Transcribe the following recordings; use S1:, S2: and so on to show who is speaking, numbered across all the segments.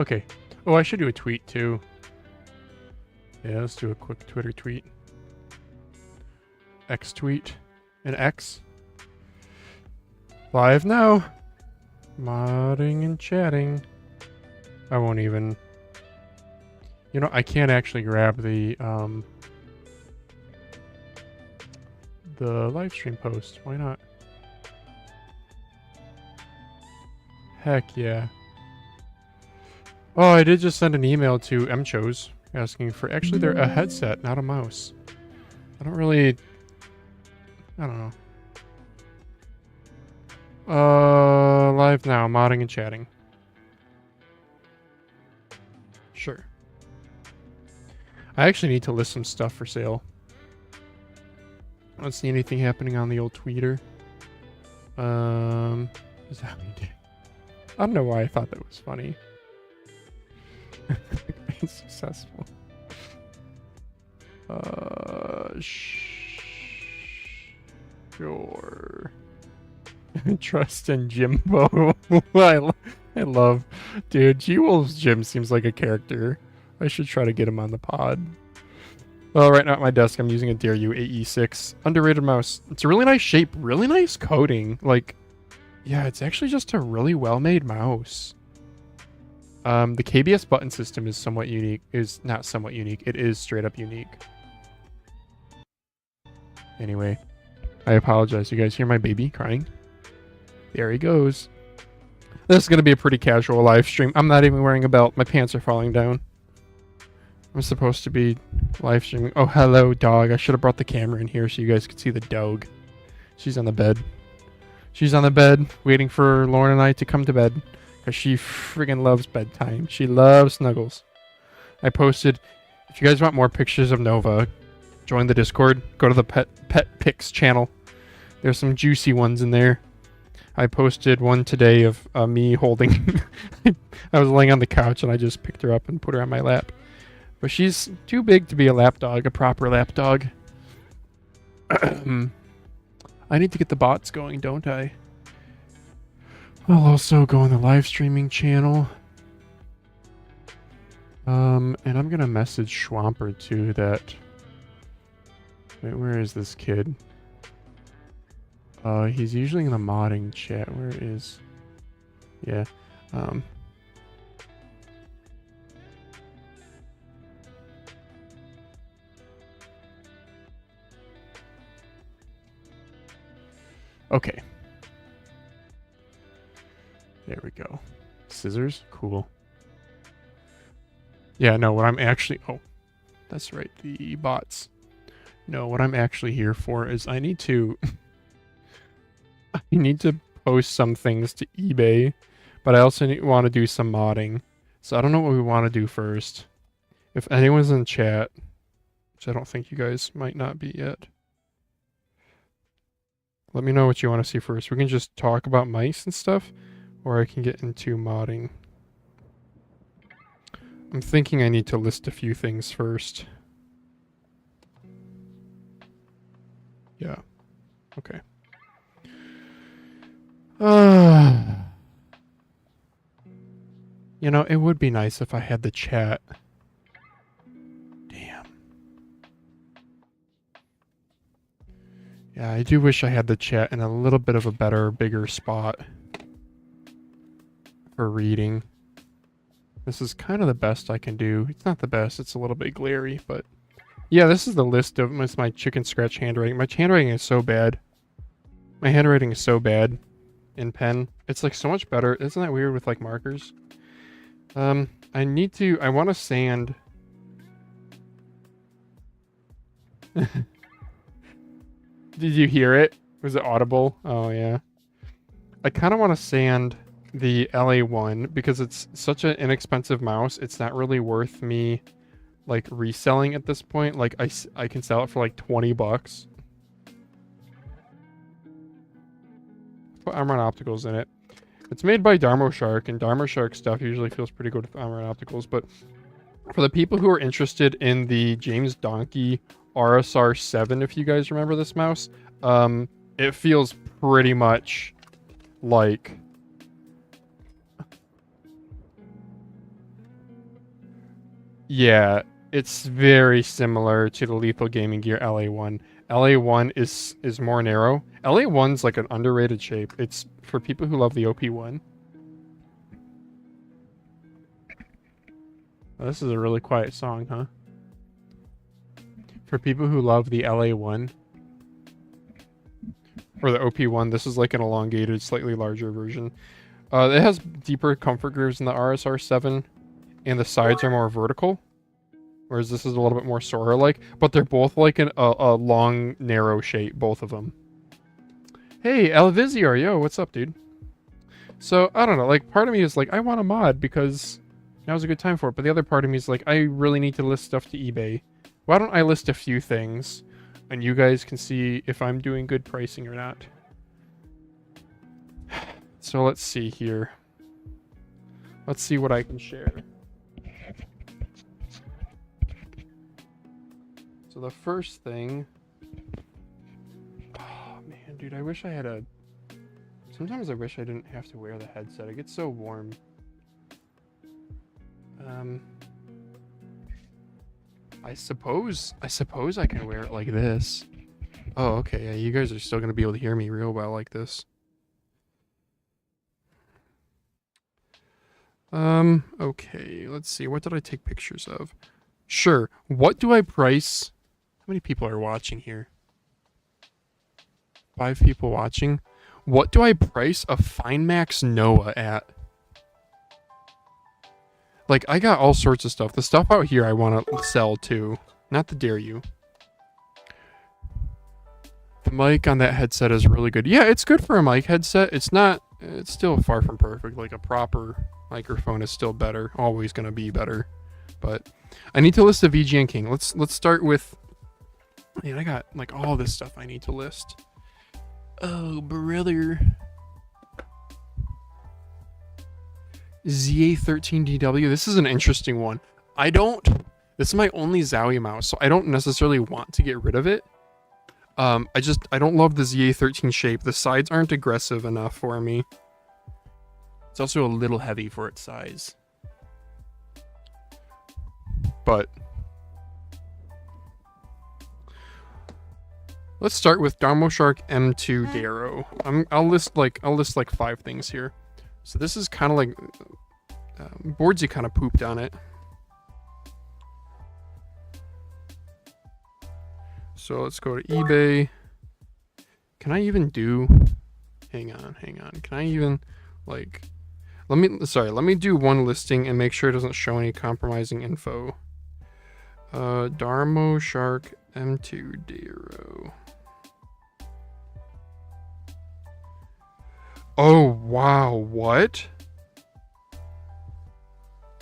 S1: Okay. Oh, I should do a tweet too. Yeah, let's do a quick Twitter tweet. X tweet. An X. Live now. Modding and chatting. I won't even... You know, I can't actually grab the live stream post. Why not? Heck yeah. Oh, I did just send an email to Mchos asking for... Actually, they're a headset, not a mouse. I don't really... I don't know. Live now, modding and chatting. Sure. I actually need to list some stuff for sale. I don't see anything happening on the old tweeter. Is that what you did? I don't know why I thought that was funny. It's successful. Sure. Trust in Jimbo. I love, dude. G-Wolf's Jim seems like a character. I should try to get him on the pod. Well, right now at my desk, I'm using a Dairyu AE6 underrated mouse. It's a really nice shape, really nice coating. Like, yeah, it's actually just a really well-made mouse. The KBS button system is somewhat unique. Is not somewhat unique. It is straight up unique. Anyway, I apologize. You guys hear my baby crying? There he goes. This is going to be a pretty casual live stream. I'm not even wearing a belt. My pants are falling down. I'm supposed to be live streaming. Oh, hello, dog. I should have brought the camera in here so you guys could see the dog. She's on the bed. She's on the bed waiting for Lauren and I to come to bed because she friggin' loves bedtime. She loves snuggles. I posted, if you guys want more pictures of Nova, join the Discord. Go to the Pet Pics channel. There's some juicy ones in there. I posted one today of me holding... I was laying on the couch and I just picked her up and put her on my lap. But she's too big to be a lap dog, a proper lap dog. I need to get the bots going, don't I? I'll also go on the live streaming channel. And I'm gonna message Schwamper too that... Wait, where is this kid? He's usually in the modding chat. Where is... Yeah. Okay. There we go. Scissors? Cool. Yeah, no, what I'm actually... Oh, that's right. The bots. No, what I'm actually here for is I need to... I need to post some things to eBay, but I also want to do some modding. So I don't know what we want to do first. If anyone's in chat, which I don't think you guys might not be yet, let me know what you want to see first. We can just talk about mice and stuff, or I can get into modding. I'm thinking I need to list a few things first. Yeah. Okay. You know, it would be nice if I had the chat. Damn. Yeah, I do wish I had the chat in a little bit of a better, bigger spot for reading. This is kind of the best I can do. It's not the best, it's a little bit glary, but... Yeah, this is the list of my chicken scratch handwriting. My handwriting is so bad. My handwriting is so bad in pen. It's like so much better. Isn't that weird with like markers? I want to sand. Did you hear it? Was it audible? Oh yeah. I kind of want to sand the LA1 because it's such an inexpensive mouse. It's not really worth me like reselling at this point. Like I can sell it for like 20 bucks. Put Armor Opticals in it. It's made by Dharma Shark, and Dharma Shark stuff usually feels pretty good with Armor Opticals, but for the people who are interested in the James Donkey RSR 7, if you guys remember this mouse, it feels pretty much like... Yeah, it's very similar to the Lethal Gaming Gear LA1. LA1 is more narrow. LA1's like an underrated shape. It's for people who love the OP1. Oh, this is a really quiet song, huh? For people who love the LA1 or the OP1, this is like an elongated, slightly larger version. It has deeper comfort grooves than the RSR7, and the sides are more vertical, whereas this is a little bit more Sora-like. But they're both like a long, narrow shape, both of them. Hey, Elvizior, yo, what's up, dude? So, I don't know, like, part of me is like, I want a mod because now's a good time for it, but the other part of me is like, I really need to list stuff to eBay. Why don't I list a few things, and you guys can see if I'm doing good pricing or not. So let's see here. Let's see what I can share. So the first thing... Oh, man, dude, I wish I had a... Sometimes I wish I didn't have to wear the headset. It gets so warm. I suppose I can wear it like this. Oh, okay. Yeah, you guys are still gonna be able to hear me real well like this. Okay, let's see. What did I take pictures of? Sure. What do I price? How many people are watching here? 5 people watching. What do I price a FineMax Noah at? Like, I got all sorts of stuff. The stuff out here I want to sell too. Not the Dare You. The mic on that headset is really good. Yeah, it's good for a mic headset. It's still far from perfect. Like, a proper microphone is still better. Always going to be better. But I need to list the VGN King. Let's start with... Man, I got, like, all this stuff I need to list. Oh, brother. ZA13DW. This is an interesting one. This is my only Zowie mouse, so I don't necessarily want to get rid of it. I don't love the ZA13 shape. The sides aren't aggressive enough for me. It's also a little heavy for its size. But let's start with DarmoShark M2 Darrow. I'll list like 5 things here. So this is kind of like Boardsy kind of pooped on it. So let's go to eBay. Can I even do... Hang on. Can I even, like... Let me do one listing and make sure it doesn't show any compromising info. DarmoShark M2 Darrow. Oh, wow, what?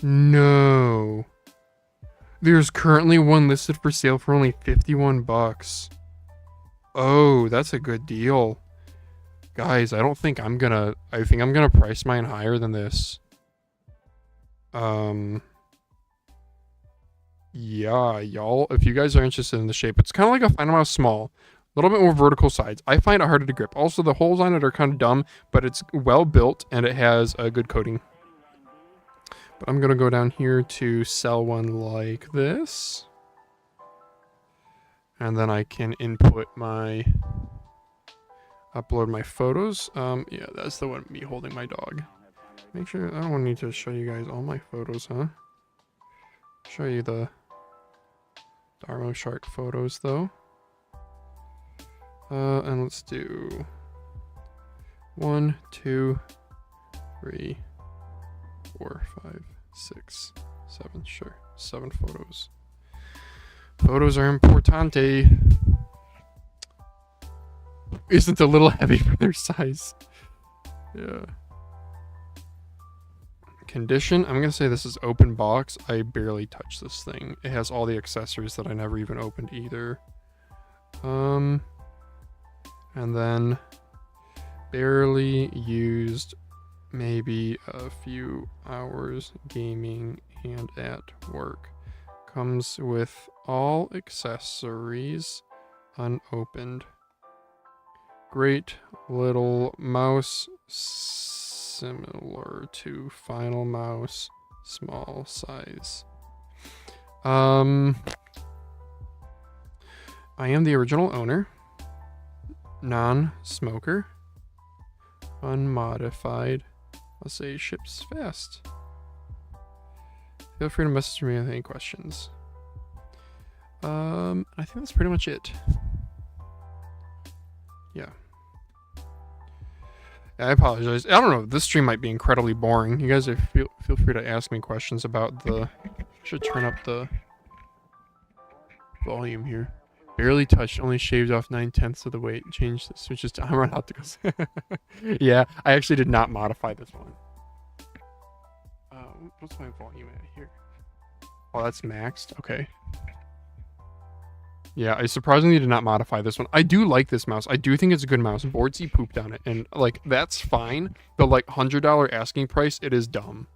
S1: No. There's currently one listed for sale for only 51 bucks. Oh, that's a good deal. Guys, I think I'm gonna price mine higher than this. Yeah, y'all, if you guys are interested in the shape, it's kind of like a FineMaus Small. A little bit more vertical sides. I find it harder to grip. Also, the holes on it are kind of dumb, but it's well built and it has a good coating. But I'm going to go down here to sell one like this. And then I can upload my photos. Yeah, that's the one, me holding my dog. Make sure, I don't need to show you guys all my photos, huh? Show you the DarmoShark photos, though. And let's do 1, 2, 3, 4, 5, 6, 7. Sure, 7 photos. Photos are importante. Isn't a little heavy for their size. Yeah. Condition, I'm gonna say this is open box. I barely touched this thing. It has all the accessories that I never even opened either. And then barely used, maybe a few hours gaming and at work. Comes with all accessories unopened. Great little mouse, similar to FineMaus, small size. I am the original owner. Non-smoker. Unmodified. I'll say ships fast. Feel free to message me with any questions. I think that's pretty much it. Yeah. I apologize. I don't know. This stream might be incredibly boring. You guys feel free to ask me questions about the... Should turn up the volume here. Barely touched. Only shaved off 9/10 of the weight. Changed the switches to hammer opticals. Yeah, I actually did not modify this one. What's my volume at here? Oh, that's maxed. Okay. Yeah, I surprisingly did not modify this one. I do like this mouse. I do think it's a good mouse. Boardsy pooped on it, and like that's fine. The like $100 asking price, it is dumb.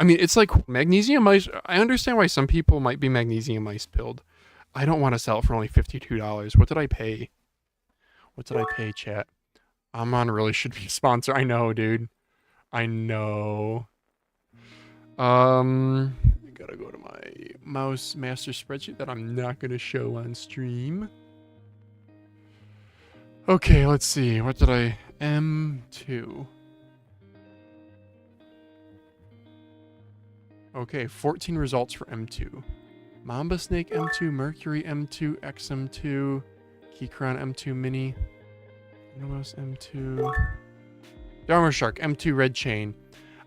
S1: I mean, it's like magnesium mice. I understand why some people might be magnesium mice pilled. I don't want to sell it for only $52. What did I pay? What did I pay, chat? Amon really should be a sponsor. I know, dude. I know. Gotta go to my mouse master spreadsheet that I'm not gonna show on stream. Okay, let's see. What did I... M2. Okay, 14 results for M2. Mamba Snake M2, Mercury M2, XM2, Keychron M2 Mini, Nomos M2, Dharma Shark M2 Red Chain.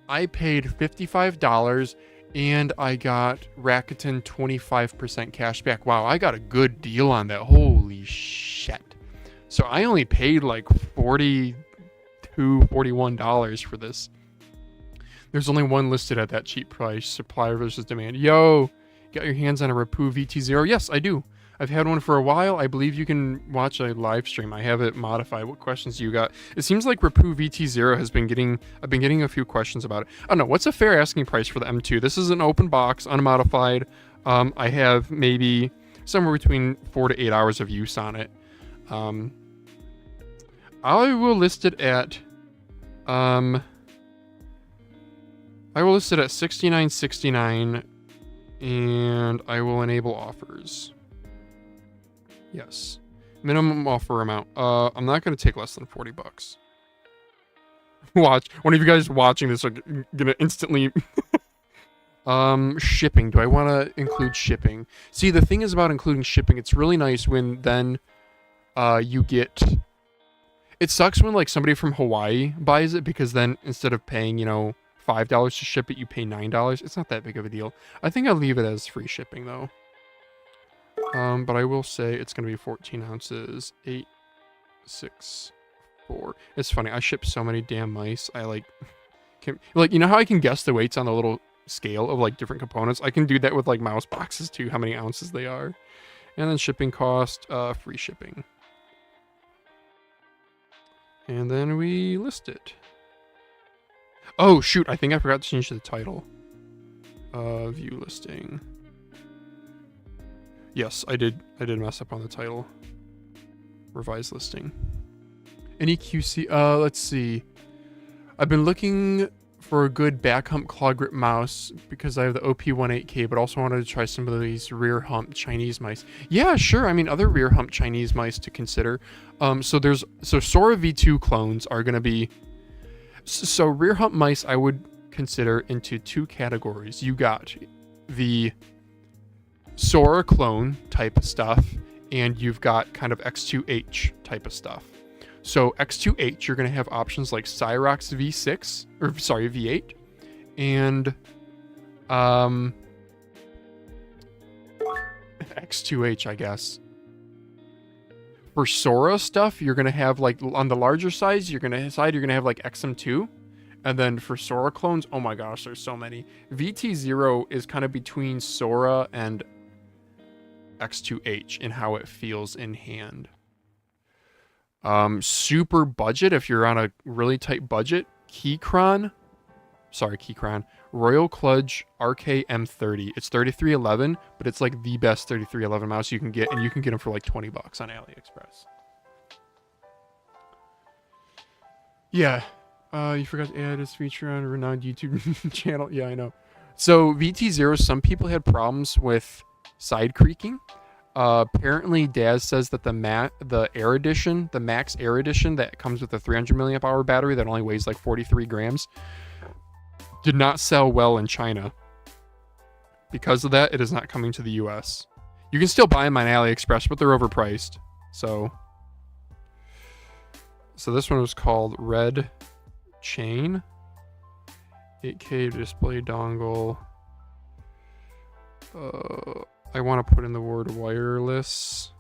S1: I paid $55 and I got Rakuten 25% cash back. Wow, I got a good deal on that. Holy shit. So I only paid like $42, $41 for this. There's only one listed at that cheap price. Supply versus demand. Yo, got your hands on a Rapoo VT0? Yes, I do. I've had one for a while. I believe you can watch a live stream. I have it modified. What questions do you got? It seems like Rapoo VT0 has been getting... I've been getting a few questions about it. I don't know. What's a fair asking price for the M2? This is an open box, unmodified. I have maybe somewhere between 4 to 8 hours of use on it. I will list it at... I will list it at $69.69, and I will enable offers. Yes. Minimum offer amount. I'm not going to take less than $40. Watch. One of you guys watching this are going to instantly... Shipping. Do I want to include shipping? See, the thing is about including shipping, it's really nice when then you get... It sucks when like somebody from Hawaii buys it, because then instead of paying, you know, $5 to ship it, you pay $9. It's not that big of a deal. I think I'll leave it as free shipping though. But I will say it's going to be 14 ounces, 8, 6, 4. It's funny. I ship so many damn mice. I like, you know how I can guess the weights on the little scale of like different components? I can do that with like mouse boxes too, how many ounces they are. And then shipping cost, free shipping. And then we list it. Oh shoot, I think I forgot to change the title. View listing. Yes, I did mess up on the title. Revise listing. Any QC, let's see. I've been looking for a good back hump claw grip mouse because I have the OP18K, but also wanted to try some of these rear hump Chinese mice. Yeah, sure. I mean, other rear hump Chinese mice to consider. So Sora V2 clones are going to be... So rear hump mice I would consider into two categories. You got the Sora clone type of stuff, and you've got kind of X2H type of stuff. So X2H, you're going to have options like Cyrox V6, or sorry, V8, and X2H, I guess. For Sora stuff, you're going to have like on the larger size, you're going to have like XM2. And then for Sora clones, oh my gosh, there's so many. VT0 is kind of between Sora and X2H in how it feels in hand. Super budget, if you're on a really tight budget, Keychron, Royal Kludge RK-M30. It's 3311, but it's like the best 3311 mouse you can get, and you can get them for like $20 on AliExpress. Yeah, you forgot to add this feature on a renowned YouTube channel. Yeah, I know. So VT0, some people had problems with side creaking. Apparently, Daz says that the Air Edition, the Max Air Edition that comes with a 300 milliamp hour battery that only weighs like 43 grams, did not sell well in China. Because of that, it is not coming to the US. You can still buy them on AliExpress, but they're overpriced. So this one was called Red Chain. 8K display dongle. I want to put in the word wireless.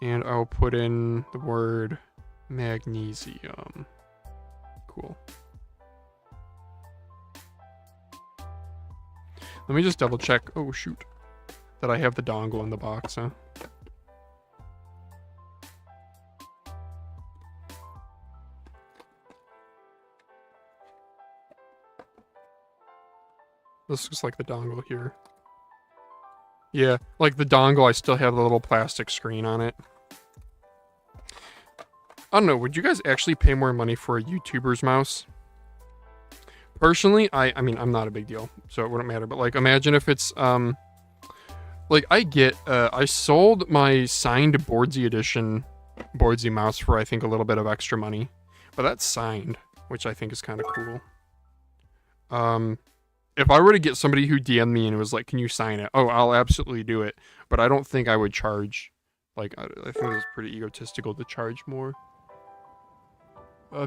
S1: And I'll put in the word magnesium. Cool. Let me just double check. Oh, shoot. That I have the dongle in the box, huh? This looks like the dongle here. Yeah, like the dongle, I still have the little plastic screen on it. I don't know, would you guys actually pay more money for a YouTuber's mouse? Personally, I mean, I'm not a big deal, so it wouldn't matter, but like, imagine if it's, like, I sold my signed Boardsy Edition Boardsy mouse for, I think, a little bit of extra money, but that's signed, which I think is kind of cool. If I were to get somebody who DM'd me and was like, can you sign it? Oh, I'll absolutely do it. But I don't think I would charge. Like, I think it's pretty egotistical to charge more.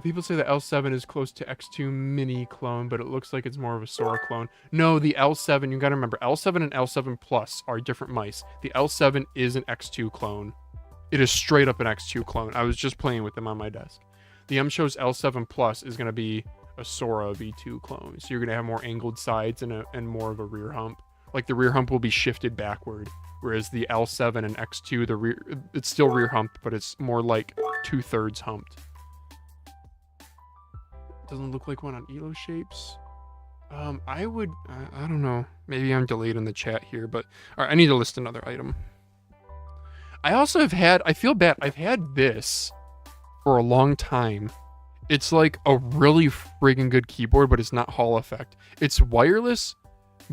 S1: People say the L7 is close to X2 mini clone, but it looks like it's more of a Sora clone. No, the L7, you gotta remember, L7 and L7 Plus are different mice. The L7 is an X2 clone. It is straight up an X2 clone. I was just playing with them on my desk. The M-Show's L7 Plus is gonna be a Sora V2 clone. So you're going to have more angled sides and more of a rear hump. Like the rear hump will be shifted backward. Whereas the L7 and X2, it's still rear hump, but it's more like 2/3 humped. Doesn't look like one on Elo Shapes. I don't know. Maybe I'm delayed in the chat here, but all right, I need to list another item. I also have had, I feel bad, I've had this for a long time. It's like a really friggin' good keyboard, but it's not Hall effect. It's wireless,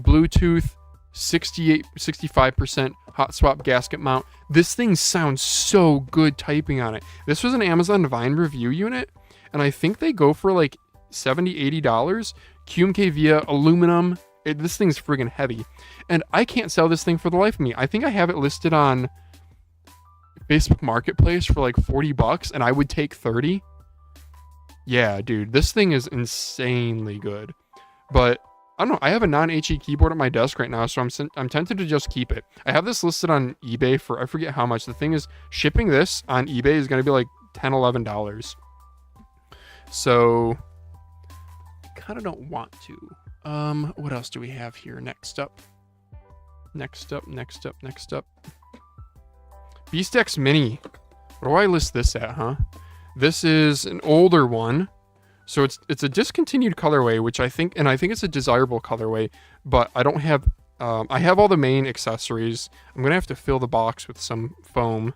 S1: Bluetooth, 65% hot swap gasket mount. This thing sounds so good typing on it. This was an Amazon Vine review unit, and I think they go for like $70, $80. QMK via aluminum. This thing's friggin' heavy. And I can't sell this thing for the life of me. I think I have it listed on Facebook Marketplace for like $40, and I would take 30. Yeah, dude, this thing is insanely good. But I don't know, I have a non-HE keyboard at my desk right now, so I'm tempted to just keep it. I have this listed on eBay for, I forget how much. The thing is, shipping this on eBay is going to be like $10, $11. So, I kind of don't want to. What else do we have here? Next up. BeastX Mini. What do I list this at, huh? This is an older one, so it's a discontinued colorway, which I think it's a desirable colorway, but I don't have, I have all the main accessories. I'm gonna have to fill the box with some foam.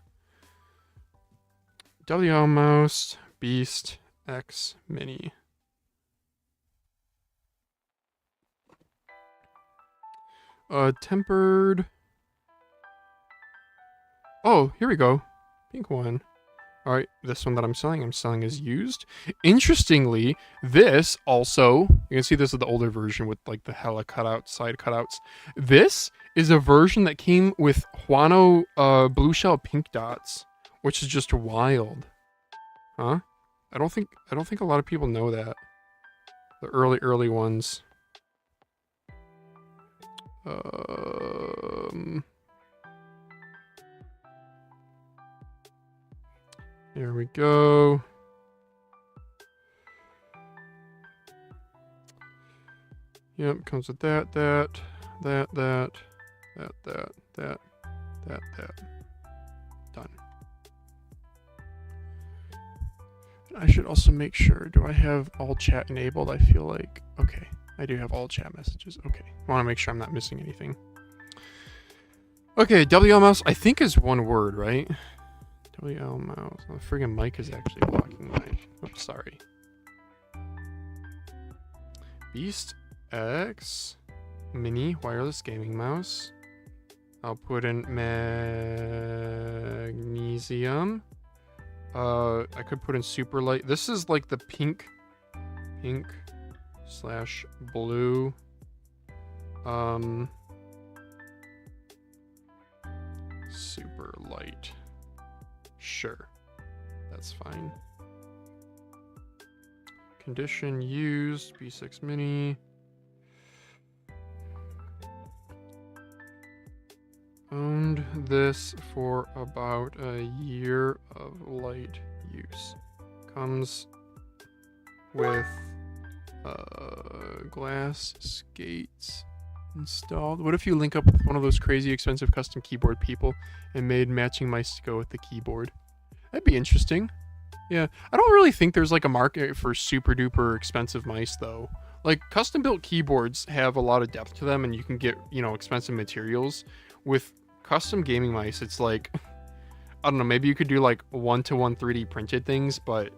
S1: WL mouse, Beast X Mini. Tempered. Oh, here we go. Pink one. All right, this one that I'm selling as used. Interestingly, this also, you can see this is the older version with like the hella cutout, side cutouts. This is a version that came with Huano blue shell pink dots, which is just wild. Huh? I don't think a lot of people know that. The early ones. There we go. Yep, comes with that. Done. I should also make sure, do I have all chat enabled? I feel like, okay, I do have all chat messages. Okay, I want to make sure I'm not missing anything. Okay, WL mouse, I think is one word, right? WL mouse. The friggin' mic is actually blocking my. Oops, sorry. Beast X mini wireless gaming mouse. I'll put in magnesium. I could put in super light. This is like the pink slash blue. Super light. Sure. That's fine. Condition used, B6 mini. Owned this for about a year of light use. Comes with glass skates installed. What if you link up with one of those crazy expensive custom keyboard people and made matching mice to go with the keyboard? That'd be interesting. Yeah, I don't really think there's like a market for super duper expensive mice though. Like custom built keyboards have a lot of depth to them and you can get, you know, expensive materials. With custom gaming mice, it's like, I don't know, maybe you could do like 1-to-1 3D printed things, but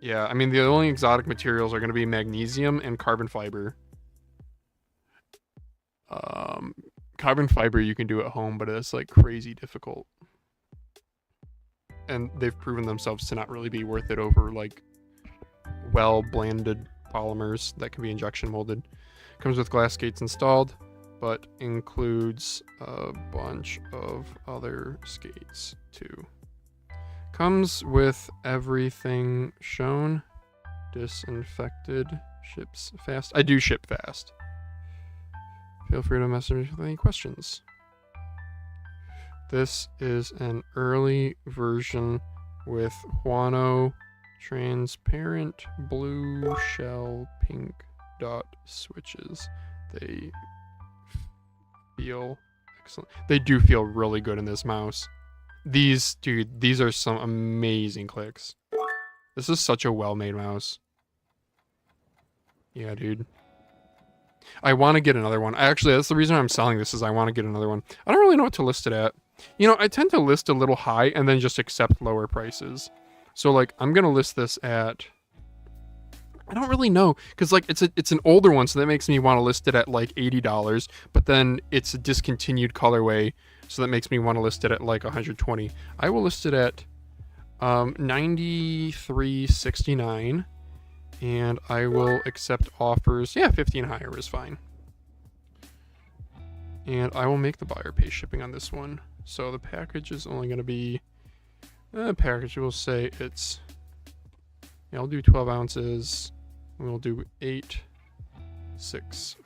S1: yeah, I mean, the only exotic materials are going to be magnesium and carbon fiber. Carbon fiber you can do at home, but it's like crazy difficult. And they've proven themselves to not really be worth it over like well blended polymers that can be injection molded. Comes with glass skates installed, but includes a bunch of other skates too. Comes with everything shown. Disinfected. Ships fast. I do ship fast. Feel free to message me with any questions. This is an early version with Huano transparent blue shell pink dot switches. They feel excellent. They do feel really good in this mouse. These are some amazing clicks. This is such a well-made mouse. Yeah, dude. I want to get another one. Actually, that's the reason I'm selling this, is I want to get another one. I don't really know what to list it at. You know, I tend to list a little high and then just accept lower prices. So, like, I'm going to list this at... I don't really know, because, like, it's an older one, so that makes me want to list it at, like, $80. But then it's a discontinued colorway, so that makes me want to list it at, like, $120. I will list it at $93.69. And I will accept offers. Yeah, 50 and higher is fine. And I will make the buyer pay shipping on this one. So the package is only going to be... The package will say it's... Yeah, I'll do 12 ounces. We'll do 8. 6.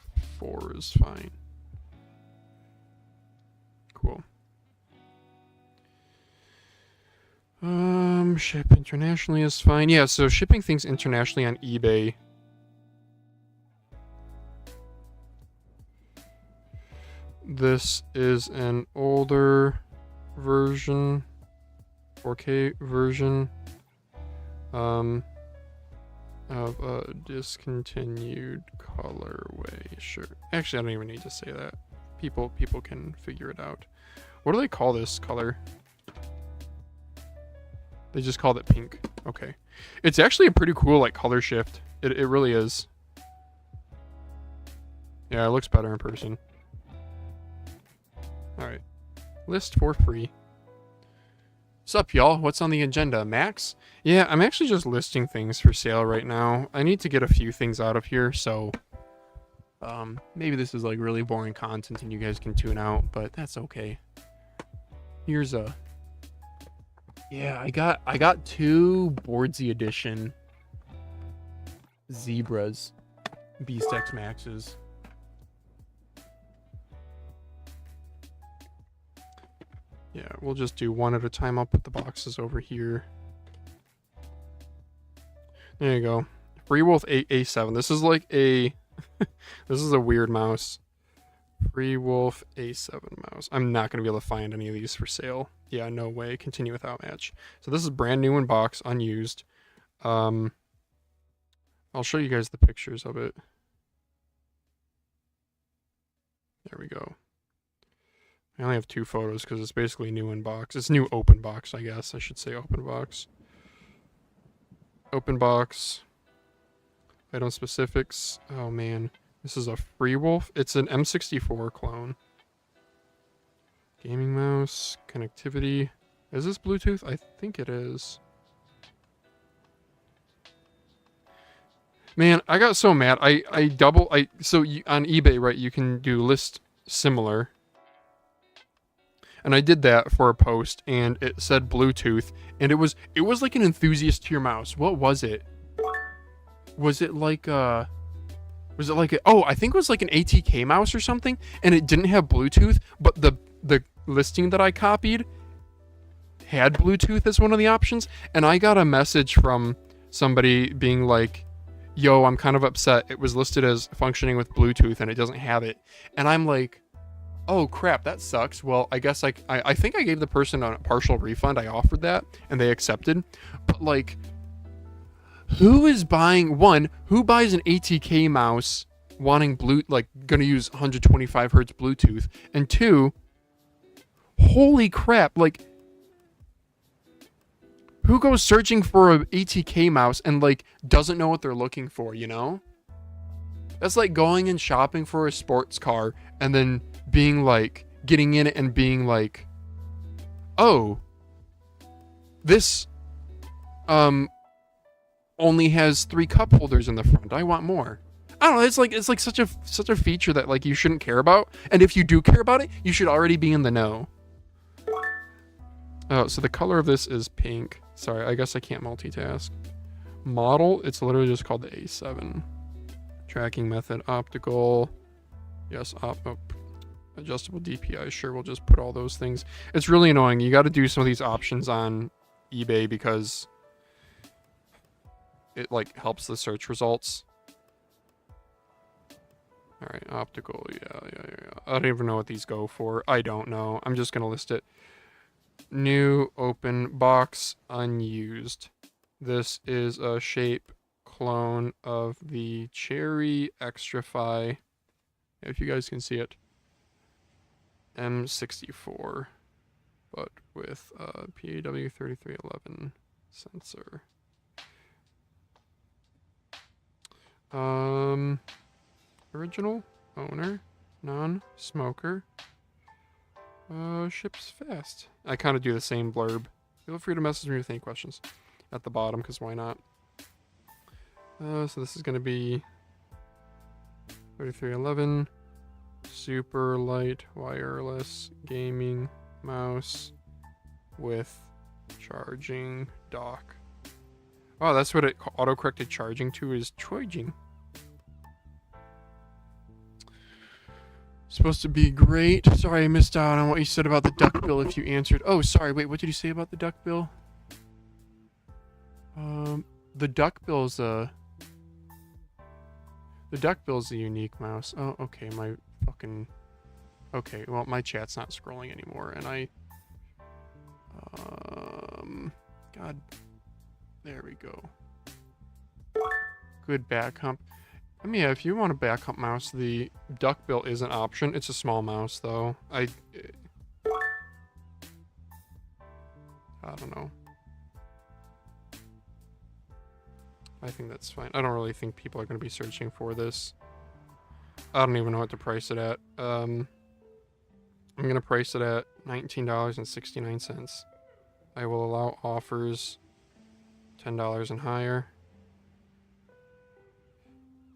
S1: 4 is fine. Cool. Ship internationally is fine. Yeah, so shipping things internationally on eBay. This is an older version, 4K version, of a discontinued colorway. Sure. Actually, I don't even need to say that. People can figure it out. What do they call this color? They just called it pink. Okay. It's actually a pretty cool, like, color shift. It really is. Yeah, it looks better in person. Alright. List for free. Sup, y'all? What's on the agenda? Max? Yeah, I'm actually just listing things for sale right now. I need to get a few things out of here, so... maybe this is, like, really boring content and you guys can tune out, but that's okay. Here's a... Yeah, I got 2 Boardsy Edition Zebras Beast X Maxes. Yeah, we'll just do one at a time. I'll put the boxes over here. There you go. Freewolf A7. This is like a... this is a weird mouse. Freewolf A7 mouse. I'm not going to be able to find any of these for sale. Yeah, no way. Continue without match. So this is brand new in box, unused. I'll show you guys the pictures of it. There we go. I only have 2 photos because it's basically new in box. It's new open box, I guess. I should say open box. Open box. Item specifics. Oh man, this is a Freewolf. It's an M64 clone. Gaming mouse, connectivity. Is this Bluetooth? I think it is. Man, I got so mad. So on eBay, right, you can do list similar. And I did that for a post and it said Bluetooth and it was like an enthusiast tier mouse. What was it? Was it like I think it was like an ATK mouse or something and it didn't have Bluetooth, but the listing that I copied had Bluetooth as one of the options, and I got a message from somebody being like, yo, I'm kind of upset. It was listed as functioning with Bluetooth and it doesn't have it. And I'm like, oh crap, that sucks. Well, I guess I think I gave the person a partial refund. I offered that and they accepted. But like, who buys an ATK mouse wanting gonna use 125 hertz Bluetooth? And two, holy crap, like, who goes searching for a ATK mouse and like doesn't know what they're looking for, you know? That's like going and shopping for a sports car and then being like, getting in it and being like, oh, this only has 3 cup holders in the front. I want more. I don't know, it's like such a feature that like you shouldn't care about. And if you do care about it, you should already be in the know. Oh, so the color of this is pink. Sorry, I guess I can't multitask. Model, it's literally just called the A7. Tracking method, optical. Yes, adjustable DPI. Sure, we'll just put all those things. It's really annoying. You got to do some of these options on eBay because it like helps the search results. All right, optical. Yeah. I don't even know what these go for. I don't know. I'm just gonna list it. New open box unused. This is a shape clone of the Cherry Extrafy, if you guys can see it, M64, but with a PAW3311 sensor. Original owner, non-smoker. Ships fast. I kind of do the same blurb. Feel free to message me with any questions at the bottom, because why not? So this is going to be 3311, super light wireless gaming mouse with charging dock. Oh, that's what it auto-corrected charging to, is charging. Supposed to be great. Sorry, I missed out on what you said about the duckbill if you answered. Oh, sorry. Wait, what did you say about the duckbill? The duckbill's a unique mouse. Oh, okay. Okay, well, my chat's not scrolling anymore, and God, there we go. Good back hump. I mean, yeah, if you want a back hump mouse, the duckbill is an option. It's a small mouse, though. I don't know. I think that's fine. I don't really think people are going to be searching for this. I don't even know what to price it at. I'm going to price it at $19.69. I will allow offers $10 and higher.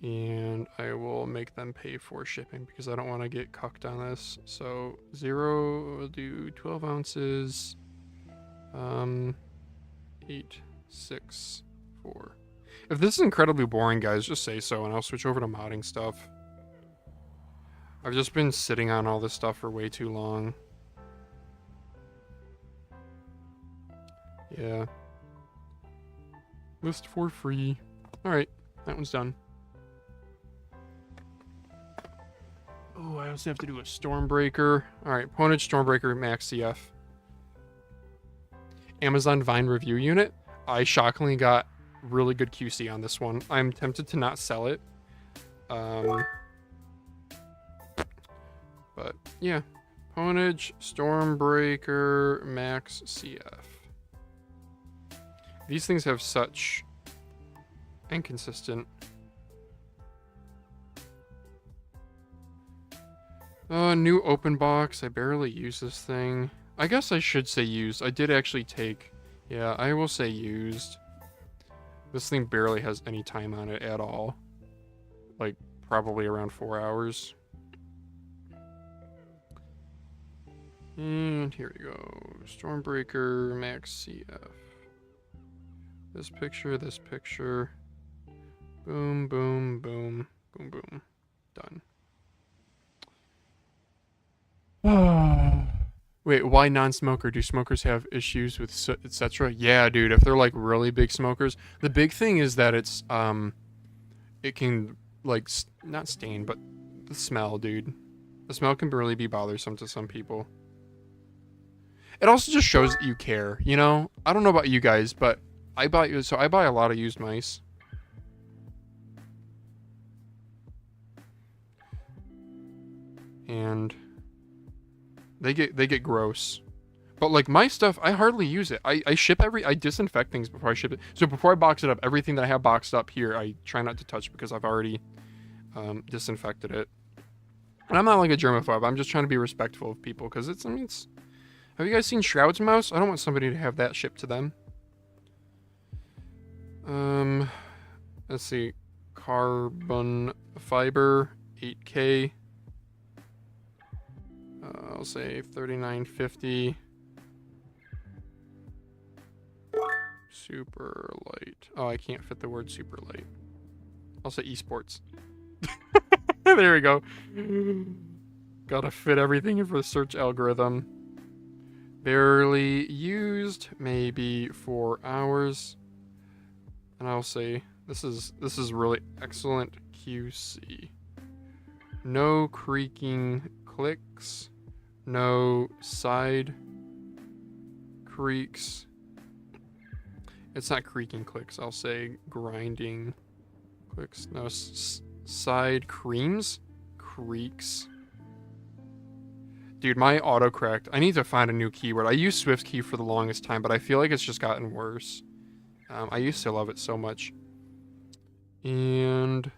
S1: And I will make them pay for shipping because I don't want to get cucked on this. So 0 will do 12 ounces. 8, 6, 4. If this is incredibly boring, guys, just say so and I'll switch over to modding stuff. I've just been sitting on all this stuff for way too long. Yeah. List for free. Alright, that one's done. Oh, I also have to do a Stormbreaker. Alright, Ponage Stormbreaker Max CF. Amazon Vine review unit. I shockingly got really good QC on this one. I'm tempted to not sell it. But yeah. Ponage Stormbreaker Max CF. These things have such inconsistent New open box. I barely use this thing. I guess I should say used. I did actually take... Yeah, I will say used. This thing barely has any time on it at all. Like, probably around 4 hours. And here we go. Stormbreaker Max CF. This picture, this picture. Boom, boom, boom, boom, boom. Done. Wait, why non-smoker? Do smokers have issues with etc.? Yeah, dude, if they're like really big smokers. The big thing is that it's it can like not stain, but the smell, dude. The smell can really be bothersome to some people. It also just shows that you care, you know? I don't know about you guys, but I buy a lot of used mice. And they get gross. But like my stuff, I hardly use it. I disinfect things before I ship it. So before I box it up, everything that I have boxed up here, I try not to touch because I've already disinfected it. And I'm not like a germaphobe. I'm just trying to be respectful of people because it's. Have you guys seen Shroud's mouse? I don't want somebody to have that shipped to them. Let's see. Carbon fiber, 8K. I'll say 39.50. Super light. Oh, I can't fit the word super light. I'll say esports. There we go. Gotta fit everything in for the search algorithm. Barely used, maybe 4 hours. And I'll say this is really excellent QC. No creaking clicks. No side creaks. It's not creaking clicks. I'll say grinding clicks. No side creams. Creaks. Dude, my autocorrect. I need to find a new keyword. I used SwiftKey for the longest time, but I feel like it's just gotten worse. I used to love it so much. And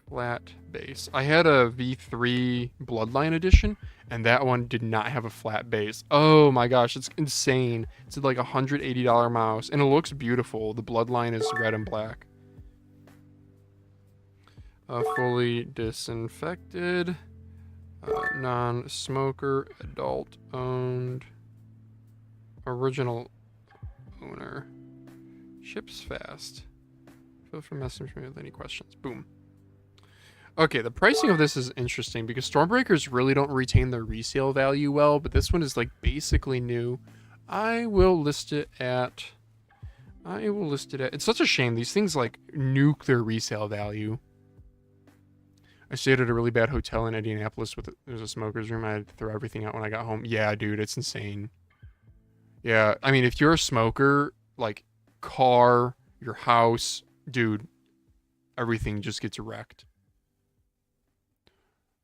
S1: flat base. I had a V3 Bloodline edition, and that one did not have a flat base. Oh my gosh, it's insane. It's like $180 mouse, and it looks beautiful. The Bloodline is red and black. Fully disinfected. Non-smoker, adult-owned, original owner. Ships fast. Feel free to message me with any questions. Boom. Okay, the pricing of this is interesting because Stormbreakers really don't retain their resale value well, but this one is like basically new. I will list it at... It's such a shame. These things like nuke their resale value. I stayed at a really bad hotel in Indianapolis with there's a smoker's room. I had to throw everything out when I got home. Yeah, dude, it's insane. Yeah, I mean, if you're a smoker, like car, your house, dude, everything just gets wrecked.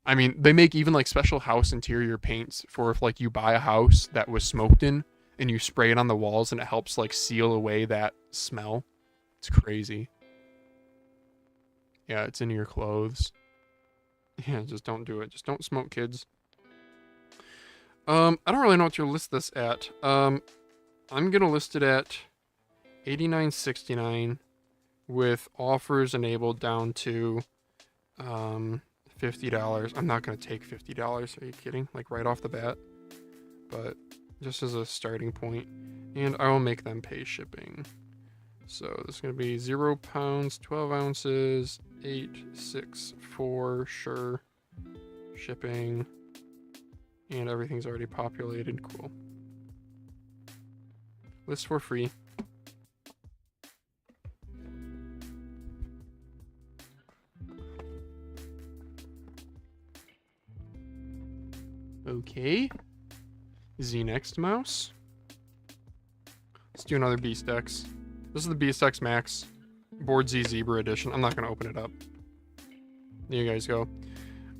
S1: I mean, they make even like special house interior paints for if like you buy a house that was smoked in and you spray it on the walls and it helps like seal away that smell. It's crazy. Yeah, it's in your clothes. Yeah, just don't do it. Just don't smoke, kids. I don't really know what to list this at. I'm gonna list it at $89.69 with offers enabled down to $50. I'm not gonna take $50. Are you kidding? Like right off the bat. But just as a starting point, and I will make them pay shipping. So this is gonna be 0 pounds, 12 ounces, 864, sure. Shipping. And everything's already populated. Cool. List for free. Okay. Z Next mouse. Let's do another Beast X. This is the Beast X Max. Board Z Zebra edition. I'm not going to open it up. There you guys go.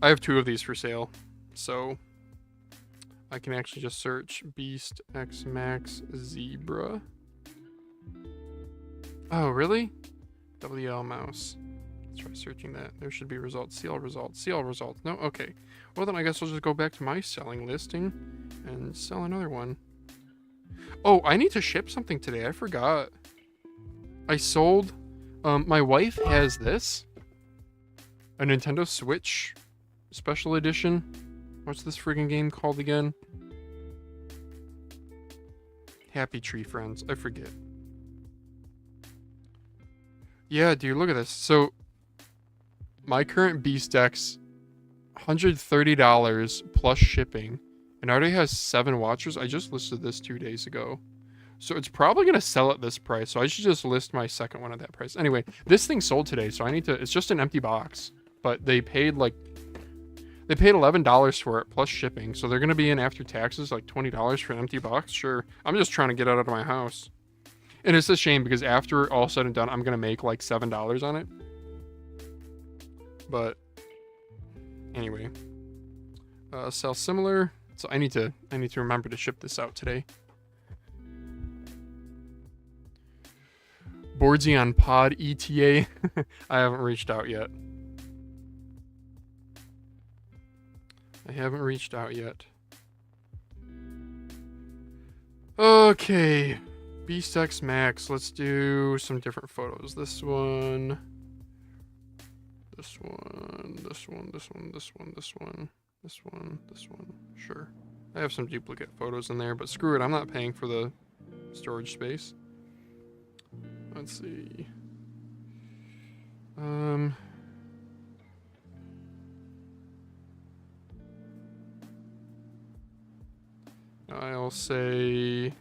S1: I have 2 of these for sale. So I can actually just search Beast X Max Zebra. Oh, really? WL mouse. Let's try searching that. There should be results. See all results. See all results. No? Okay. Well, then I guess I'll just go back to my selling listing and sell another one. Oh, I need to ship something today. I forgot. I sold... my wife has this. A Nintendo Switch Special Edition. What's this friggin' game called again? Happy Tree Friends. I forget. Yeah, dude, look at this. So, my current BeastX, $130 plus shipping, and already has 7 watchers. I just listed this 2 days ago. So it's probably going to sell at this price. So I should just list my second one at that price. Anyway, this thing sold today, so I need to... It's just an empty box. But they paid like... They paid $11 for it, plus shipping. So they're going to be in after taxes, like $20 for an empty box? Sure. I'm just trying to get it out of my house. And it's a shame, because after all said and done, I'm going to make like $7 on it. But... Anyway. Sell similar. So I need to remember to ship this out today. Boardsy on Pod ETA. I haven't reached out yet. Okay. BeastX Max. Let's do some different photos. This one. Sure. I have some duplicate photos in there, but screw it. I'm not paying for the storage space. Let's see. I'll say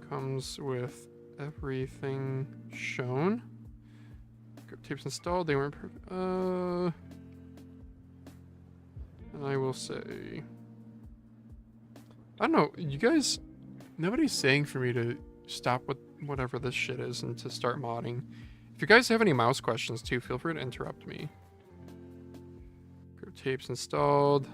S1: comes with everything shown. Grip tapes installed. They weren't perfect. And I will say, I don't know. You guys, nobody's saying for me to stop with whatever this shit is and to start modding. If you guys have any mouse questions too, feel free to interrupt me. Grip tapes installed.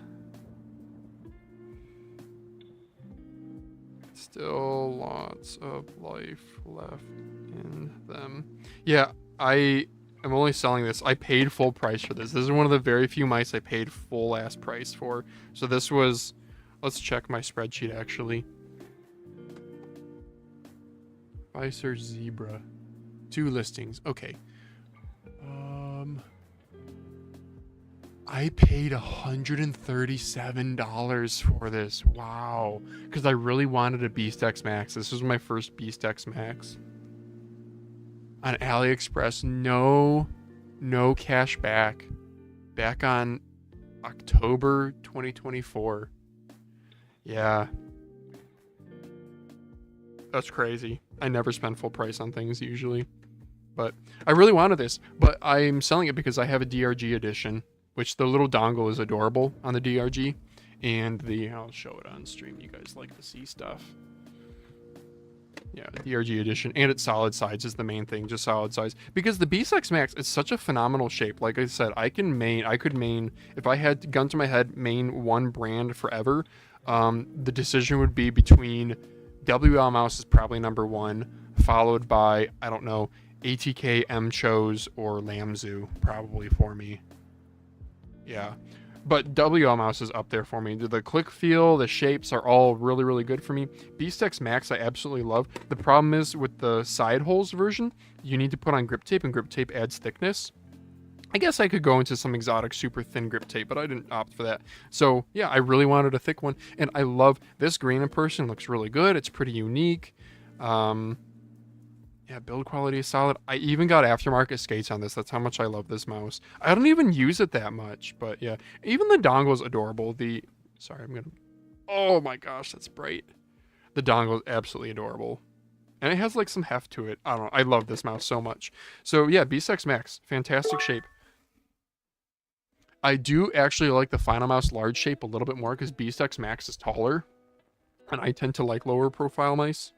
S1: Still lots of life left in them. Yeah, I am only selling this. I paid full price for this. This is one of the very few mice I paid full ass price for. So this was, let's check my spreadsheet actually. I search Zebra. 2 listings. Okay. I paid $137 for this. Wow. Because I really wanted a BeastX Max. This was my first BeastX Max. On AliExpress. No cash back. Back on October 2024. Yeah. That's crazy. I never spend full price on things usually. But I really wanted this. But I'm selling it because I have a DRG edition. Which the little dongle is adorable on the DRG. And I'll show it on stream. You guys like to see stuff. Yeah, DRG edition. And it's solid size is the main thing. Just solid size. Because the BeastX Max is such a phenomenal shape. Like I said, I could main, if I had gun to my head, main one brand forever. The decision would be between WL Mouse is probably number 1. Followed by, I don't know, ATK, M-Chose, or Lamzu probably for me. Yeah, but WL Mouse is up there for me. The click feel, the shapes are all really, really good for me. BeastX Max I absolutely love. The problem is with the side holes version, you need to put on grip tape, and grip tape adds thickness. I guess I could go into some exotic super thin grip tape, but I didn't opt for that. So yeah, I really wanted a thick one, and I love this green in person. Looks really good. It's pretty unique. Yeah, build quality is solid. I even got aftermarket skates on this. That's how much I love this mouse. I don't even use it that much, but yeah. Even the dongle is adorable. Oh my gosh, that's bright. The dongle is absolutely adorable. And it has like some heft to it. I don't know. I love this mouse so much. So yeah, BeastX Max. Fantastic shape. I do actually like the Final Mouse large shape a little bit more because BeastX Max is taller. And I tend to like lower profile mice.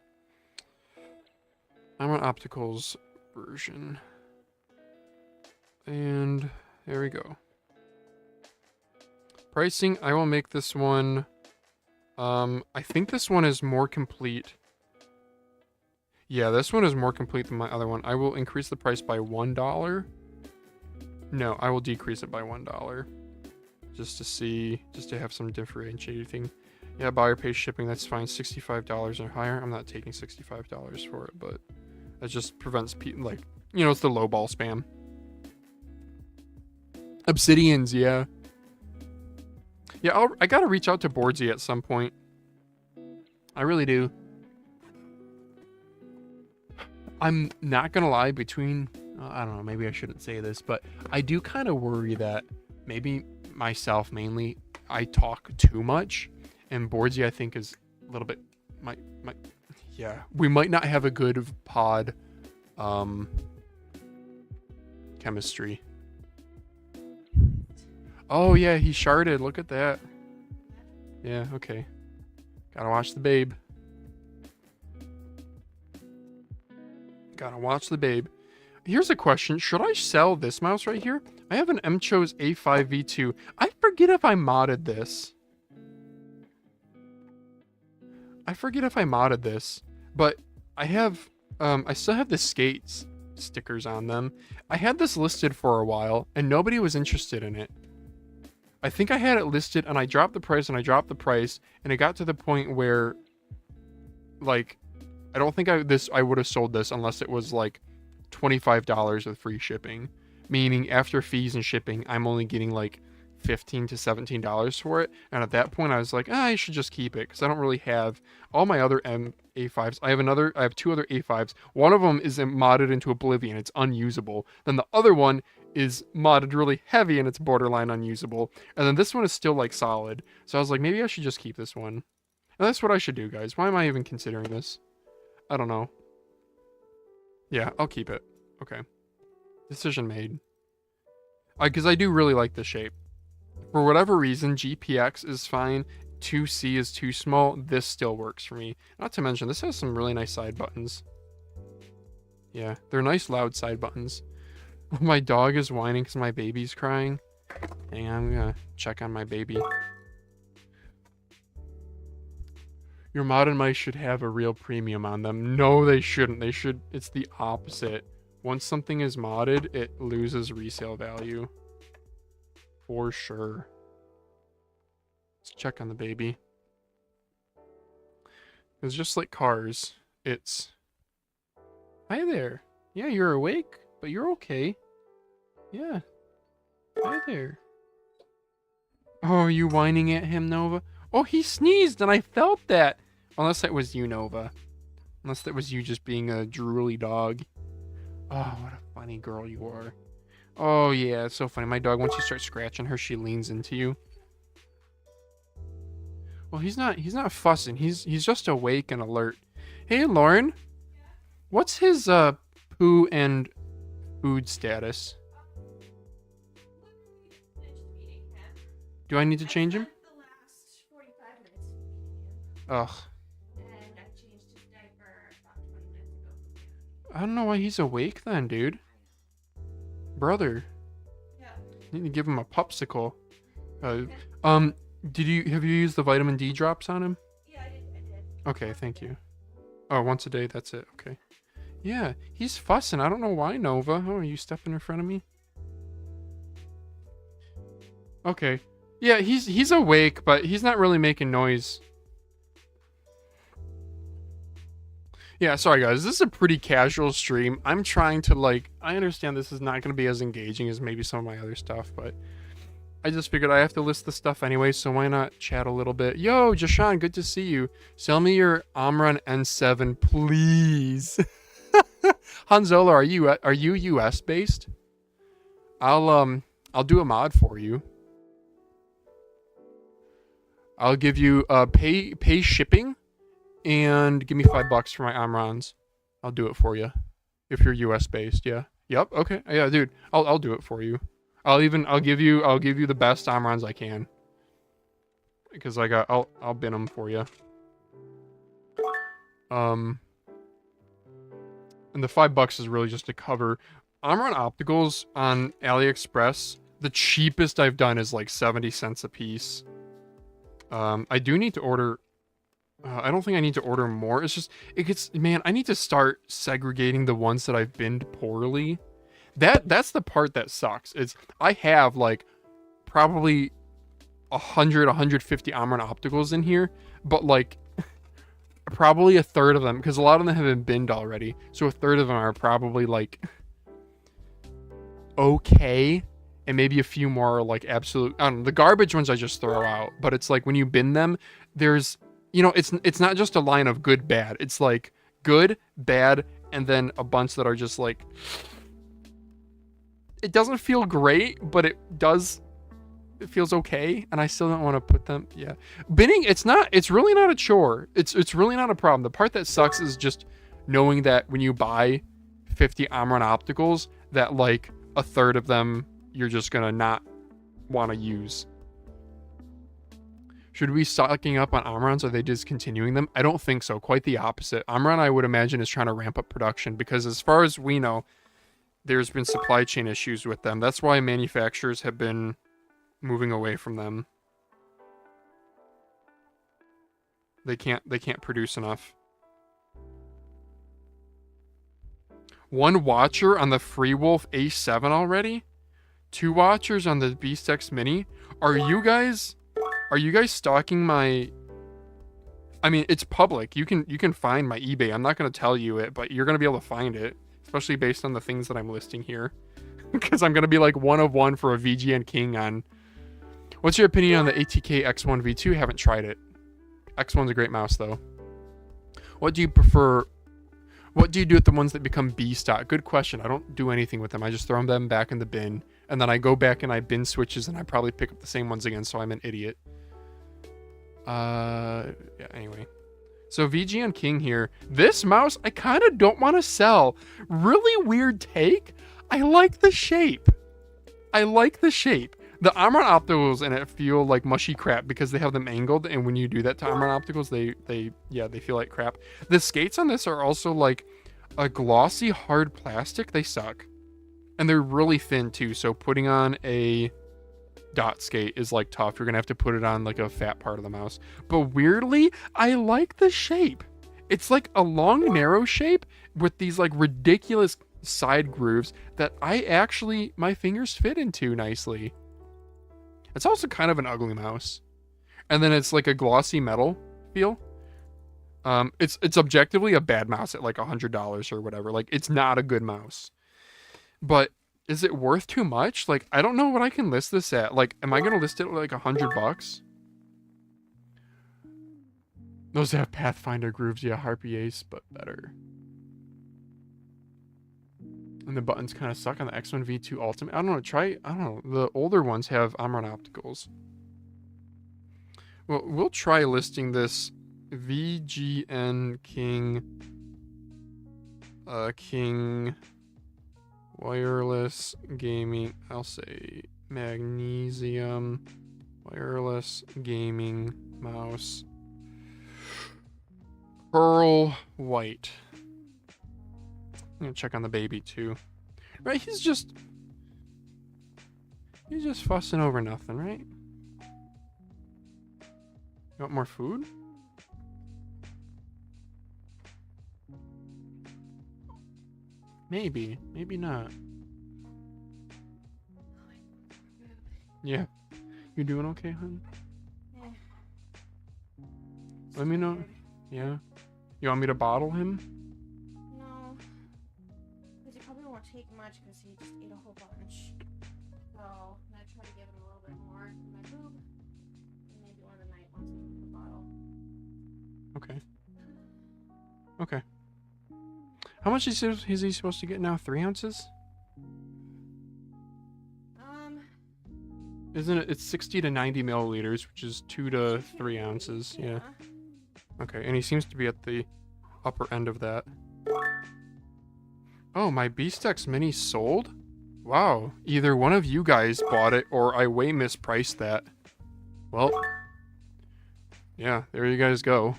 S1: I'm on Optical's version. And there we go. Pricing, I will make this one. I think this one is more complete. Yeah, this one is more complete than my other one. I will increase the price by $1. No, I will decrease it by $1. Just to see, just to have some differentiating. Yeah, buyer pays shipping, that's fine. $65 or higher. I'm not taking $65 for it, but that just prevents people, like, you know, it's the low ball spam. Obsidians, yeah. Yeah, I gotta reach out to Boardsy at some point. I really do. I'm not gonna lie, between, I don't know, maybe I shouldn't say this, but I do kind of worry that maybe myself mainly, I talk too much, and Boardsy I think is a little bit, yeah, we might not have a good pod, chemistry. Oh yeah, he sharded, look at that. Yeah, okay. Gotta watch the babe. Gotta watch the babe. Here's a question. Should I sell this mouse right here? I have an Mchose A5V2. I forget if I modded this. But I have, I still have the skates stickers on them. I had this listed for a while and nobody was interested in it. I think I had it listed and I dropped the price and it got to the point where, like, I don't think I would have sold this unless it was like $25 with free shipping. Meaning after fees and shipping, I'm only getting like $15 to $17 for it. And at that point I was like, I should just keep it because I don't really have all my other A5s. I have two other A5s. One of them is modded into Oblivion. It's unusable. Then the other one is modded really heavy and it's borderline unusable. And then this one is still like solid. So I was like, maybe I should just keep this one. And that's what I should do, guys. Why am I even considering this? I don't know. Yeah, I'll keep it. Okay. Decision made. Because I do really like the shape. For whatever reason, GPX is fine. 2C is too small. This still works for me. Not to mention, this has some really nice side buttons. Yeah, they're nice loud side buttons. My dog is whining because my baby's crying. Hang on, I'm gonna check on my baby. Your modded mice should have a real premium on them. No, they shouldn't. They should. It's the opposite. Once something is modded, it loses resale value. For sure. Let's check on the baby. It's just like cars. It's... Hi there. Yeah, you're awake, but you're okay. Yeah. Hi there. Oh, are you whining at him, Nova? Oh, he sneezed and I felt that. Unless that was you, Nova. Unless that was you just being a drooly dog. Oh, what a funny girl you are. Oh, yeah, it's so funny. My dog, once you start scratching her, she leans into you. Well, he's not fussing. He's just awake and alert. Hey, Lauren. What's his poo and food status? Do I need to change him? Ugh.
S2: And I changed his diaper about 20 minutes ago.
S1: I don't know why he's awake then, dude. Brother.
S2: Yeah.
S1: Need to give him a popsicle. Have you used the vitamin D drops on him?
S2: Yeah, I did.
S1: Okay, thank you. Oh, once a day, that's it. Okay. Yeah, he's fussing. I don't know why, Nova. Oh, are you stepping in front of me? Okay. Yeah, he's awake, but he's not really making noise. Yeah, sorry guys, this is a pretty casual stream. I'm trying to, like, I understand this is not going to be as engaging as maybe some of my other stuff, but I just figured I have to list the stuff anyway, so why not chat a little bit. Yo, Jashan, good to see you. Sell me your Omron N7, please. Hanzola, are you US based? I'll do a mod for you. I'll give you pay shipping and give me $5 for my Omrons. I'll do it for you if you're US based. Yeah. Yep. Okay. Yeah, dude. I'll do it for you. I'll give you the best Omrons I can. Because I'll bin them for you. And the $5 is really just to cover Omron opticals on AliExpress. The cheapest I've done is like 70 cents a piece. I do need to order. I don't think I need to order more. It's just, man, I need to start segregating the ones that I've binned poorly. That's the part that sucks. Is I have like probably 150 Omron opticals in here, but like probably a third of them, because a lot of them have been binned already, so a third of them are probably like okay, and maybe a few more are like absolute. I don't know, the garbage ones I just throw out, but it's like when you bin them, there's, you know, it's not just a line of good bad, it's like good, bad, and then a bunch that are just like, it doesn't feel great, but it feels okay, and I still don't want to put them. Yeah, binning, it's really not a chore. It's really not a problem. The part that sucks is just knowing that when you buy 50 Omron opticals, that like a third of them you're just gonna not want to use. Should we stocking up on Omrons? Are they discontinuing them? I don't think so. Quite the opposite. Omron, I would imagine, is trying to ramp up production, because as far as we know, there's been supply chain issues with them. That's why manufacturers have been moving away from them. They can't produce enough. One watcher on the Freewolf A7 already? 2 watchers on the Beast X Mini? Are you guys stalking my... I mean, it's public. You can find my eBay. I'm not going to tell you it, but you're going to be able to find it, especially based on the things that I'm listing here. Because I'm going to be like one of one for a VGN King on... What's your opinion on the ATK X1 V2? Haven't tried it. X1's a great mouse, though. What do you prefer? What do you do with the ones that become B stock? Good question. I don't do anything with them. I just throw them back in the bin, and then I go back and I bin switches, and I probably pick up the same ones again, so I'm an idiot. Yeah, anyway. So VGN King here. This mouse, I kind of don't want to sell. Really weird take. I like the shape. The Omron opticals in it feel like mushy crap because they have them angled, and when you do that to Omron opticals, they feel like crap. The skates on this are also like a glossy hard plastic. They suck, and they're really thin too. So putting on a dot skate is like tough. You're gonna have to put it on like a fat part of the mouse. But weirdly, I like the shape. It's like a long narrow shape with these like ridiculous side grooves that my fingers fit into nicely. It's also kind of an ugly mouse. And then it's like a glossy metal feel. It's objectively a bad mouse at like $100 or whatever. Like, it's not a good mouse. But is it worth too much? Like, I don't know what I can list this at. Like, am I going to list it at like $100? Those have Pathfinder grooves. Yeah, Harpy Ace, but better. And the buttons kind of suck on the X1 V2 Ultimate. I don't know. The older ones have Omron opticals. Well, we'll try listing this VGN King wireless gaming. I'll say magnesium wireless gaming mouse. Pearl white. I'm gonna check on the baby too. Right, he's just fussing over nothing, right? You want more food? Maybe not. Yeah. You doing okay, hon?
S2: Yeah.
S1: Let me know. Yeah. You want me to bottle him?
S2: No. Because he probably won't take much because he just ate a whole bunch. So I'm going to try to give him a little bit more in my boob. And maybe one of the night once we put the bottle.
S1: Okay. How much is he supposed to get now? 3 ounces? Isn't it? It's 60 to 90 milliliters, which is 2 to 3 ounces. Yeah. Okay, and he seems to be at the upper end of that. Oh, my Beast X Mini sold? Wow, either one of you guys bought it or I way mispriced that. Well, yeah, there you guys go.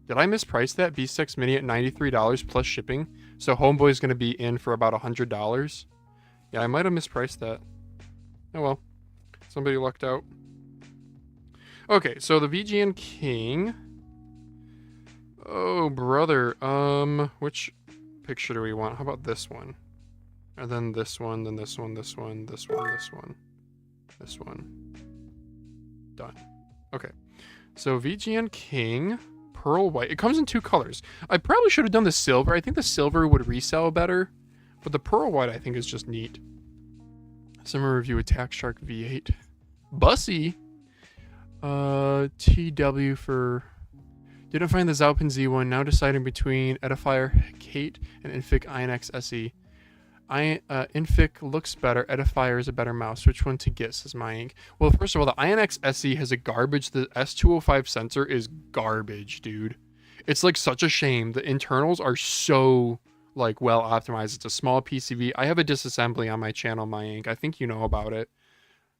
S1: Did I misprice that Beast X Mini at $93 plus shipping? So Homeboy's going to be in for about $100. Yeah, I might have mispriced that. Oh well, somebody lucked out. Okay, so the VGN King. Oh, brother. Which picture do we want? How about this one? And then this one, then this one, this one, this one, this one, this one. Done. Okay. So VGN King, pearl white. It comes in 2 colors. I probably should have done the silver. I think the silver would resell better. But the pearl white I think is just neat. Summer review Attack Shark V8. Bussy. TW for... Didn't find the Zaupin Z1. Now deciding between Edifier Kate and Infic INX SE. Infic looks better. Edifier is a better mouse. Which one to get, says my ink. Well, first of all, the INX SE has a garbage. The S205 sensor is garbage, dude. It's like such a shame. The internals are so like well optimized. It's a small PCB. I have a disassembly on my channel, my ink. I think you know about it.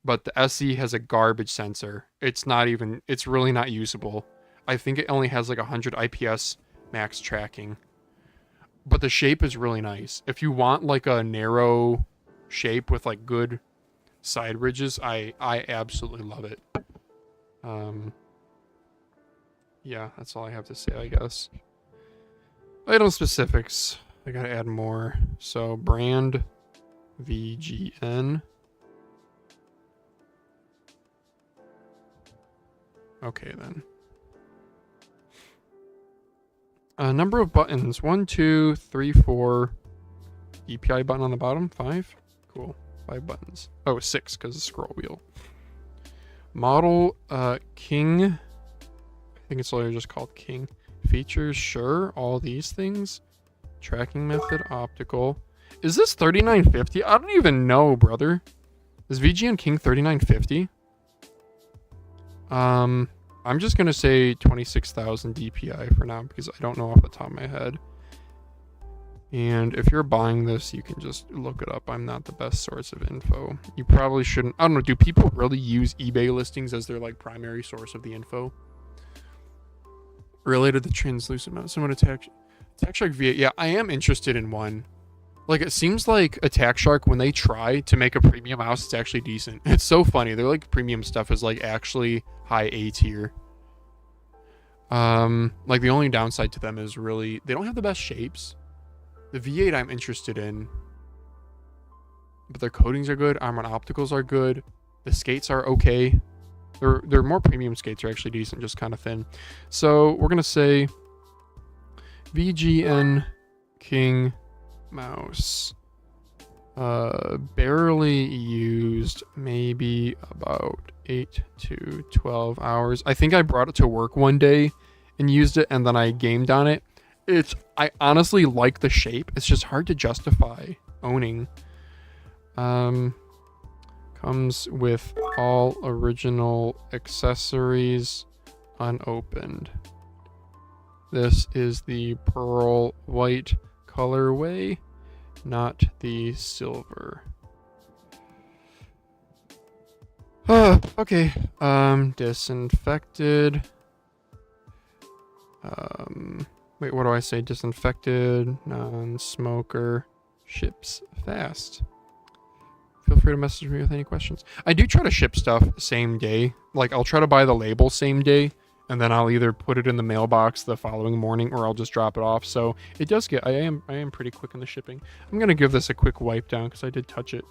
S1: But the SE has a garbage sensor. It's really not usable. I think it only has like 100 IPS max tracking. But the shape is really nice. If you want like a narrow shape with like good side ridges, I absolutely love it. Yeah, that's all I have to say, I guess. Item specifics. I gotta add more. So brand VGN. Okay then. Number of buttons. 1, 2, 3, 4. DPI button on the bottom. 5. Cool. 5 buttons. Oh, 6 because of scroll wheel. Model King. I think it's literally just called King. Features, sure. All these things. Tracking method, optical. Is this 3950? I don't even know, brother. Is VGN King 3950? I'm just going to say 26,000 DPI for now because I don't know off the top of my head. And if you're buying this, you can just look it up. I'm not the best source of info. You probably shouldn't. I don't know. Do people really use eBay listings as their like primary source of the info? Related to translucent mount. Someone Attack Shark V8. Yeah, I am interested in one. Like, it seems like Attack Shark, when they try to make a premium mouse, it's actually decent. It's so funny. They're like premium stuff is like actually high A tier. Like the only downside to them is really they don't have the best shapes. The V8 I'm interested in, but their coatings are good. Armor opticals are good. The skates are okay. They're more premium skates are actually decent, just kind of thin. So we're gonna say VGN King mouse. Barely used, maybe about 8 to 12 hours. I think I brought it to work one day and used it, and then I gamed on it. I honestly like the shape. It's just hard to justify owning. Comes with all original accessories unopened. This is the pearl white colorway, not the silver. Okay. Disinfected. Wait, what do I say? Disinfected, non-smoker, ships fast. Feel free to message me with any questions. I do try to ship stuff same day. Like, I'll try to buy the label same day, and then I'll either put it in the mailbox the following morning, or I'll just drop it off. So it does get, I am pretty quick in the shipping. I'm gonna give this a quick wipe down because I did touch it.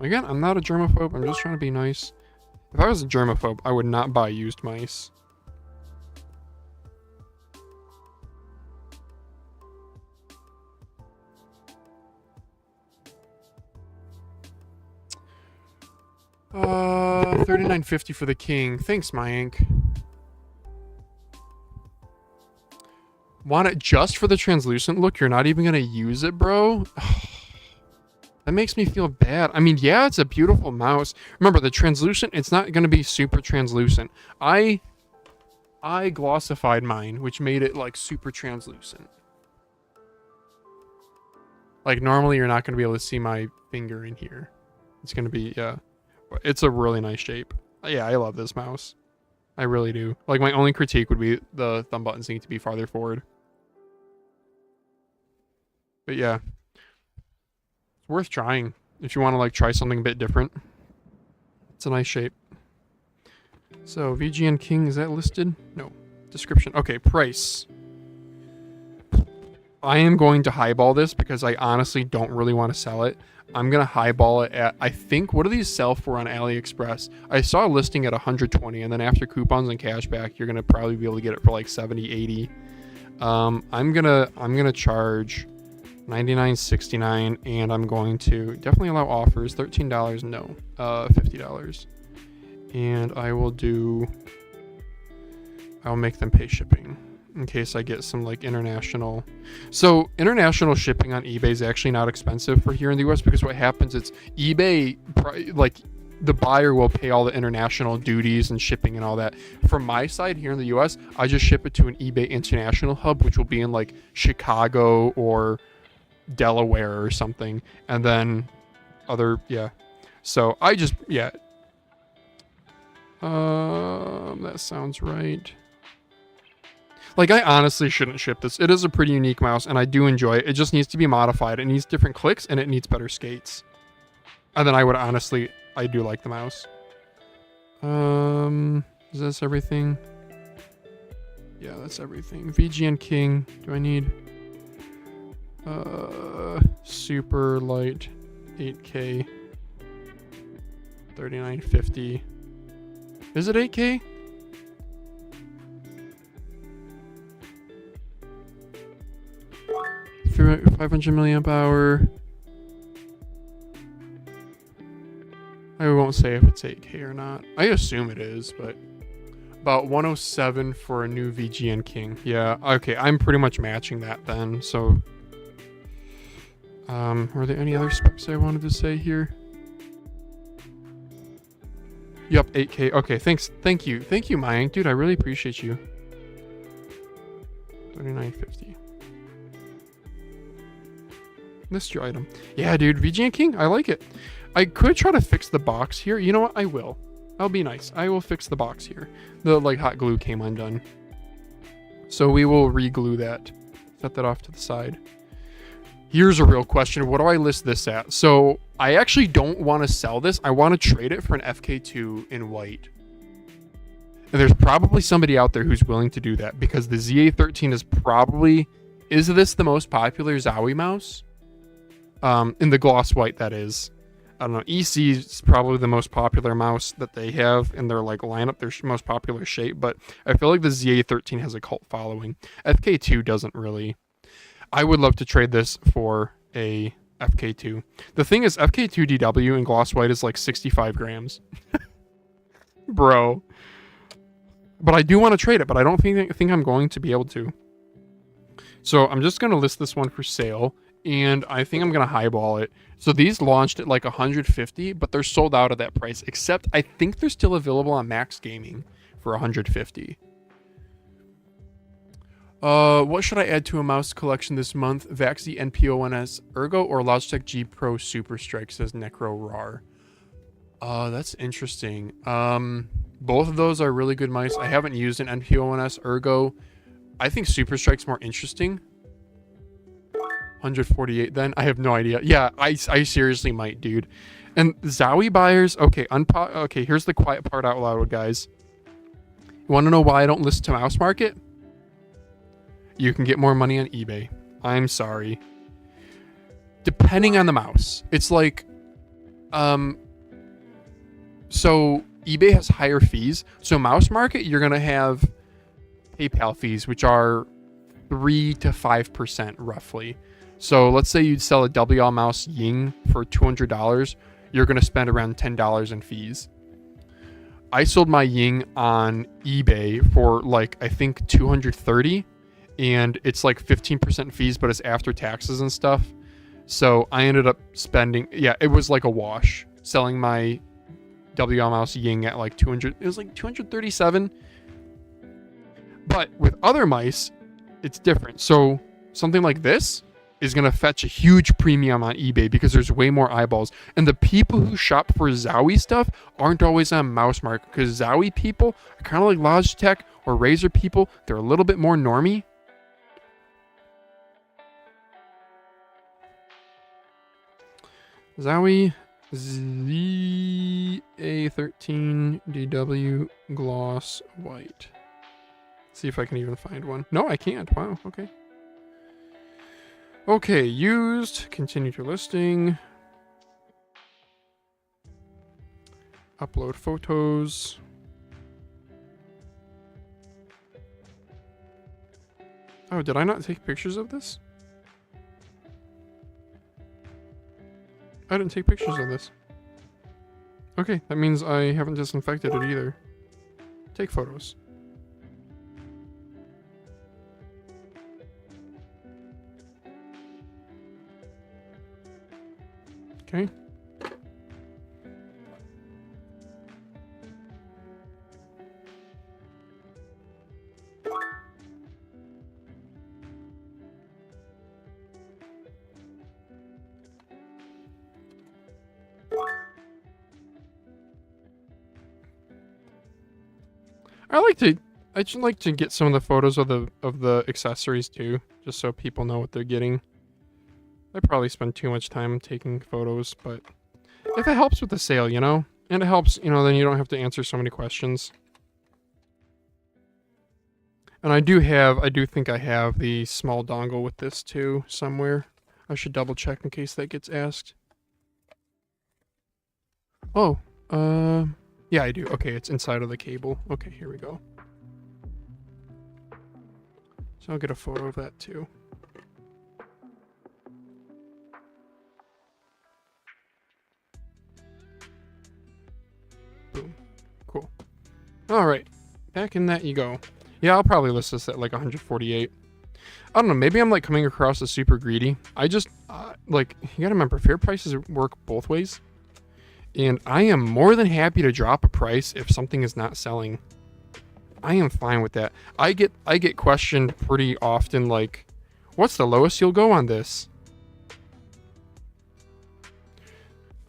S1: Again, I'm not a germaphobe. I'm just trying to be nice. If I was a germaphobe, I would not buy used mice. $39.50 for the King. Thanks, my ink. Want it just for the translucent look? You're not even gonna use it, bro? That makes me feel bad. I mean, yeah, it's a beautiful mouse. Remember, the translucent, it's not gonna be super translucent. I glossified mine, which made it like super translucent. Like, normally you're not gonna be able to see my finger in here. It's gonna be, yeah. It's a really nice shape. Yeah, I love this mouse. I really do. Like, my only critique would be the thumb buttons need to be farther forward. But yeah. It's worth trying if you want to, like, try something a bit different. It's a nice shape. So, VGN King, is that listed? No. Description. Okay, price. I am going to highball this because I honestly don't really want to sell it. I'm going to highball it at, I think, what do these sell for on AliExpress? I saw a listing at 120, and then after coupons and cashback, you're going to probably be able to get it for like 70, 80. I'm going to charge $99.69, and I'm going to definitely allow offers. $13, no, $50. And I'll make them pay shipping in case I get some like international. So international shipping on eBay is actually not expensive for here in the US, because what happens is eBay, like the buyer will pay all the international duties and shipping and all that. From my side here in the US, I just ship it to an eBay international hub, which will be in like Chicago or Delaware or something. And then so I just, that sounds right. Like, I honestly shouldn't ship this. It is a pretty unique mouse, and I do enjoy it. It just needs to be modified. It needs different clicks, and it needs better skates. And then I do like the mouse. Is this everything? Yeah, that's everything. VGN King. Do I need... super light 8K 3950. Is it 8K? For 500 milliamp hour. I won't say if it's 8K or not. I assume it is, but about 107 for a new VGN King. Yeah, okay, I'm pretty much matching that then. So, were there any other specs I wanted to say here? Yup, 8K. Okay, thanks. Thank you, Mayank. Dude, I really appreciate you. 3950. Missed your item. Yeah, dude, VGN King, I like it. I could try to fix the box here. You know what? I will. I'll be nice. I will fix the box here. The like hot glue came undone. So we will re-glue that. Set that off to the side. Here's a real question. What do I list this at? So I actually don't want to sell this. I want to trade it for an FK2 in white. And there's probably somebody out there who's willing to do that, because the ZA13 is probably... Is this the most popular Zowie mouse? In the gloss white, that is. I don't know. EC is probably the most popular mouse that they have in their like lineup, their most popular shape, but I feel like the ZA13 has a cult following. FK2 doesn't really. I would love to trade this for a FK2. The thing is, FK2 DW in gloss white is like 65 grams. Bro. But I do want to trade it, but I don't think I'm going to be able to. So I'm just going to list this one for sale, and I think I'm going to highball it. So these launched at like 150, but they're sold out at that price, except I think they're still available on Max Gaming for 150. What should I add to a mouse collection this month? Vaxi NP01S Ergo or Logitech G Pro Super Strike, says Necro Rar. That's interesting. Both of those are really good mice. I haven't used an NP01S Ergo. I think Super Strike's more interesting. 148 then? I have no idea. Yeah, I seriously might, dude. And Zowie buyers, okay, okay, here's the quiet part out loud, guys. You want to know why I don't list to Mouse Market? You can get more money on eBay. I'm sorry. Depending on the mouse. It's like, so eBay has higher fees. So Mouse Market, you're going to have PayPal fees, which are 3 to 5% roughly. So let's say you'd sell a WL mouse Ying for $200. You're going to spend around $10 in fees. I sold my Ying on eBay for like, I think 230, and it's like 15% fees, but it's after taxes and stuff. So I ended up spending, yeah, it was like a wash selling my WL mouse Ying at like 200. It was like 237. But with other mice, it's different. So something like this is going to fetch a huge premium on eBay because there's way more eyeballs. And the people who shop for Zowie stuff aren't always on Mouse Market, because Zowie people are kind of like Logitech or Razer people. They're a little bit more normie. Zowie ZA13 DW Gloss White. See if I can even find one. No, I can't. Wow, okay. Okay, used. Continue to listing. Upload photos. Oh, did I not take pictures of this? I didn't take pictures of this. Okay, that means I haven't disinfected it either. Take photos. Okay. I just like to get some of the photos of the accessories too, just so people know what they're getting. I probably spend too much time taking photos, but if it helps with the sale, you know, and it helps, you know, then you don't have to answer so many questions. And I do think I have the small dongle with this too somewhere. I should double check in case that gets asked. Oh, yeah, I do. Okay, it's inside of the cable. Okay, here we go. So I'll get a photo of that too. Boom. Cool. All right, back in that you go. Yeah, I'll probably list this at like 148. I don't know, maybe I'm like coming across as super greedy. I just, like, you gotta remember, fair prices work both ways. And I am more than happy to drop a price if something is not selling. I am fine with that. I get questioned pretty often, like, what's the lowest you'll go on this?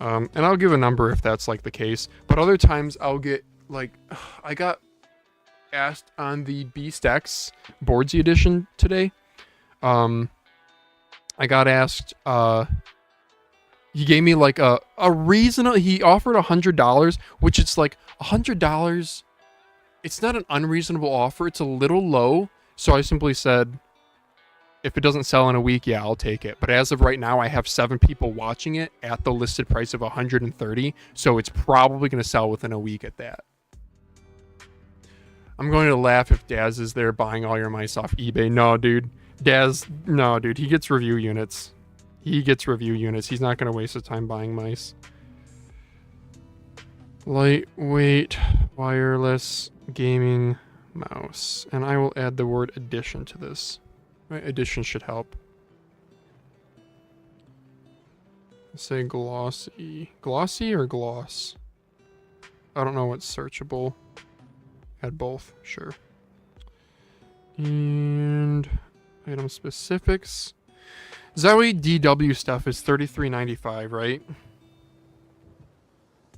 S1: And I'll give a number if that's like the case. But other times I'll get, like, I got asked on the Beast X Boardsy edition today. I got asked, he gave me like a reasonable, he offered $100, which it's like $100. It's not an unreasonable offer. It's a little low. So I simply said, if it doesn't sell in a week, yeah, I'll take it. But as of right now, I have 7 people watching it at the listed price of $130. So it's probably going to sell within a week at that. I'm going to laugh if Daz is there buying all your mice off eBay. No, dude. Daz, no, dude. He gets review units. He's not going to waste his time buying mice. Lightweight, wireless, gaming mouse. And I will add the word addition to this. Right, addition should help. Say glossy. Glossy or gloss? I don't know what's searchable. Add both, sure. And item specifics. Zowie DW stuff is $33.95, right?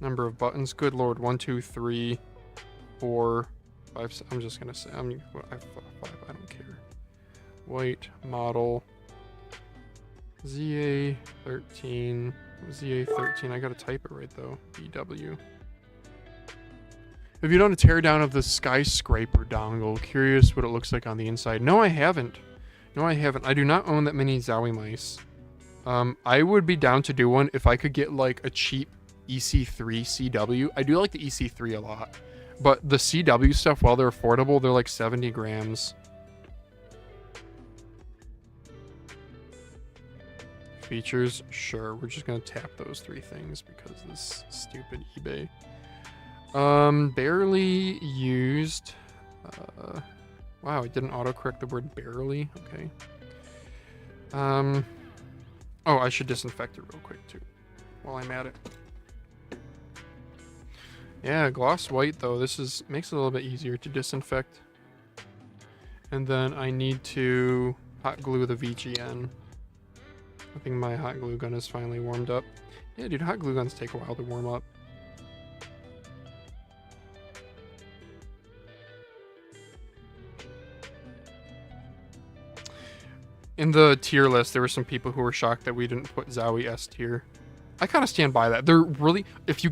S1: Number of buttons. Good lord. 1, 2, 3, 4, 5. I'm just gonna say. I have 5. I don't care. White model. ZA13. ZA13. I gotta type it right though. DW. Have you done a teardown of the skyscraper dongle? Curious what it looks like on the inside. No, I haven't. I do not own that many Zowie mice. I would be down to do one if I could get like a cheap EC3 CW. I do like the EC3 a lot. But the CW stuff, while they're affordable, they're like 70 grams. Features, sure. We're just gonna tap those 3 things because this stupid eBay. Barely used. Wow, it didn't autocorrect the word barely. Okay. Oh, I should disinfect it real quick too, while I'm at it. Yeah, gloss white though. This makes it a little bit easier to disinfect. And then I need to hot glue the VGN. I think my hot glue gun is finally warmed up. Yeah, dude, hot glue guns take a while to warm up. In the tier list, there were some people who were shocked that we didn't put Zowie S tier. I kind of stand by that. They're really, if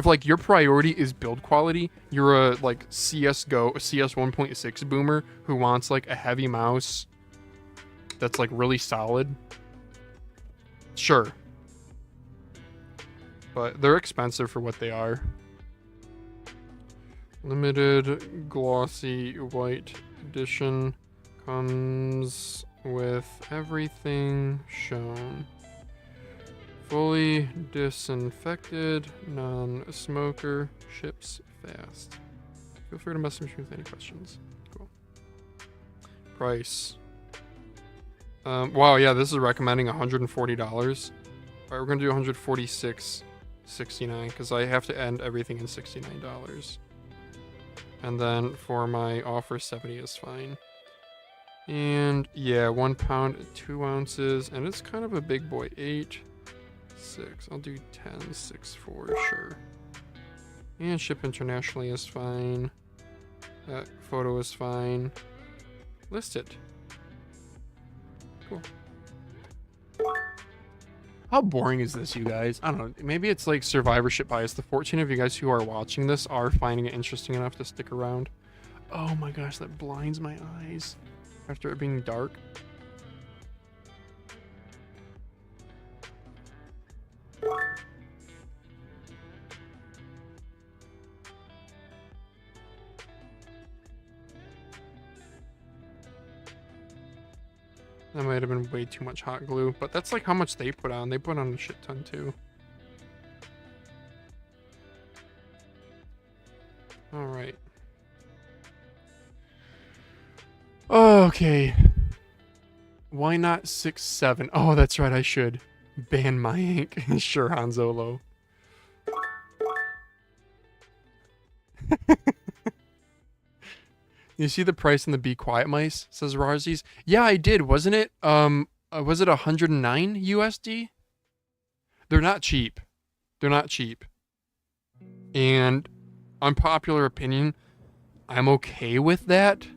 S1: like your priority is build quality, you're a like CS 1.6 boomer who wants like a heavy mouse that's like really solid, sure. But they're expensive for what they are. Limited glossy white edition comes with everything shown. Fully disinfected, non-smoker, ships fast. Feel free to message me with any questions. Cool. Price. Wow, yeah, this is recommending $140. Alright, we're gonna do $146.69 because I have to end everything in $69. And then for my offer, 70 is fine. And yeah, 1 pound, 2 ounces, and it's kind of a big boy. 8, 6. I'll do 10, 6, 4, sure. And ship internationally is fine. That photo is fine. List it. Cool. How boring is this, you guys? I don't know. Maybe it's like survivorship bias. The 14 of you guys who are watching this are finding it interesting enough to stick around. Oh my gosh, that blinds my eyes after it being dark. That might have been way too much hot glue, but that's like how much they put on. They put on a shit ton too. All right. Okay. Why not 6, 7? Oh, that's right. I should ban my ink. Sure, Han Solo. You see the price on the Be Quiet mice? Says Rarzies. Yeah, I did. Wasn't it? Was it 109 USD? They're not cheap. They're not cheap. And unpopular opinion, I'm okay with that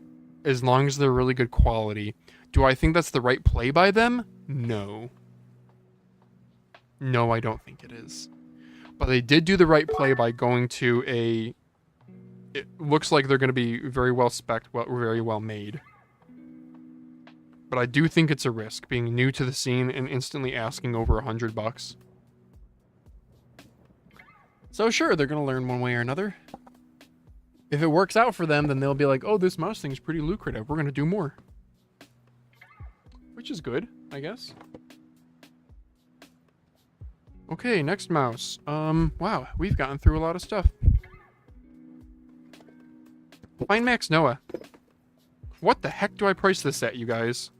S1: as long as they're really good quality. Do I think that's the right play by them? No. No, I don't think it is. But they did do the right play by going to a... It looks like they're going to be very well spec'd, very well made. But I do think it's a risk, being new to the scene and instantly asking over $100. So sure, they're going to learn one way or another. If it works out for them, then they'll be like, oh, this mouse thing is pretty lucrative. We're going to do more. Which is good, I guess. Okay, next mouse. Wow, we've gotten through a lot of stuff. FindMax Noah. What the heck do I price this at, you guys?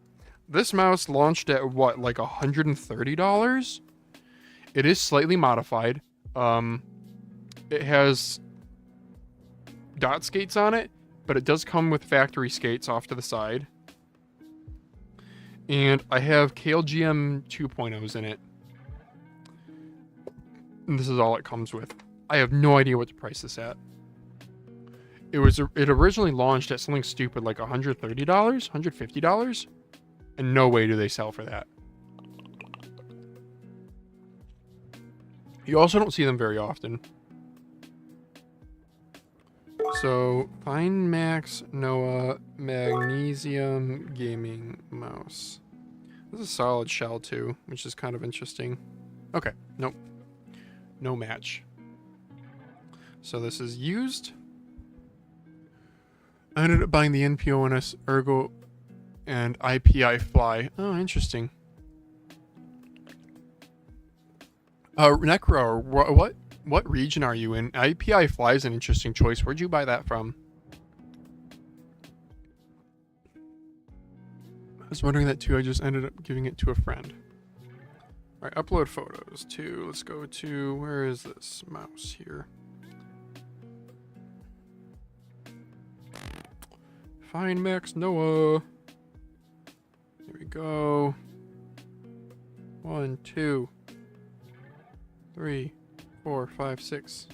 S1: This mouse launched at what, like $130? It is slightly modified. It has dot skates on it, but it does come with factory skates off to the side. And I have KLGM 2.0s in it. And this is all it comes with. I have no idea what to price this at. It originally launched at something stupid like $130, $150, and no way do they sell for that. You also don't see them very often. So, FindMax Noah Magnesium Gaming Mouse. This is a solid shell too, which is kind of interesting. Okay, nope. No match. So this is used. I ended up buying the NPONS Ergo and IPI Fly. Oh, interesting. Necro, what region are you in? IPI Fly is an interesting choice. Where'd you buy that from? I was wondering that too. I just ended up giving it to a friend. All right, upload photos to, let's go to, where is this mouse here? FindMax Noah. Here we go. 1, 2, 3, 4, 5, 6,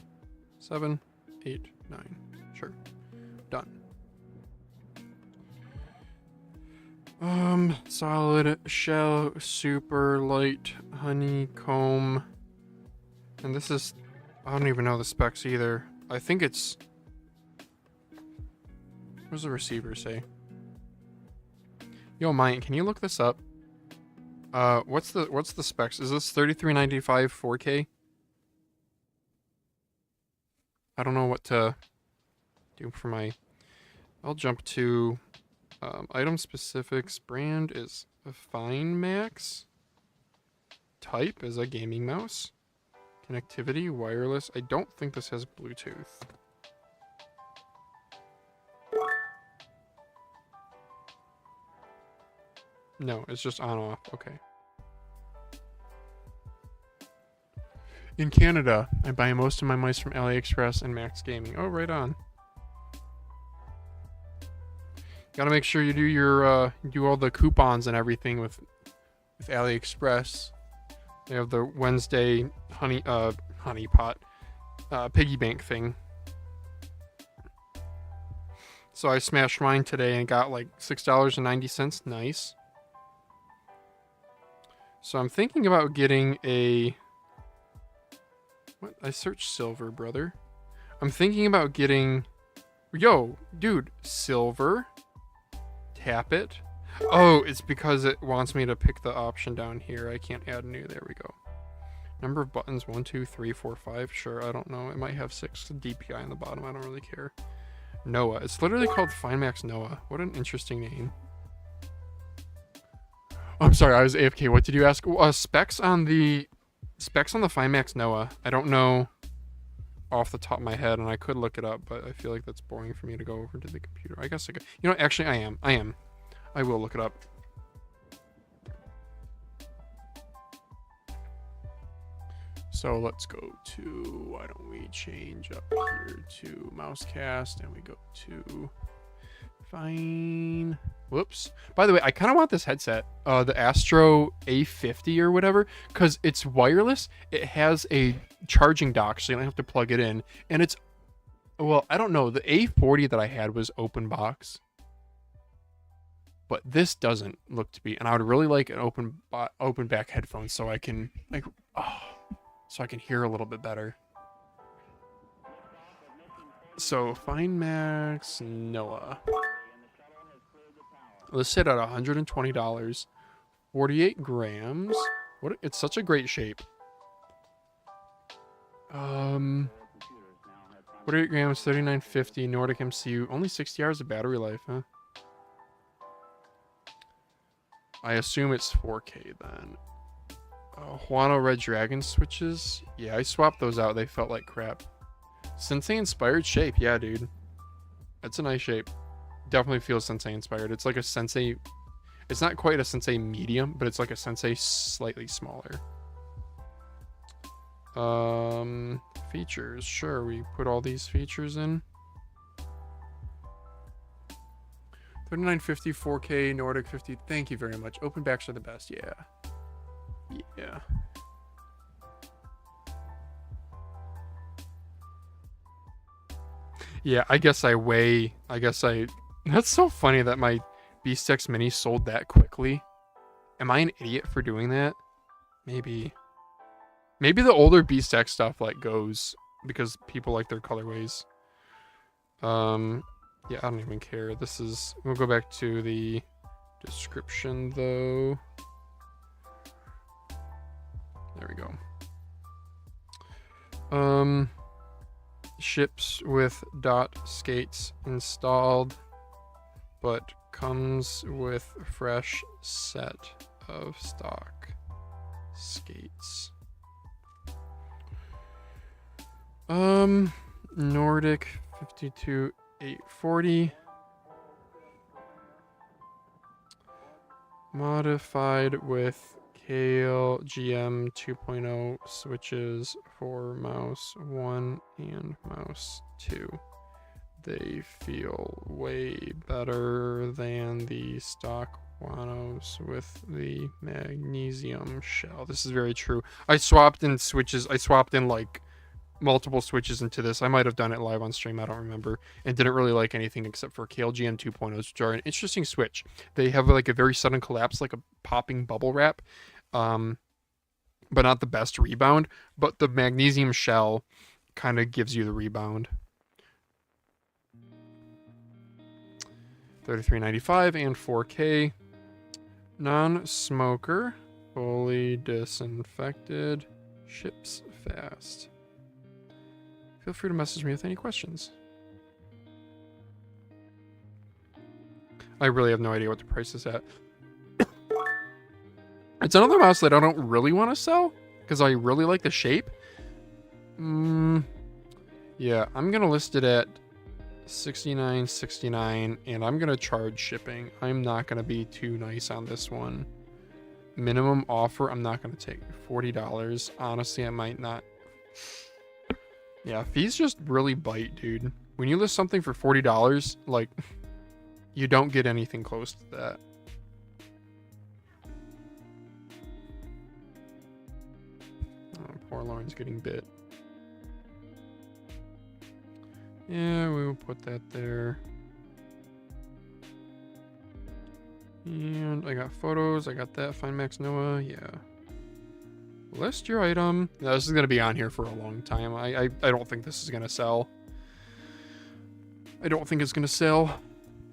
S1: 7, 8, 9. Sure. Done. Solid shell, super light honeycomb. And this is, I don't even know the specs either. I think it's, what does the receiver say? Yo, Mike, can you look this up? What's the specs? Is this 3395 4K? I don't know what to do for my... I'll jump to item specifics. Brand is a FineMax. Type is a gaming mouse. Connectivity, wireless. I don't think this has Bluetooth. No, it's just on off. Okay. In Canada, I buy most of my mice from AliExpress and Max Gaming. Oh, right on. Gotta make sure you do your do all the coupons and everything with AliExpress. They have the Wednesday honey pot piggy bank thing. So I smashed mine today and got like $6.90. Nice. So I'm thinking about getting a... What? I searched silver, brother. I'm thinking about getting... Yo, dude, silver. Tap it. Oh, it's because it wants me to pick the option down here. I can't add new. There we go. Number of buttons, 1, 2, 3, 4, 5. Sure, I don't know. It might have 6 DPI on the bottom. I don't really care. Noah. It's literally called FineMax Noah. What an interesting name. I'm sorry, I was AFK. What did you ask? Specs on the FineMax Noah. I don't know off the top of my head, and I could look it up, but I feel like that's boring for me to go over to the computer. I guess I could. You know, actually, I am. I will look it up. So let's go to, why don't we change up here to Mousecast, and we go to Fine. Whoops. By the way, I kind of want this headset, the Astro A50 or whatever, because it's wireless. It has a charging dock, so you don't have to plug it in. And it's, well, I don't know. The A40 that I had was open box. But this doesn't look to be, and I would really like an open back headphones so I can, like, so I can hear a little bit better. So, FineMax Noah. Listed at $120. 48 grams. What? It's such a great shape. 48 grams, 3950, Nordic MCU. Only 60 hours of battery life, huh? I assume it's 4K then. Huano Red Dragon switches. Yeah, I swapped those out. They felt like crap. Sensei inspired shape. Yeah, dude. That's a nice shape. Definitely feels Sensei inspired. It's like a Sensei. It's not quite a Sensei medium, but it's like a Sensei slightly smaller. Features. Sure, we put all these features in. 3950 4K Nordic 50. Thank you very much. Open backs are the best. Yeah. Yeah. Yeah, I guess that's so funny that my Beast Mini sold that quickly. Am I an idiot for doing that? Maybe the older Beast X stuff like goes because people like their colorways. Yeah, I don't even care. We'll go back to the description though. There we go. Ships with dot skates installed, but comes with fresh set of stock skates. Nordic 52840. Modified with Kale GM 2.0 switches for mouse 1 and mouse 2. They feel way better than the stock Wanos with the magnesium shell. This is very true. I swapped in switches. I swapped in like multiple switches into this. I might have done it live on stream. I don't remember. And didn't really like anything except for Kale GM 2.0s, which are an interesting switch. They have like a very sudden collapse, like a popping bubble wrap. But not the best rebound. But the magnesium shell kind of gives you the rebound. $33.95 and 4K. Non-smoker, fully disinfected, ships fast. Feel free to message me with any questions. I really have no idea what the price is at. It's another mouse that I don't really want to sell because I really like the shape. Yeah, I'm gonna list it at $69.69, and I'm gonna charge shipping. I'm not gonna be too nice on this one. Minimum offer, I'm not gonna take $40. Honestly, I might not. Yeah, fees just really bite, dude. When you list something for $40, like, you don't get anything close to that. Oh, poor Lauren's getting bit. Yeah, we will put that there. And I got photos. I got that. Find Max Noah. Yeah. List your item. No, this is going to be on here for a long time. I don't think this is going to sell. I don't think it's going to sell.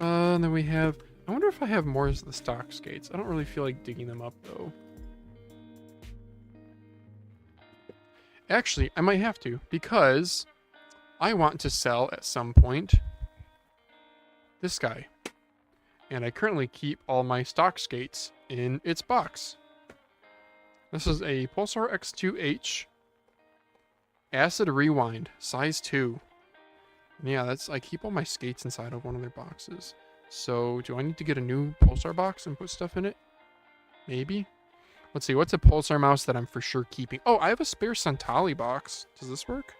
S1: And then we have... I wonder if I have more of the stock skates. I don't really feel like digging them up, though. Actually, I might have to, because I want to sell at some point this guy. And I currently keep all my stock skates in its box. This is a Pulsar X2H Acid Rewind, size 2. And yeah, I keep all my skates inside of one of their boxes. So, do I need to get a new Pulsar box and put stuff in it? Maybe. Let's see, what's a Pulsar mouse that I'm for sure keeping? Oh, I have a spare Centauri box. Does this work?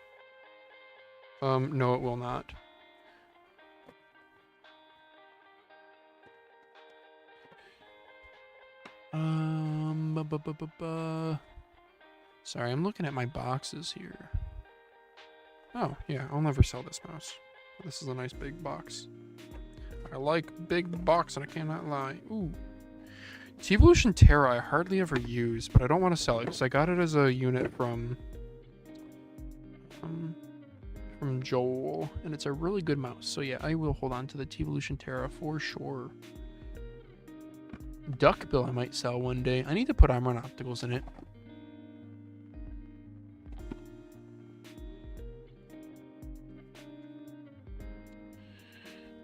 S1: No, it will not. Sorry, I'm looking at my boxes here. Oh, yeah, I'll never sell this mouse. This is a nice big box. I like big box and I cannot lie. Ooh. T-Evolution Terra I hardly ever use, but I don't want to sell it because I got it as a unit from Joel, and it's a really good mouse. So yeah, I will hold on to the T-Evolution Terra for sure. Duckbill I might sell one day. I need to put Armor and Opticals in it.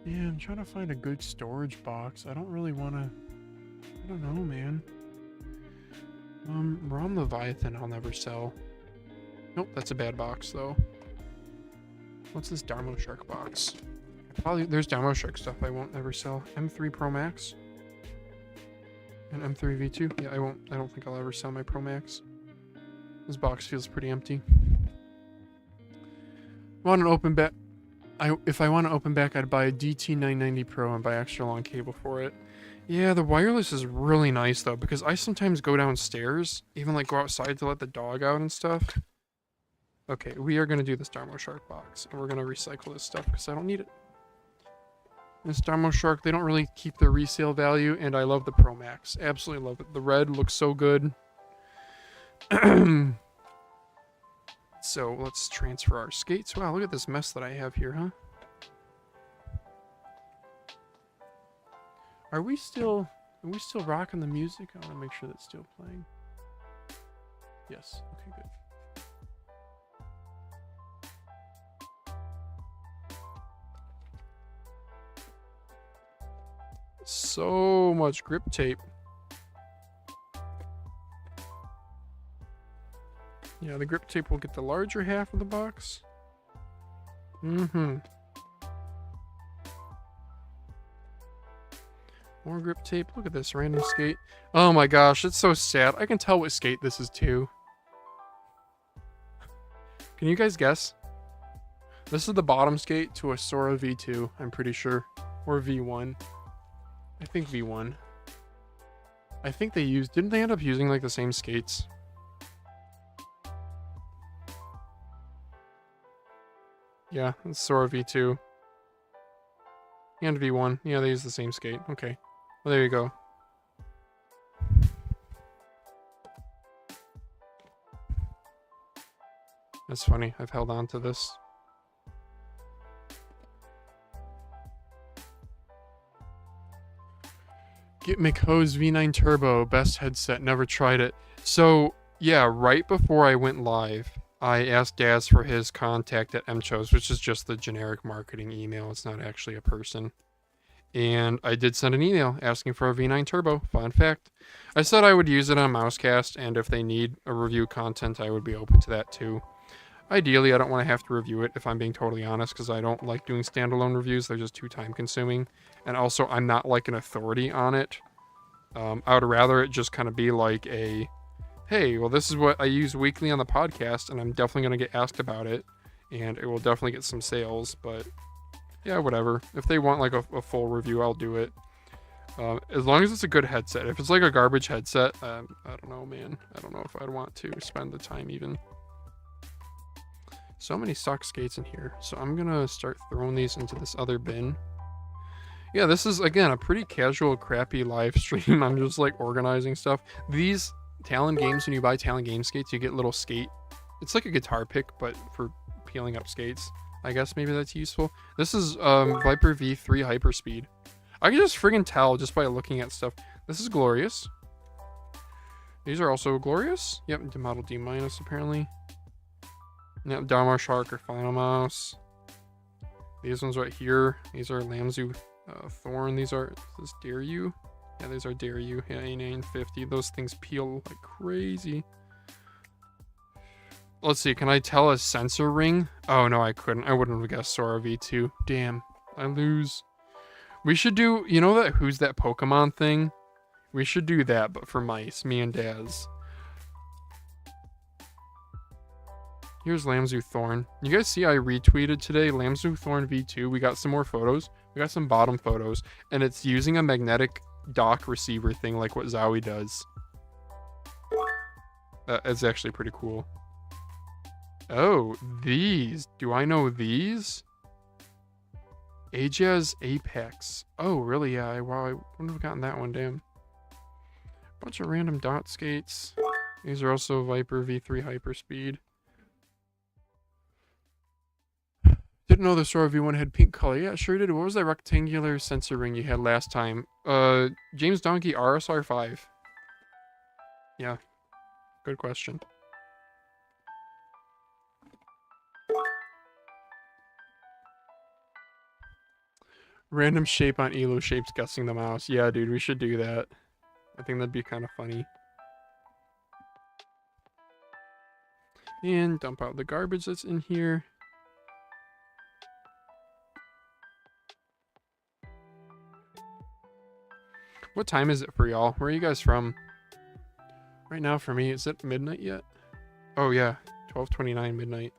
S1: Yeah, I'm trying to find a good storage box. I don't really want to... I don't know, man. Rom Leviathan I'll never sell. Nope, that's a bad box, though. What's this Darmo Shark box? Probably there's Darmo Shark stuff I won't ever sell. M3 Pro Max. And M3 V2. Yeah, I don't think I'll ever sell my Pro Max. This box feels pretty empty. Want an open back? If I want to open back, I'd buy a DT990 Pro and buy extra long cable for it. Yeah, the wireless is really nice though, because I sometimes go downstairs, even like go outside to let the dog out and stuff. Okay, we are going to do this Darmo Shark box, and we're going to recycle this stuff because I don't need it. This Darmo Shark, they don't really keep their resale value, and I love the Pro Max. Absolutely love it. The red looks so good. So let's transfer our skates. Wow, look at this mess that I have here, huh? Are we still rocking the music? I want to make sure that's still playing. Yes. Okay, good. So much grip tape. Yeah, the grip tape will get the larger half of the box. More grip tape. Look at this random skate. Oh my gosh, it's so sad. I can tell what skate this is too. Can you guys guess? This is the bottom skate to a Sora V2, I'm pretty sure. Or V1. I think V1. I think didn't they end up using like the same skates? Yeah, it's Sora V2. And V1. Yeah, they use the same skate. Okay. Well, there you go. That's funny. I've held on to this. Get McHose V9 Turbo, best headset, never tried it. So, yeah, right before I went live, I asked Daz for his contact at Mchos, which is just the generic marketing email. It's not actually a person. And I did send an email asking for a V9 Turbo. Fun fact. I said I would use it on Mousecast, and if they need a review content, I would be open to that too. Ideally, I don't want to have to review it, if I'm being totally honest, because I don't like doing standalone reviews. They're just too time-consuming. And also, I'm not like an authority on it. I would rather it just kind of be like a, hey, well, this is what I use weekly on the podcast, and I'm definitely going to get asked about it, and it will definitely get some sales, but yeah, whatever. If they want like a full review, I'll do it. As long as it's a good headset. If it's like a garbage headset, I don't know, man. I don't know if I'd want to spend the time even. So many stock skates in here. So I'm going to start throwing these into this other bin. Yeah, this is, again, a pretty casual, crappy live stream. I'm just, like, organizing stuff. These Talon games, when you buy Talon game skates, you get little skate. It's like a guitar pick, but for peeling up skates. I guess maybe that's useful. This is Viper V3 Hyperspeed. I can just friggin' tell just by looking at stuff. This is glorious. These are also glorious. Yep, Model D minus apparently. Yep, Dalmar Shark or Final Mouse. These ones right here. These are Lamzu Thorn. These are, is this Dare You? Yeah, these are Dare You. Yeah, A950. Those things peel like crazy. Let's see, can I tell a sensor ring? Oh no, I couldn't. I wouldn't have guessed Sora V2. Damn, I lose. We should do, you know that Who's That Pokemon thing? We should do that, but for mice, me and Daz. Here's Lamzu Thorn. You guys see I retweeted today Lamzu Thorn V2. We got some more photos. We got some bottom photos, and it's using a magnetic dock receiver thing like what Zowie does. That's actually pretty cool. Oh, these. Do I know these? Ajaz Apex. Oh, really? Yeah, wow, I wouldn't have gotten that one, damn. Bunch of random dot skates. These are also Viper V3 Hyperspeed. Didn't know the Sora V1 had pink color. Yeah, sure did. What was that rectangular sensor ring you had last time? James Donkey RSR5. Yeah, good question. Random shape on Elo shapes guessing the mouse. Yeah, dude, we should do that. I think that'd be kind of funny. And dump out the garbage that's in here. What time is it for y'all? Where are you guys from? Right now for me, is it midnight yet? Oh yeah, 12:29 midnight.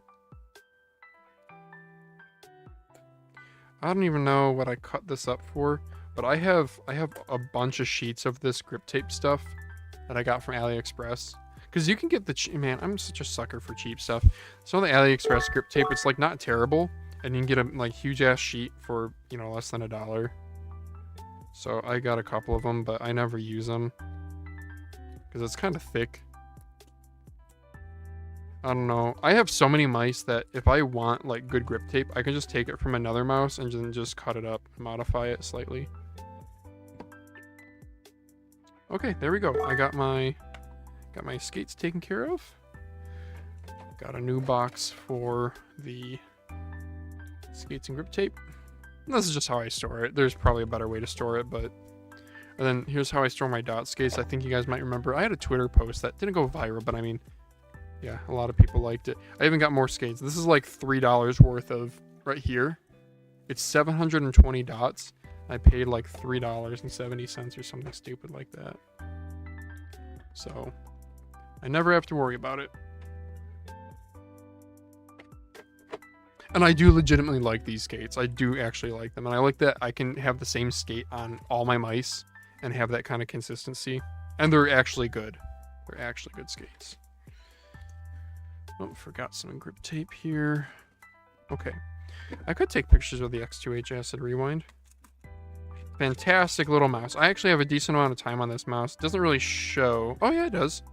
S1: I don't even know what I cut this up for, but I have a bunch of sheets of this grip tape stuff that I got from AliExpress. Because you can get the man, I'm such a sucker for cheap stuff. So the AliExpress grip tape, it's like not terrible, and you can get a like huge ass sheet for, you know, less than $1. So I got a couple of them, but I never use them because it's kind of thick. I don't know. I have so many mice that if I want like good grip tape, I can just take it from another mouse and then just cut it up, modify it slightly. Okay, there we go. I got my skates taken care of. Got a new box for the skates and grip tape. This is just how I store it. There's probably a better way to store it, but... And then here's how I store my dot skates. I think you guys might remember. I had a Twitter post that didn't go viral, but I mean... Yeah, a lot of people liked it. I even got more skates. This is like $3 worth of... Right here. It's 720 dots. I paid like $3.70 or something stupid like that. So... I never have to worry about it. And I do legitimately like these skates. I do actually like them. And I like that I can have the same skate on all my mice and have that kind of consistency. And they're actually good. They're actually good skates. Oh, forgot some grip tape here. Okay. I could take pictures of the X2H Acid Rewind. Fantastic little mouse. I actually have a decent amount of time on this mouse. It doesn't really show. Oh, yeah, it does.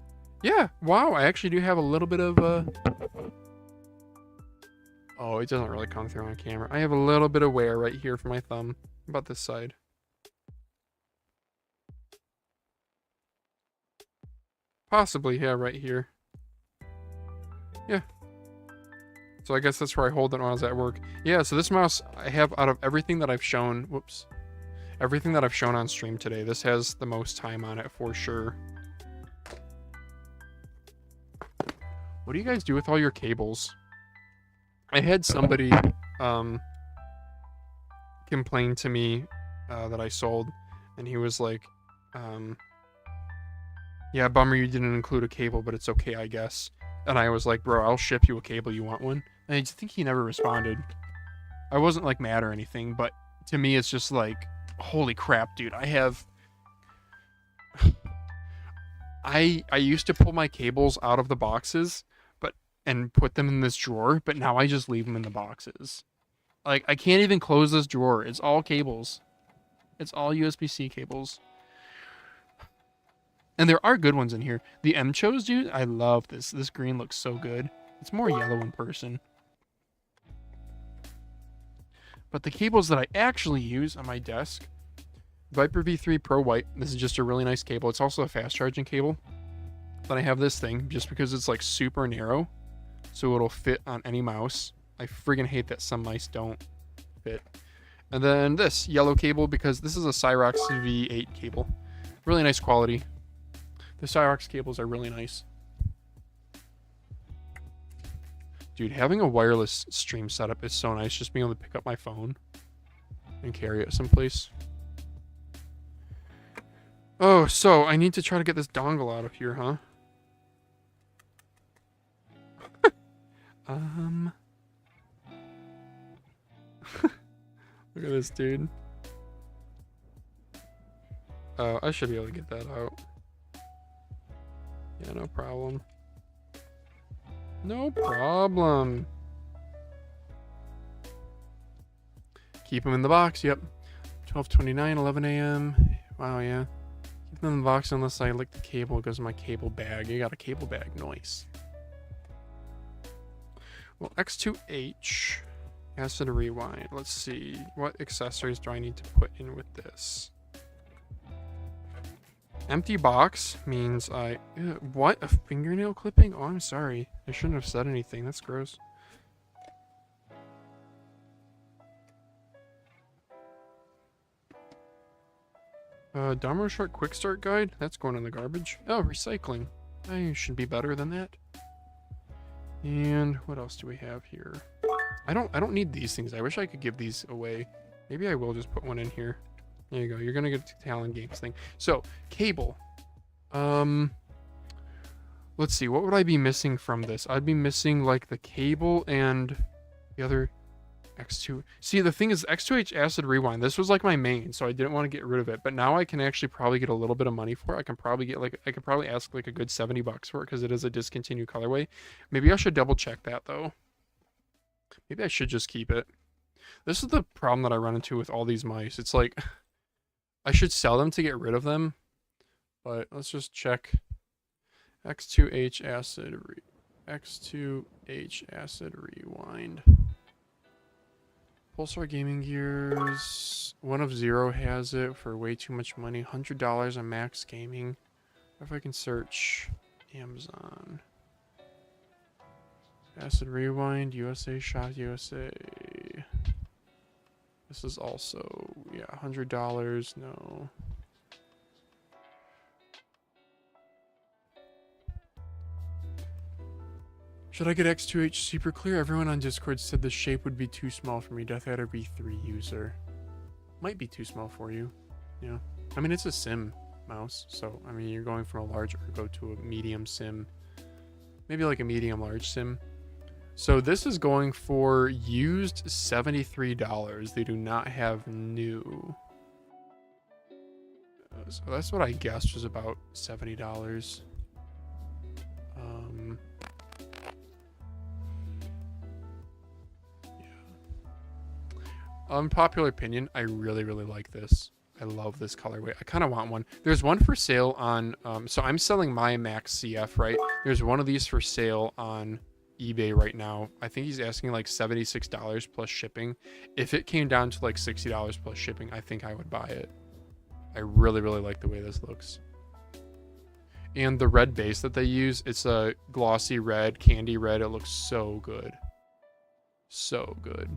S1: Yeah. Wow, I actually do have a little bit of... Oh, it doesn't really come through on camera. I have a little bit of wear right here for my thumb. About this side. Possibly, yeah, right here. Yeah. So I guess that's where I hold it when I was at work. Yeah, so this mouse I have out of everything that I've shown, whoops. Everything that I've shown on stream today, this has the most time on it for sure. What do you guys do with all your cables? I had somebody complain to me that I sold, and he was like, yeah, bummer you didn't include a cable, but it's okay, I guess. And I was like, bro, I'll ship you a cable. You want one? And I just think he never responded. I wasn't like mad or anything, but to me, it's just like, holy crap, dude. I have... I used to pull my cables out of the boxes and put them in this drawer, but now I just leave them in the boxes. Like, I can't even close this drawer. It's all cables. It's all USB-C cables. And there are good ones in here. The M-Chos, dude, I love this. This green looks so good. It's more yellow in person. But the cables that I actually use on my desk, Viper V3 Pro White. This is just a really nice cable. It's also a fast charging cable. Then I have this thing just because it's like super narrow, so it'll fit on any mouse. I friggin' hate that some mice don't fit. And then this yellow cable, because this is a Cyrox V8 cable. Really nice quality. The Cyrox cables are really nice. Dude, having a wireless stream setup is so nice. Just being able to pick up my phone and carry it someplace. Oh, so I need to try to get this dongle out of here, huh? Look at this, dude. Oh, I should be able to get that out. Yeah, no problem. No problem. Keep them in the box, yep. 12:29, 11 a.m. Wow, yeah. Keep them in the box unless I lick the cable. It goes in my cable bag. You got a cable bag. Nice. Well, X2H. Acid rewind. Let's see. What accessories do I need to put in with this? Empty box means I... what? A fingernail clipping? Oh, I'm sorry. I shouldn't have said anything. That's gross. Domino Shark Quick Start Guide? That's going in the garbage. Oh, recycling. I should be better than that. And what else do we have here? I don't need these things. I wish I could give these away. Maybe I will just put one in here. There you go. You're gonna get the Talon Games thing. So, cable. Let's see. What would I be missing from this? I'd be missing like the cable and the other X2. See, the thing is, X2H Acid Rewind. This was like my main, so I didn't want to get rid of it. But now I can actually probably get a little bit of money for it. I can probably get like, I could probably ask like a good $70 for it because it is a discontinued colorway. Maybe I should double check that though. Maybe I should just keep it. This is the problem that I run into with all these mice. It's like, I should sell them to get rid of them. But let's just check. X2H Acid Rewind. Pulsar Gaming Gears. One of Zero has it for way too much money. $100 on Max Gaming. If I can search Amazon. Acid Rewind, USA Shot USA. This is also, yeah, $100. No. Should I get X2H super clear? Everyone on Discord said the shape would be too small for me. Death Adder V3 user. Might be too small for you. Yeah. I mean, it's a sim mouse. So, I mean, you're going from a large ergo to a medium sim. Maybe like a medium large sim. So this is going for used $73. They do not have new. So that's what I guessed was about $70. Unpopular opinion, I really, really like this. I love this colorway. I kind of want one. There's one for sale on, so I'm selling my Max CF, right? There's one of these for sale on eBay right now. I think he's asking like $76 plus shipping. If it came down to like $60 plus shipping, I think I would buy it. I really, really like the way this looks. And the red base that they use, it's a glossy red, candy red. It looks so good. So good.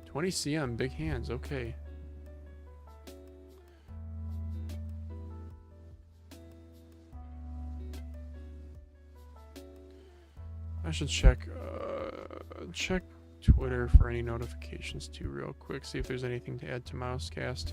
S1: 20 CM, big hands, okay. I should check Twitter for any notifications too real quick, see if there's anything to add to Mousecast.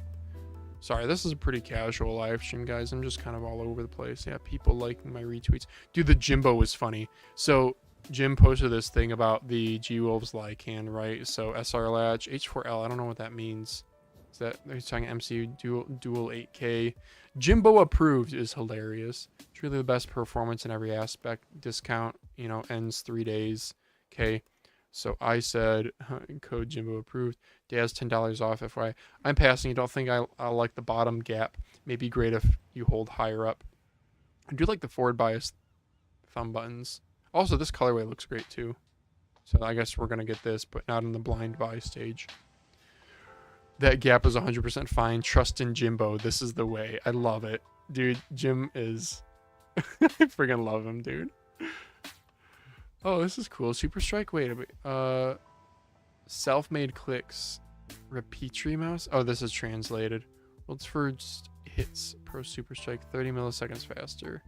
S1: Sorry, this is a pretty casual live stream, guys. I'm just kind of all over the place. Yeah, people liking my retweets. Dude, the Jimbo was funny. So Jim posted this thing about the G-Wolves Lycan, right? So SR Latch, H4L, I don't know what that means. Is that they're talking MCU dual 8K. Jimbo approved is hilarious. Truly the best performance in every aspect. Discount, you know, ends 3 days. Okay. So I said, code Jimbo approved. Daz $10 off. FYI, I'm passing. You don't think I'll like the bottom gap? Maybe great if you hold higher up. I do like the forward bias thumb buttons. Also, this colorway looks great too. So I guess we're gonna get this, but not in the blind buy stage. That gap is 100% fine. Trust in Jimbo. This is the way. I love it, dude. Jim is. I freaking love him, dude. Oh, this is cool. Super Strike. Wait a minute. Self-made clicks. Repeatry mouse. Oh, this is translated. Well, it's for just hits. Pro Super Strike. 30 milliseconds faster.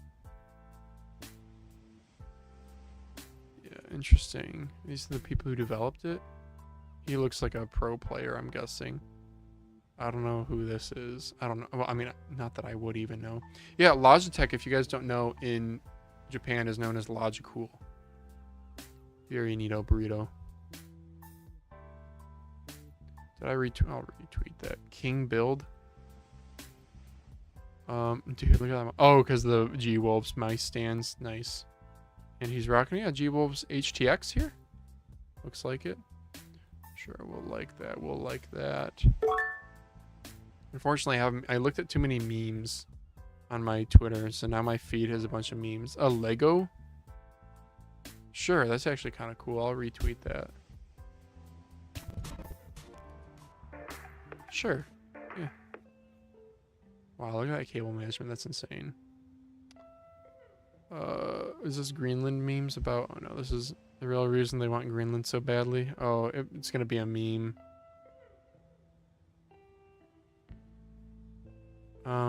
S1: Yeah, interesting. These are the people who developed it. He looks like a pro player, I'm guessing. I don't know who this is. I don't know. Well, I mean, not that I would even know. Yeah, Logitech, if you guys don't know, in Japan is known as Logicool. Very neato burrito. Did I retweet? I'll retweet that. King build. Dude, look at that. Oh, because the G-Wolves mice stands. Nice. And he's rocking, yeah, G-Wolves HTX here. Looks like it. Sure, we'll like that. We'll like that. Unfortunately, I looked at too many memes on my Twitter, so now my feed has a bunch of memes. A Lego? Sure, that's actually kind of cool. I'll retweet that. Sure. Yeah. Wow, look at that cable management. That's insane. Is this Greenland memes about? Oh no, this is the real reason they want Greenland so badly. Oh, it's gonna be a meme.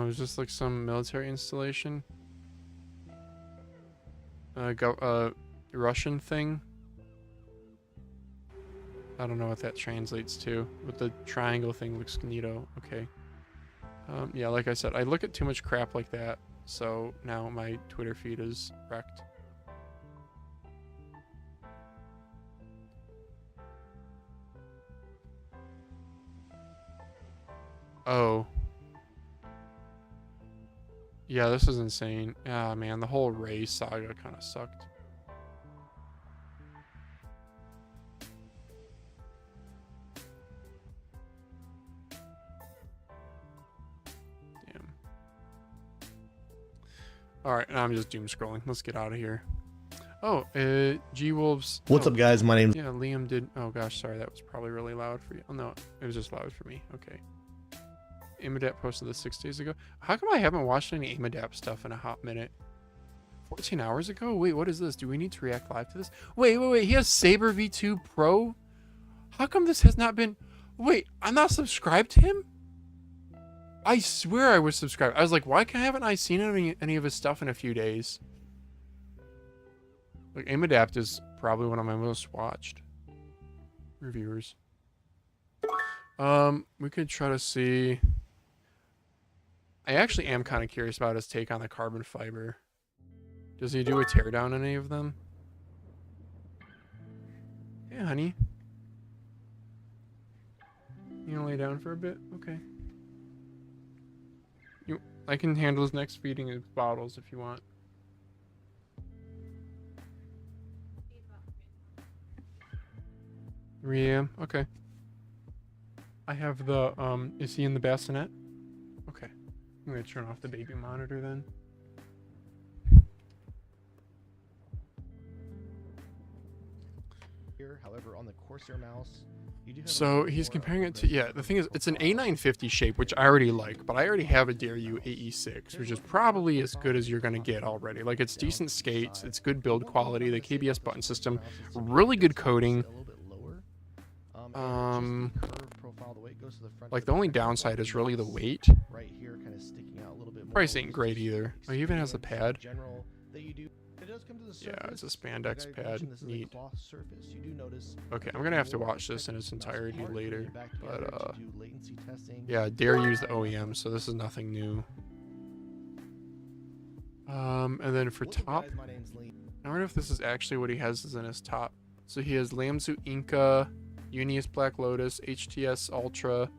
S1: Is this like some military installation? Russian thing? I don't know what that translates to, but the triangle thing looks neato. Okay. Yeah, like I said, I look at too much crap like that, so now my Twitter feed is wrecked. Oh. Yeah, this is insane. Ah, man, the whole Ray saga kind of sucked. Damn. Alright, now I'm just doom scrolling. Let's get out of here. Oh, G-Wolves.
S3: What's up, guys? My name.
S1: Yeah, Liam did. Oh, gosh, sorry. That was probably really loud for you. Oh, no, it was just loud for me. Okay. Amadap posted this 6 days ago. How come I haven't watched any Amadap stuff in a hot minute? 14 hours ago? Wait, what is this? Do we need to react live to this? Wait. He has Saber V2 Pro? How come this has not been... Wait, I'm not subscribed to him? I swear I was subscribed. I was like, why haven't I seen any of his stuff in a few days? Like, Aimadapt is probably one of my most watched reviewers. We could try to see... I actually am kind of curious about his take on the carbon fiber. Does he do a teardown on any of them? Yeah, honey. You gonna lay down for a bit? Okay. I can handle his next feeding his bottles if you want. 3 a.m. Okay. I have the is he in the bassinet? Okay. I'm gonna turn off the baby monitor then.
S3: Here, however, on the Corsair mouse,
S1: So he's comparing it to, yeah, the thing is, it's an A950 shape, which I already like, but I already have a Dairyu AE6, which is probably as good as you're going to get already. Like, it's decent skates, it's good build quality, the KBS button system, really good coding. Like, the only downside is really the weight. Price ain't great either. Oh, he even has a pad. Yeah, it's a spandex pad. Neat. Okay, I'm gonna have to watch this in its entirety later. But yeah, Dairyu's the OEM, so this is nothing new. And then for top, I wonder if this is actually what he has in his top. So he has Lamzu Inca, Unius Black Lotus, HTS Ultra,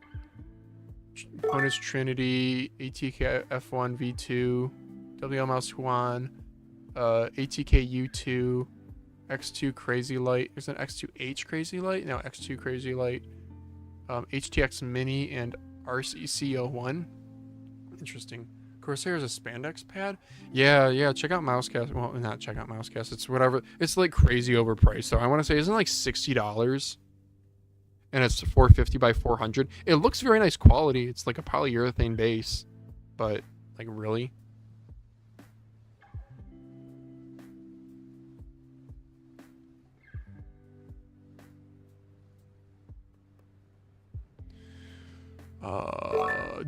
S1: Honus Trinity, ATK F1 V2, WL Mouse Huan, ATK U2, X2 Crazy Light. There's an X2H Crazy Light? No, X2 Crazy Light. HTX Mini and RCC01. Interesting. Corsair is a spandex pad? Yeah, check out Mousecast. Well, not check out Mousecast. It's whatever. It's like crazy overpriced. So I want to say, isn't it like $60? And it's 450 by 400. It looks very nice quality. It's like a polyurethane base. But, like, really?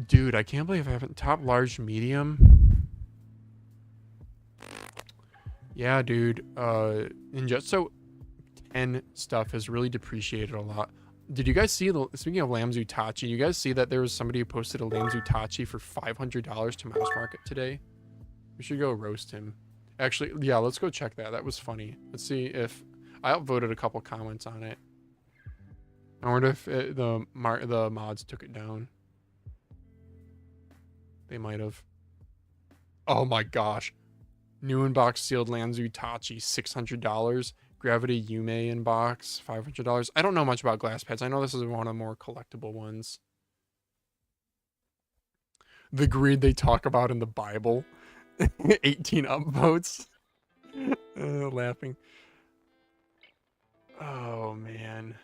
S1: Dude, I can't believe I haven't top large medium. Yeah, dude. Ninjutsu 10 stuff has really depreciated a lot. Did you guys see speaking of Lamzu Tachi, you guys see that there was somebody who posted a Lamzu Tachi for $500 to Mouse Market today? We should go roast him. Actually, yeah, let's go check that. That was funny. Let's see if I upvoted a couple comments on it. I wonder if the mods took it down. They might have. Oh my gosh. New inbox sealed Lamzu Tachi, $600. Gravity Yume inbox, $500. I don't know much about glass pads. I know this is one of the more collectible ones. The greed they talk about in the Bible. 18 upvotes. Laughing. Oh, man.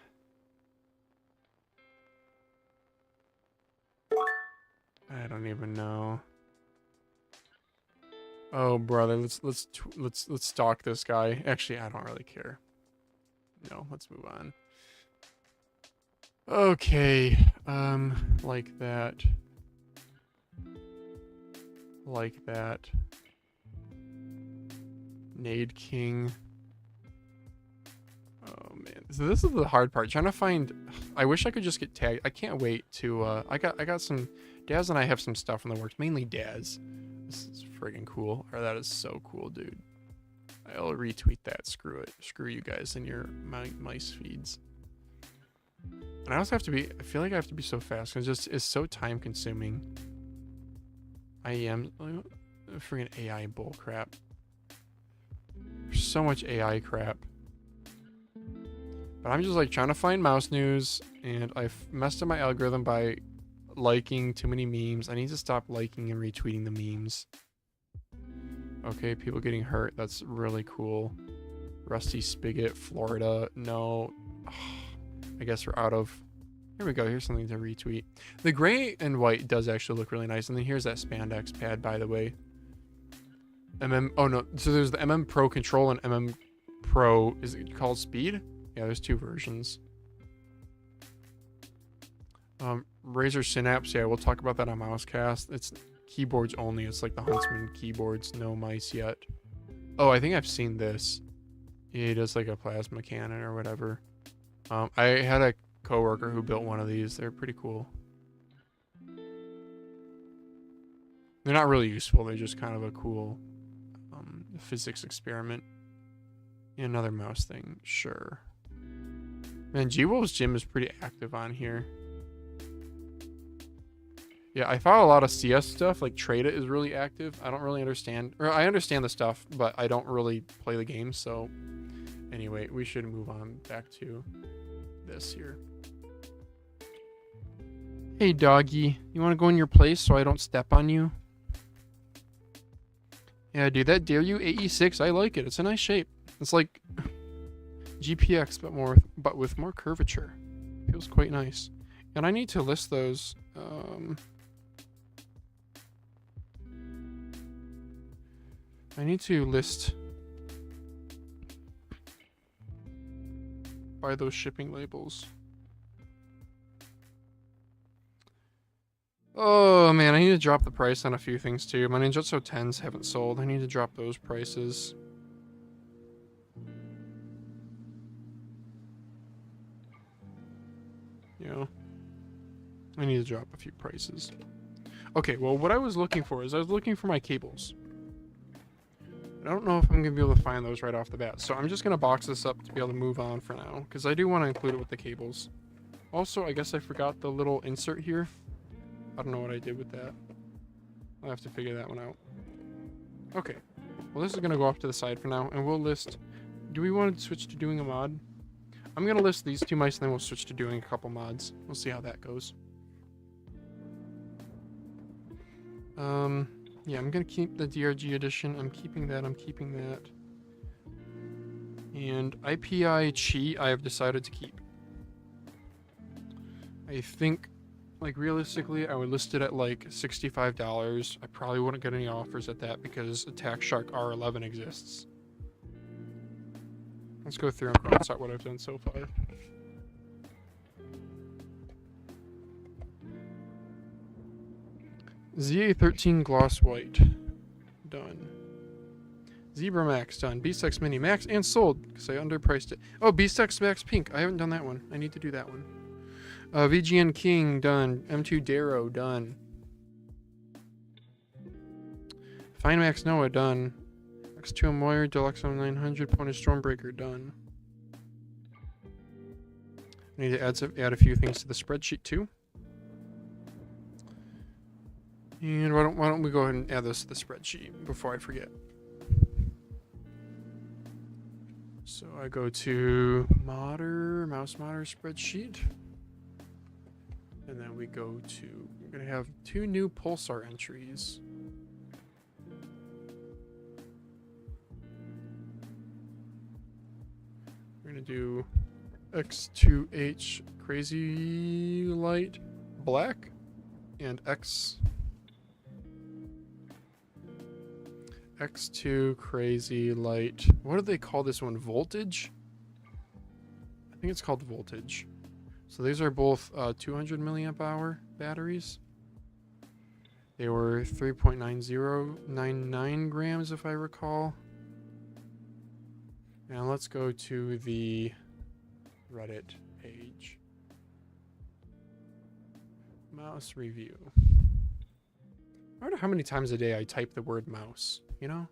S1: I don't even know. Oh, brother, let's stalk this guy. Actually, I don't really care. No, let's move on. Okay, like that. Like that. Nade King. Oh man, so this is the hard part. Trying to find. I wish I could just get tagged. I can't wait to. I got some. Daz and I have some stuff in the works. Mainly Daz. This is friggin' cool. Or that is so cool, dude. I'll retweet that. Screw it. Screw you guys in your mice feeds. And I also have to be. I feel like I have to be so fast because it's so time consuming. I am friggin' AI bullcrap. There's so much AI crap. But I'm just like trying to find mouse news, and I've messed up my algorithm by liking too many memes. I need to stop liking and retweeting the memes. Okay, people getting hurt. That's really cool. Rusty Spigot, Florida. No. I guess we're out of... Here we go. Here's something to retweet. The gray and white does actually look really nice. And then here's that spandex pad, by the way. Oh no. So there's the Pro Control and Pro... Is it called Speed? Yeah, there's two versions. Razer Synapse, yeah, we'll talk about that on Mousecast. It's keyboards only. It's like the Huntsman keyboards, no mice yet. Oh, I think I've seen this. He does like a plasma cannon or whatever. I had a coworker who built one of these. They're pretty cool. They're not really useful. They're just kind of a cool physics experiment. Another mouse thing, sure. Man, G-Wolf's Gym is pretty active on here. Yeah, I follow a lot of CS stuff. Like, Trada is really active. I don't really understand. Or I understand the stuff, but I don't really play the game. So, anyway, we should move on back to this here. Hey, doggy. You want to go in your place so I don't step on you? Yeah, dude, that Dairyu AE6, I like it. It's a nice shape. It's like GPX, but with more curvature. feels quite nice. And I need to list those. I need to list by those shipping labels. Oh man, I need to drop the price on a few things too. My Ninjutsu 10s haven't sold. I need to drop those prices. You know, I need to drop a few prices. Okay, well, what I was looking for is I was looking for my cables. I don't know if I'm going to be able to find those right off the bat. So I'm just going to box this up to be able to move on for now, because I do want to include it with the cables. Also, I guess I forgot the little insert here. I don't know what I did with that. I'll have to figure that one out. Okay. Well, this is going to go off to the side for now, and we'll list... Do we want to switch to doing a mod? I'm going to list these 2 mice, and then we'll switch to doing a couple mods. We'll see how that goes. Yeah, I'm going to keep the DRG edition. I'm keeping that. I'm keeping that. And IPI Chi, I have decided to keep. I think... Like, realistically, I would list it at, like, $65. I probably wouldn't get any offers at that because Attack Shark R11 exists. Let's go through and cross out what I've done so far. ZA13 Gloss White. Done. Zebra Max, done. Beastex Mini Max and sold because I underpriced it. Oh, Beastex Max Pink. I haven't done that one. I need to do that one. VGN King, done. M2 Darrow, done. Fine Max Noah, done. X2 Moyer, Deluxe M900, Pony Stormbreaker, done. I need to add a few things to the spreadsheet too. And why don't we go ahead and add this to the spreadsheet before I forget. So I go to Mouse Modder spreadsheet. And then we go to, we're going to have 2 new Pulsar entries. We're going to do X2H Crazy Light Black and X2 Crazy Light. What do they call this one? Voltage? I think it's called Voltage. So these are both 200 milliamp hour batteries. They were 3.9099 grams if I recall. And let's go to the Reddit page. Mouse review. I wonder how many times a day I type the word mouse, you know?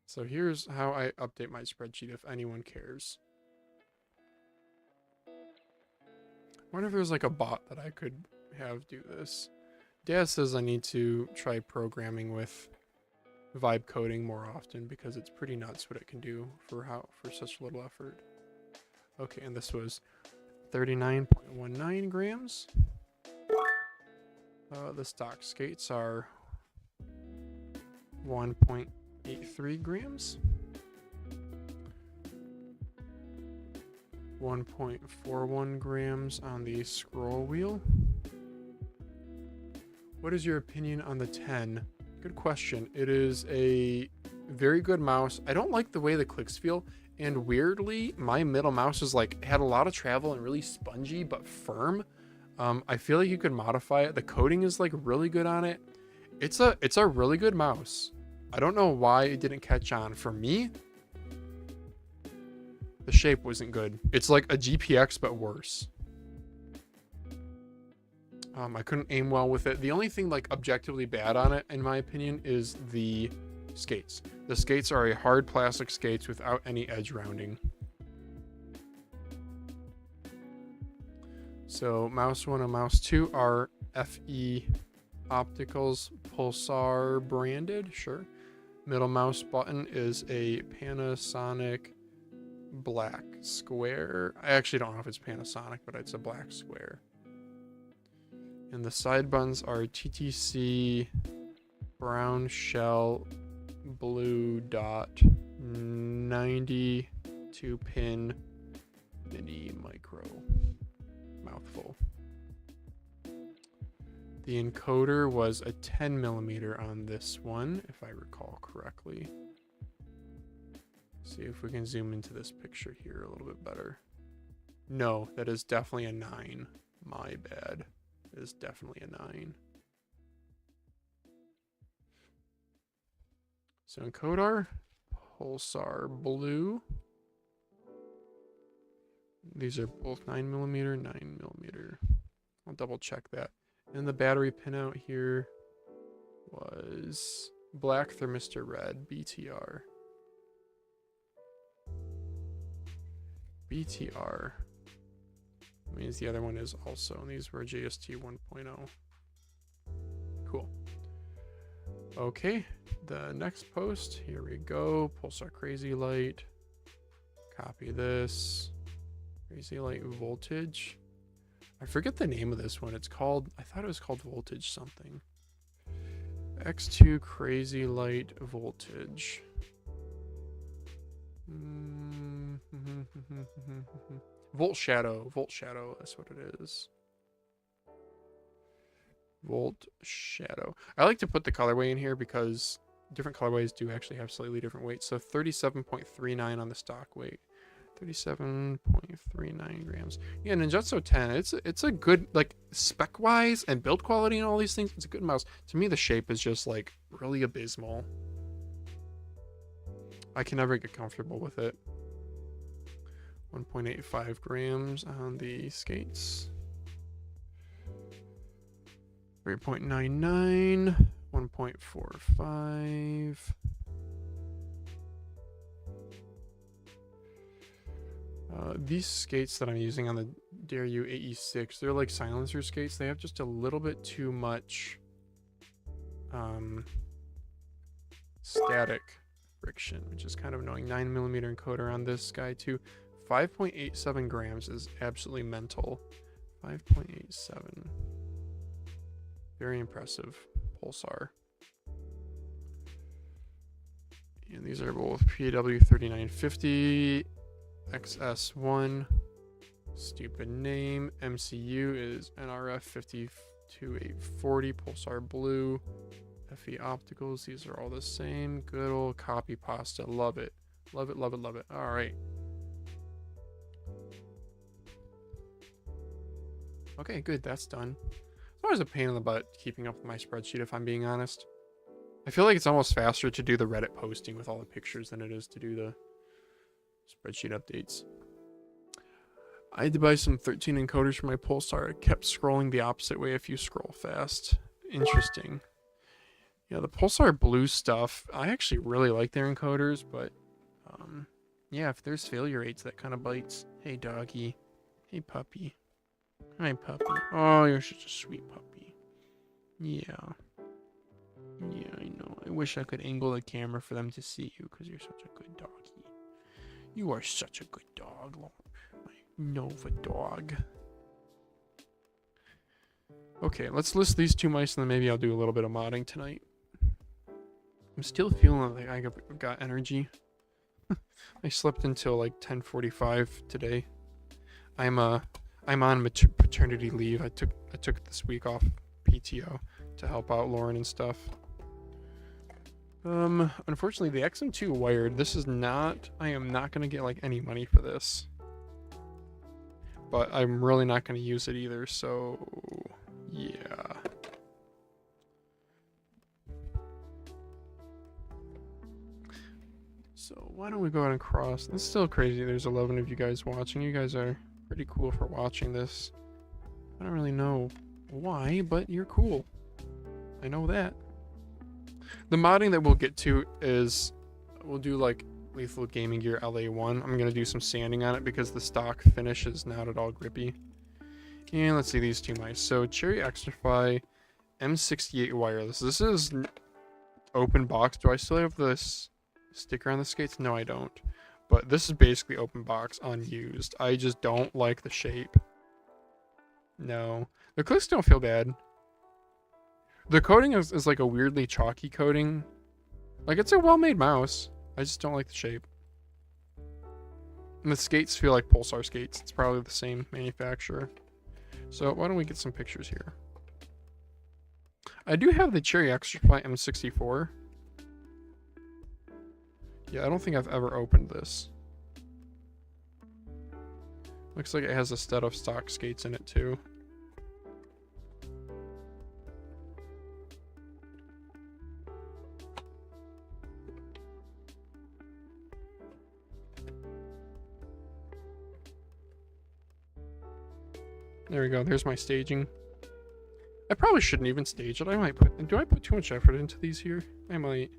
S1: So here's how I update my spreadsheet if anyone cares. I wonder if there's like a bot that I could have do this. Dad says I need to try programming with vibe coding more often because it's pretty nuts what it can do for such little effort. Okay, and this was 39.19 grams. The stock skates are 1.83 grams. 1.41 grams on the scroll wheel. What is your opinion on the 10? Good question. It is a very good mouse. I don't like the way the clicks feel, and weirdly, my middle mouse is like had a lot of travel and really spongy but firm. I feel like you could modify it. The coating is like really good on it. It's a really good mouse. I don't know why it didn't catch on. For me, the shape wasn't good. It's like a GPX but worse. I couldn't aim well with it. The only thing like objectively bad on it, in my opinion, is the skates. The skates are a hard plastic skates without any edge rounding. So mouse 1 and mouse 2 are FE Opticals Pulsar branded, sure. Middle mouse button is a Panasonic black square. I actually don't know if it's Panasonic, but it's a black square. And the side buttons are TTC brown shell blue dot 92 pin mini micro mouthful. The encoder was a 10 millimeter on this one, if I recall correctly. See if we can zoom into this picture here a little bit better. No, that is definitely a 9. My bad. It is definitely a 9. So encoder, Pulsar Blue. These are both 9 millimeter, 9 millimeter. I'll double check that. And the battery pinout here was black thermistor red, BTR. BTR means the other one is also, and these were JST 1.0. Cool. Okay, the next post, here we go. Pulsar Crazy Light. Copy this. Crazy Light Voltage. I forget the name of this one. It's called, I thought it was called Voltage something. X2 Crazy Light Voltage. Volt Shadow. Volt Shadow, that's what it is. Volt Shadow. I like to put the colorway in here because different colorways do actually have slightly different weights. So 37.39 on the stock weight. 37.39 grams. Yeah, Ninjutsu 10. It's a good, like, spec wise and build quality and all these things. It's a good mouse. To me, the shape is just like really abysmal. I can never get comfortable with it. 1.85 grams on the skates. 3.99. 1.45. These skates that I'm using on the Daryu AE6, they're like silencer skates. They have just a little bit too much static friction, which is kind of annoying. 9 millimeter encoder on this guy too. 5.87 grams is absolutely mental. 5.87. Very impressive. Pulsar. And these are both PW3950. XS1, stupid name. MCU is NRF 52840. Pulsar Blue, FE Opticals. These are all the same. Good old copy pasta. Love it. Love it, love it, love it. All right. Okay, good. That's done. It's always a pain in the butt keeping up with my spreadsheet, if I'm being honest. I feel like it's almost faster to do the Reddit posting with all the pictures than it is to do the spreadsheet updates. I had to buy some 13 encoders for my Pulsar. I kept scrolling the opposite way if you scroll fast. Interesting. Yeah, the Pulsar Blue stuff, I actually really like their encoders, but yeah, if there's failure rates, that kind of bites. Hey, doggy. Hey, puppy. Hi, puppy. Oh, you're such a sweet puppy. Yeah. Yeah, I know. I wish I could angle the camera for them to see you because you're such a good doggy. You are such a good dog, my Nova dog. Okay, let's list these two mice and then maybe I'll do a little bit of modding tonight. I'm still feeling like I got energy. I slept until like 10:45 today. I'm on paternity leave. I took this week off PTO to help out Lauren and stuff. Unfortunately, the XM2 wired, this is not, I am not going to get, like, any money for this. But I'm really not going to use it either, so, yeah. So, why don't we go ahead and cross? It's still crazy, there's 11 of you guys watching. You guys are pretty cool for watching this. I don't really know why, but you're cool. I know that. The modding that we'll get to is we'll do like Lethal Gaming Gear LA1. I'm going to do some sanding on it because the stock finish is not at all grippy. And let's see these two mice. So Cherry Extrafy M68 wireless. This is open box. Do I still have this sticker on the skates? No, I don't. But this is basically open box, unused. I just don't like the shape. No. The clicks don't feel bad. The coating is like a weirdly chalky coating. Like, it's a well-made mouse. I just don't like the shape. And the skates feel like Pulsar skates. It's probably the same manufacturer. So why don't we get some pictures here? I do have the Cherry Extra Fly M64. Yeah, I don't think I've ever opened this. Looks like it has a set of stock skates in it too. There we go. There's my staging. I probably shouldn't even stage it. I might put... Do I put too much effort into these here? I might.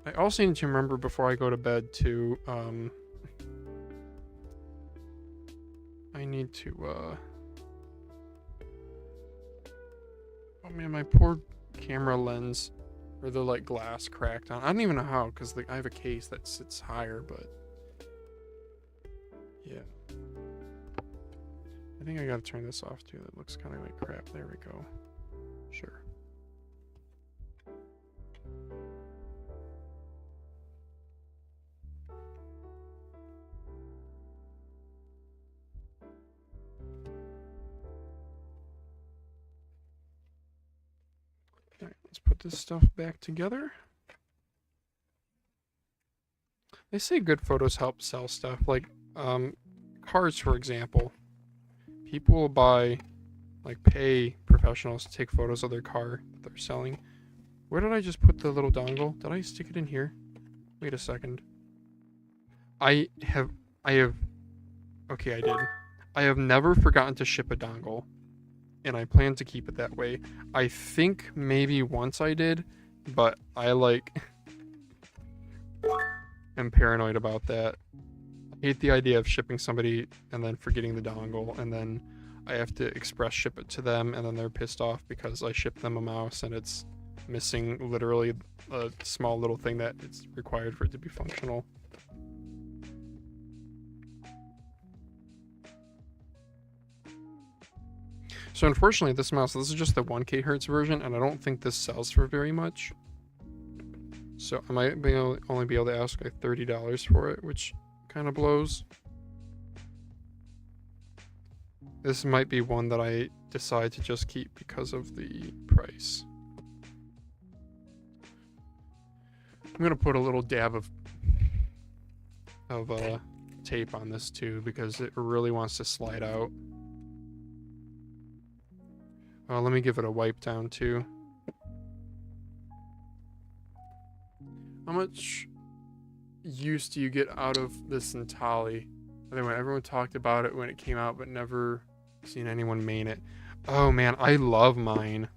S1: I also need to remember before I go to bed to... I need to... Oh man, my poor camera lens. Or the like glass cracked on. I don't even know how, because I have a case that sits higher, but... Yeah. I think I gotta turn this off too. That looks kind of like crap. There we go. Sure. Alright, let's put this stuff back together. They say good photos help sell stuff. Like, cars, for example. People will buy, like, pay professionals to take photos of their car that they're selling. Where did I just put the little dongle? Did I stick it in here? Wait a second. Okay, I did. I have never forgotten to ship a dongle, and I plan to keep it that way. I think maybe once I did, but I, like, am paranoid about that. I hate the idea of shipping somebody and then forgetting the dongle, and then I have to express ship it to them, and then they're pissed off because I shipped them a mouse and it's missing literally a small little thing that it's required for it to be functional. So unfortunately, this mouse, this is just the 1K hertz version, and I don't think this sells for very much. So I might only be able to ask like $30 for it, which kind of blows. This might be one that I decide to just keep because of the price. I'm gonna put a little dab of tape on this too because it really wants to slide out. Let me give it a wipe down too. How much use do you get out of this Centauri? Anyway, everyone talked about it when it came out, but never seen anyone main it. Oh man, I love mine.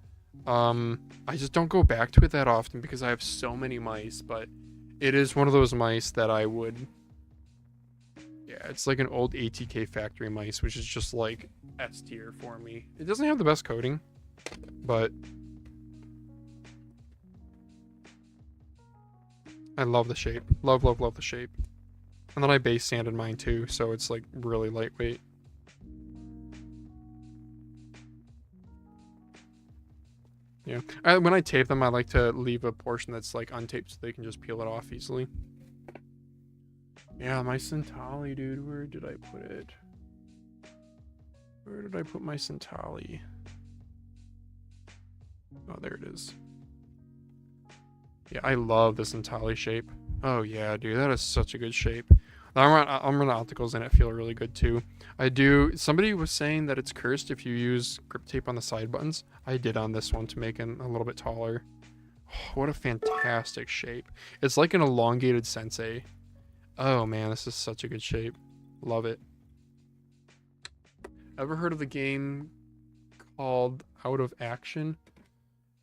S1: I just don't go back to it that often because I have so many mice, but it is one of those mice that I would... Yeah, it's like an old ATK factory mice, which is just like S tier for me. It doesn't have the best coding, but I love the shape. Love, love, love the shape. And then I base sanded mine too, so it's like really lightweight. Yeah. When I tape them, I like to leave a portion that's like untaped so they can just peel it off easily. Yeah, my Centauri, dude. Where did I put it? Where did I put my Centauri? Oh, there it is. Yeah, I love this Centauri shape. Oh yeah, dude, that is such a good shape. The armor opticals in it feel really good too. I do. Somebody was saying that it's cursed if you use grip tape on the side buttons. I did on this one to make it a little bit taller. Oh, what a fantastic shape. It's like an elongated Sensei. Oh man, this is such a good shape. Love it. Ever heard of the game called Out of Action?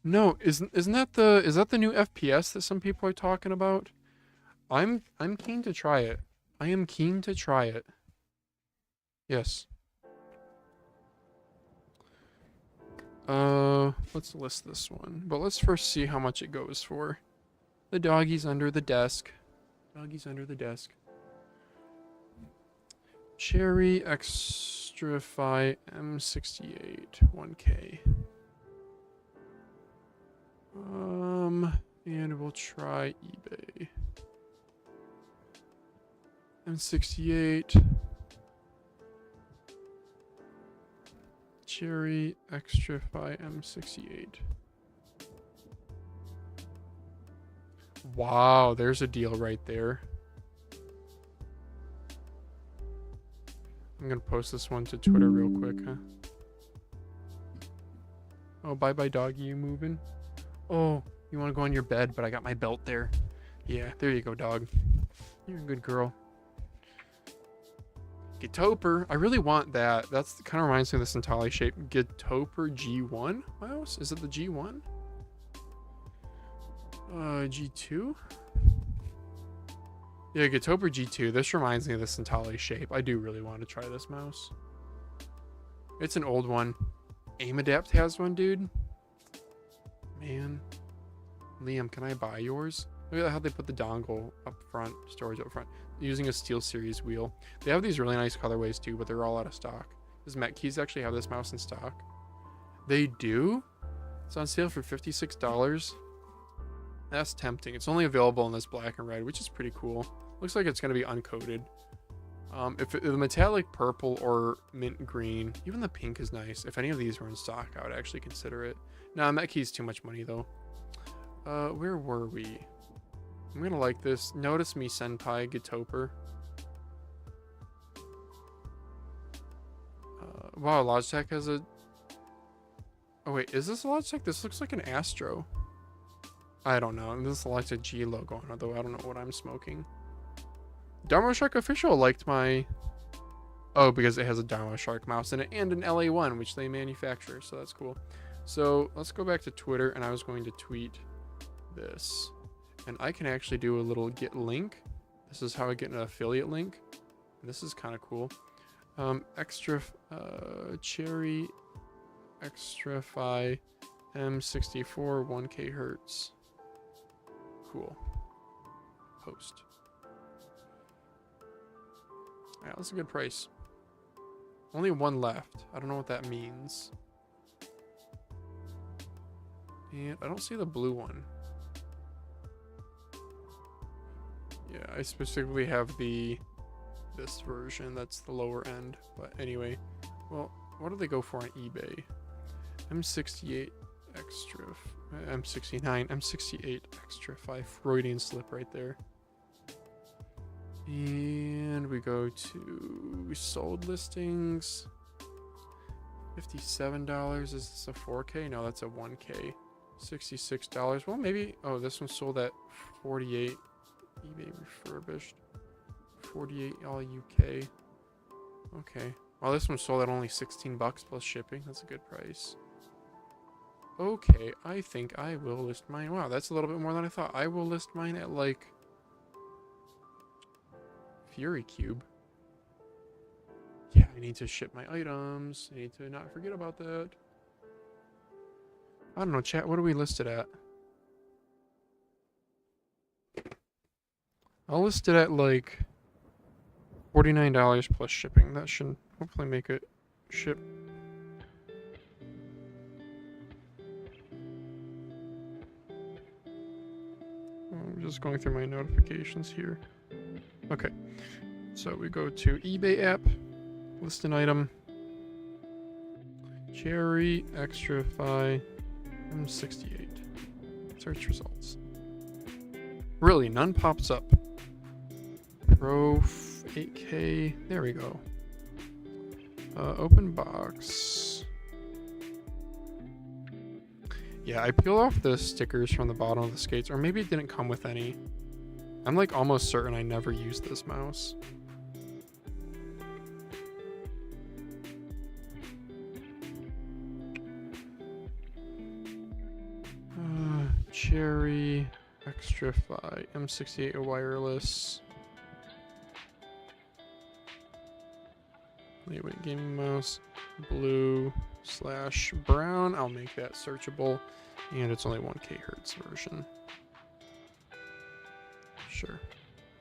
S1: No, isn't that the new FPS that some people are talking about? I'm keen to try it. I am keen to try it. Yes. Let's list this one. But let's first see how much it goes for. The doggy's under the desk. Doggy's under the desk. Cherry Extra Fi M68 1K. And we'll try eBay. M68. Cherry Extra Fi M68. Wow, there's a deal right there. I'm gonna post this one to Twitter real quick, huh? Oh, bye-bye doggy, you moving? Oh, you wanna go on your bed, but I got my belt there. Yeah, there you go, dog. You're a good girl. Gitoper. I really want that. That's kind of reminds me of the Centauri shape. Gitoper G1 mouse? Is it the G1? G2? Yeah, Gitoper G2. This reminds me of the Centauri shape. I do really want to try this mouse. It's an old one. AimAdapt has one, dude. Man. Liam, can I buy yours? Look at how they put the dongle up front, storage up front, using a SteelSeries wheel. They have these really nice colorways too, but they're all out of stock. Does Metkeys actually have this mouse in stock? They do? It's on sale for $56. That's tempting. It's only available in this black and red, which is pretty cool. Looks like it's going to be uncoated. If the metallic purple or mint green, even the pink is nice. If any of these were in stock, I would actually consider it. Nah, Metkey's too much money though. Where were we? I'm gonna like this. Notice Me Senpai Gitoper. Wow, Logitech has a... Oh wait, is this a Logitech? This looks like an Astro. I don't know. This is a Logitech G logo on it, though I don't know what I'm smoking. Dharma Shark Official liked my... Oh, because it has a Dharma Shark mouse in it and an LA1, which they manufacture, so that's cool. So let's go back to Twitter, and I was going to tweet this. And I can actually do a little get link. This is how I get an affiliate link. This is kind of cool. Cherry Extra Fi M64 1K Hertz. Cool. Post. Yeah, that's a good price. Only one left. I don't know what that means. And I don't see the blue one. Yeah, I specifically have this version. That's the lower end. But anyway, well, what do they go for on eBay? M68 extra, M69, M68 extra 5 Freudian slip right there. And we go to sold listings. $57. Is this a 4K? No, that's a 1K. $66. Well, maybe. Oh, this one sold at 48. eBay refurbished. 48 all UK. Okay. Well, this one sold at only 16 bucks plus shipping. That's a good price. Okay, I think I will list mine. Wow, that's a little bit more than I thought. I will list mine at like Fury Cube. Yeah, I need to ship my items. I need to not forget about that. I don't know, chat. What are we listed at? I'll list it at like $49 plus shipping. That should hopefully make it ship. I'm just going through my notifications here. Okay, so we go to eBay app, list an item, Cherry Extra Fi M68. Search results. Really, none pops up. Pro 8K. There we go. Open box. Yeah, I peel off the stickers from the bottom of the skates, or maybe it didn't come with any. I'm like almost certain I never used this mouse. Cherry Extra Fi M68 wireless. Lightweight gaming mouse. Blue/brown. I'll make that searchable. And it's only 1K Hertz version. Sure.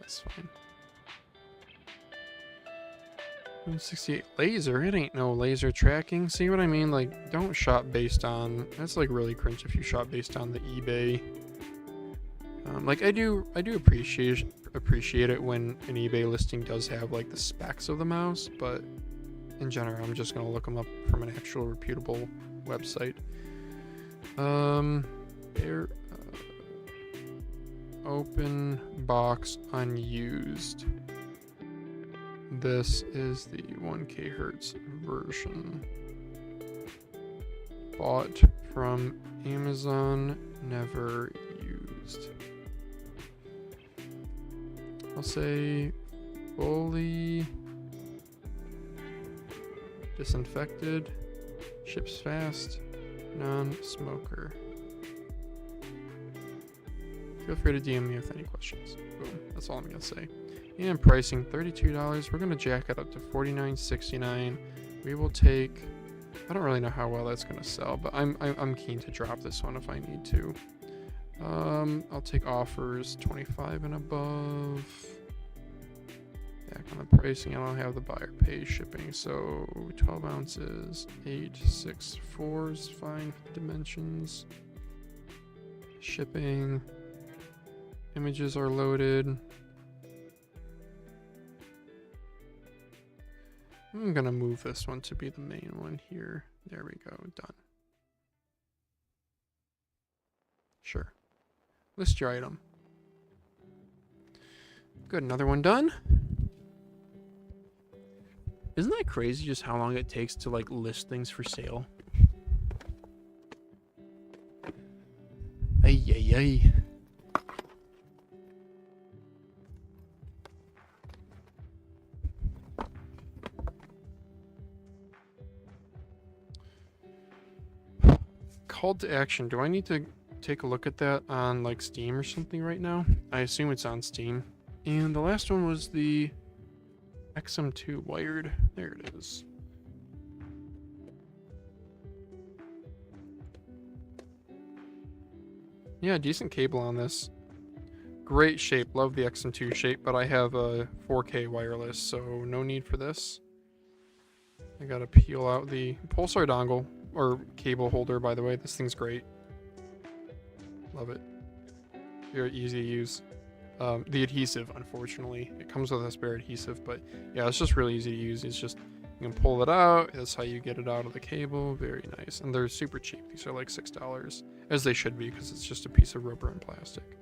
S1: That's fine. M68 laser. It ain't no laser tracking. See what I mean? Like, don't shop based on... That's like really cringe if you shop based on the eBay Like I do appreciate it when an eBay listing does have like the specs of the mouse, but in general, I'm just gonna look them up from an actual reputable website. There, open box unused. This is the 1K hertz version. Bought from Amazon, never used. I'll say fully disinfected, ships fast, non-smoker. Feel free to DM me with any questions. Boom, that's all I'm gonna say. And pricing, $32. We're gonna jack it up to $49.69. We will take. I don't really know how well that's gonna sell, but I'm keen to drop this one if I need to. I'll take offers 25 and above. Back on the pricing, I don't have the buyer pay shipping, so 12 ounces, 864 is fine for the dimensions. Shipping. Images are loaded. I'm gonna move this one to be the main one here. There we go, done. Sure. List your item. Good, another one done. Isn't that crazy just how long it takes to like list things for sale? Ay, ay, ay. Call to action. Do I need to take a look at that on like Steam or something right now? I assume it's on Steam. And the last one was the XM2 wired. There it is. Yeah, decent cable on this. Great shape. Love the XM2 shape, but I have a 4K wireless, so no need for this. I gotta peel out the Pulsar dongle. Or cable holder, by the way. This thing's great. Love it. Very easy to use. The adhesive, unfortunately, it comes with a spare adhesive, but yeah, it's just really easy to use. It's just, you can pull it out. That's how you get it out of the cable. Very nice. And they're super cheap. These are like $6, as they should be, because it's just a piece of rubber and plastic.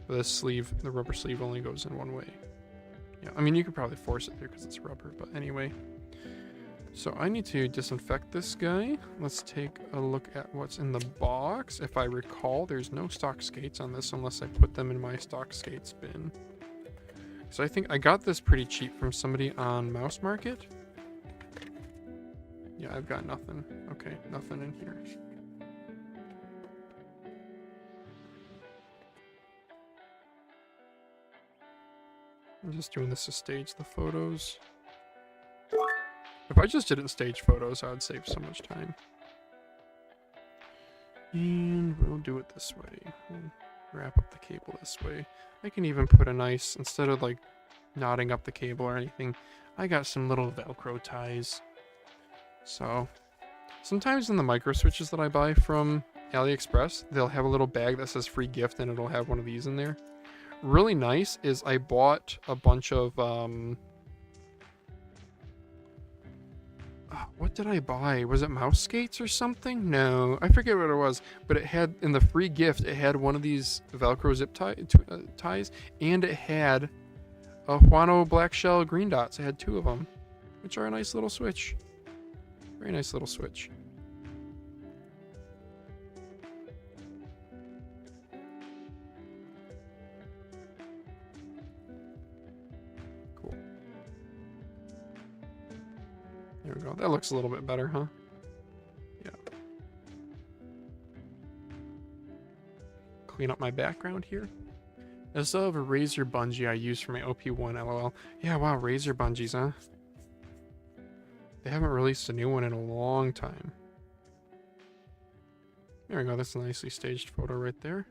S1: But this sleeve, the rubber sleeve only goes in one way. Yeah, I mean, you could probably force it through because it's rubber, but anyway. So I need to disinfect this guy. Let's take a look at what's in the box. If I recall, there's no stock skates on this unless I put them in my stock skates bin. So I think I got this pretty cheap from somebody on Mouse Market. Yeah, I've got nothing. Okay, nothing in here. I'm just doing this to stage the photos. If I just didn't stage photos, I would save so much time. And we'll do it this way. We'll wrap up the cable this way. I can even put a nice, instead of like knotting up the cable or anything, I got some little Velcro ties. So sometimes in the micro switches that I buy from AliExpress, they'll have a little bag that says free gift and it'll have one of these in there. Really nice is I bought a bunch of what did I buy? Was it mouse skates or something? No, I forget what it was. But it had, in the free gift, it had one of these Velcro zip ties, and it had a Huano Black Shell green dots. It had 2 of them, which are a nice little switch. Very nice little switch. There we go. That looks a little bit better, huh? Yeah. Clean up my background here. I still have a Razer bungee I use for my OP1, lol. Yeah, wow, Razer bungees, huh? They haven't released a new one in a long time. There we go. That's a nicely staged photo right there.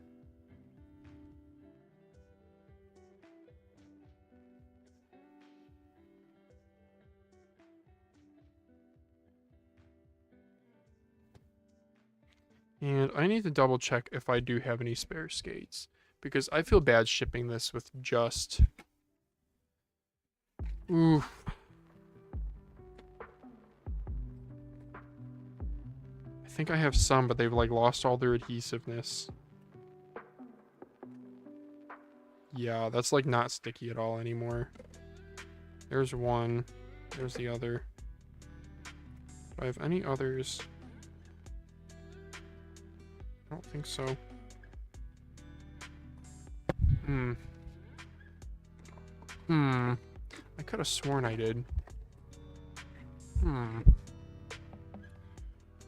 S1: And I need to double check if I do have any spare skates, because I feel bad shipping this with just... Ooh. I think I have some, but they've like lost all their adhesiveness. Yeah, that's like not sticky at all anymore. There's one. There's the other. Do I have any others? I don't think so. I could have sworn I did. Let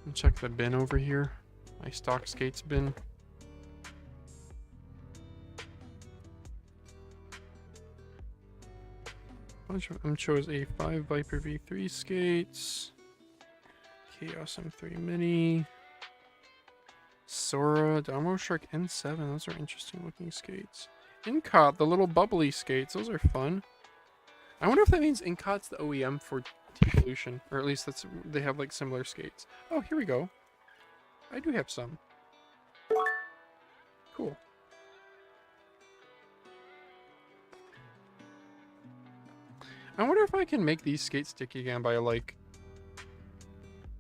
S1: me check the bin over here. My stock skates bin. Bunch of them chose A5 Viper V3 skates. Chaos M3 Mini. Sora, Domo Shark N7. Those are interesting looking skates. Incot, the little bubbly skates. Those are fun. I wonder if that means Incot's the OEM for T-Pollution. Or at least that's they have like similar skates. Oh, here we go. I do have some. Cool. I wonder if I can make these skates sticky again by like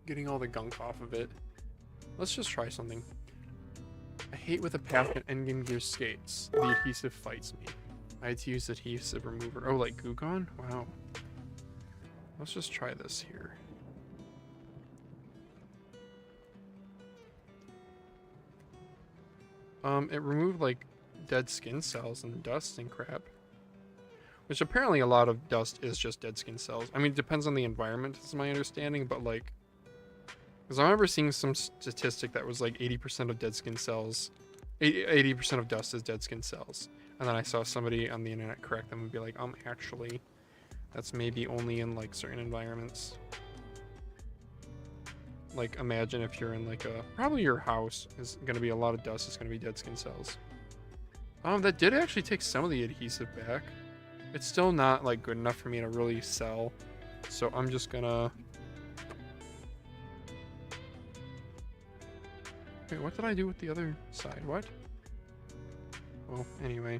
S1: getting all the gunk off of it. Let's just try something. I hate with a pack at Endgame Gear skates. The adhesive fights me. I had to use adhesive remover. Oh, like Goo Gone? Wow. Let's just try this here. It removed like dead skin cells and dust and crap. Which apparently a lot of dust is just dead skin cells. I mean, it depends on the environment, is my understanding, but like... Because I remember seeing some statistic that was like 80% of dead skin cells... 80% of dust is dead skin cells. And then I saw somebody on the internet correct them and be like, actually, that's maybe only in like certain environments. Like, imagine if you're in like a... Probably your house is going to be a lot of dust. It's going to be dead skin cells. That did actually take some of the adhesive back. It's still not like good enough for me to really sell. So I'm just gonna... Wait, what did I do with the other side? What? Well, anyway.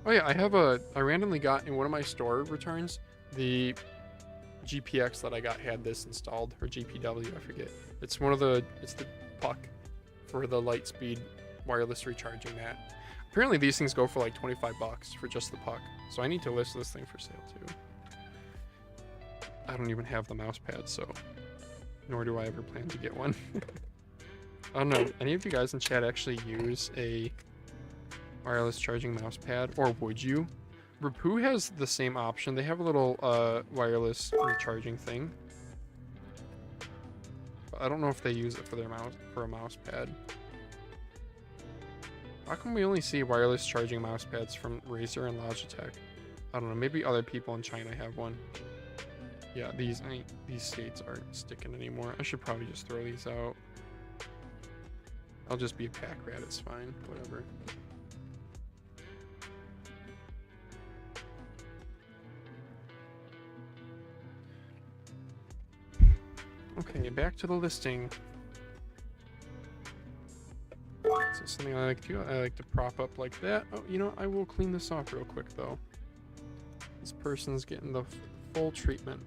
S1: Oh yeah, I randomly got in one of my store returns, the GPX that I got had this installed, or GPW, I forget. It's the puck for the Lightspeed wireless recharging mat. Apparently these things go for like 25 bucks for just the puck. So I need to list this thing for sale too. I don't even have the mouse pad, so nor do I ever plan to get one. I don't know, any of you guys in chat actually use a wireless charging mouse pad, or would you? Rapoo has the same option. They have a little wireless recharging thing. But I don't know if they use it for their a mouse pad. How come we only see wireless charging mouse pads from Razer and Logitech? I don't know, maybe other people in China have one. Yeah, these skates aren't sticking anymore. I should probably just throw these out. I'll just be a pack rat, it's fine, whatever. Okay, back to the listing. So something I like to do, I like to prop up like that. Oh, you know, I will clean this off real quick though. This person's getting the full treatment.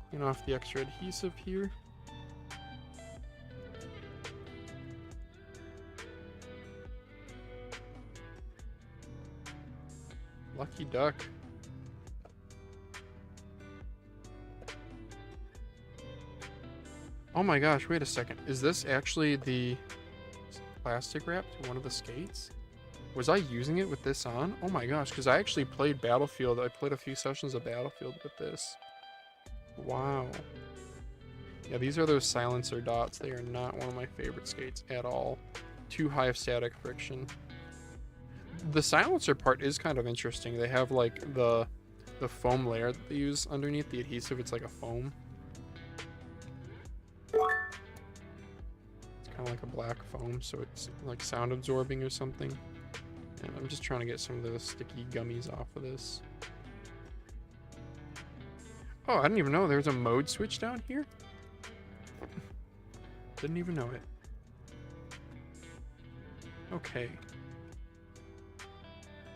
S1: Clean off the extra adhesive here. Lucky duck. Oh my gosh, wait a second. Is this actually the plastic wrap to one of the skates? Was I using it with this on? Oh my gosh, because I actually played Battlefield. I played a few sessions of Battlefield with this. Wow. Yeah, these are those silencer dots. They are not one of my favorite skates at all. Too high of static friction. The silencer part is kind of interesting. They have like the foam layer that they use underneath the adhesive. It's like a foam. It's kind of like a black foam, so it's like sound absorbing or something. And I'm just trying to get some of the sticky gummies off of this. Oh, I didn't even know there's a mode switch down here. Didn't even know it. Okay.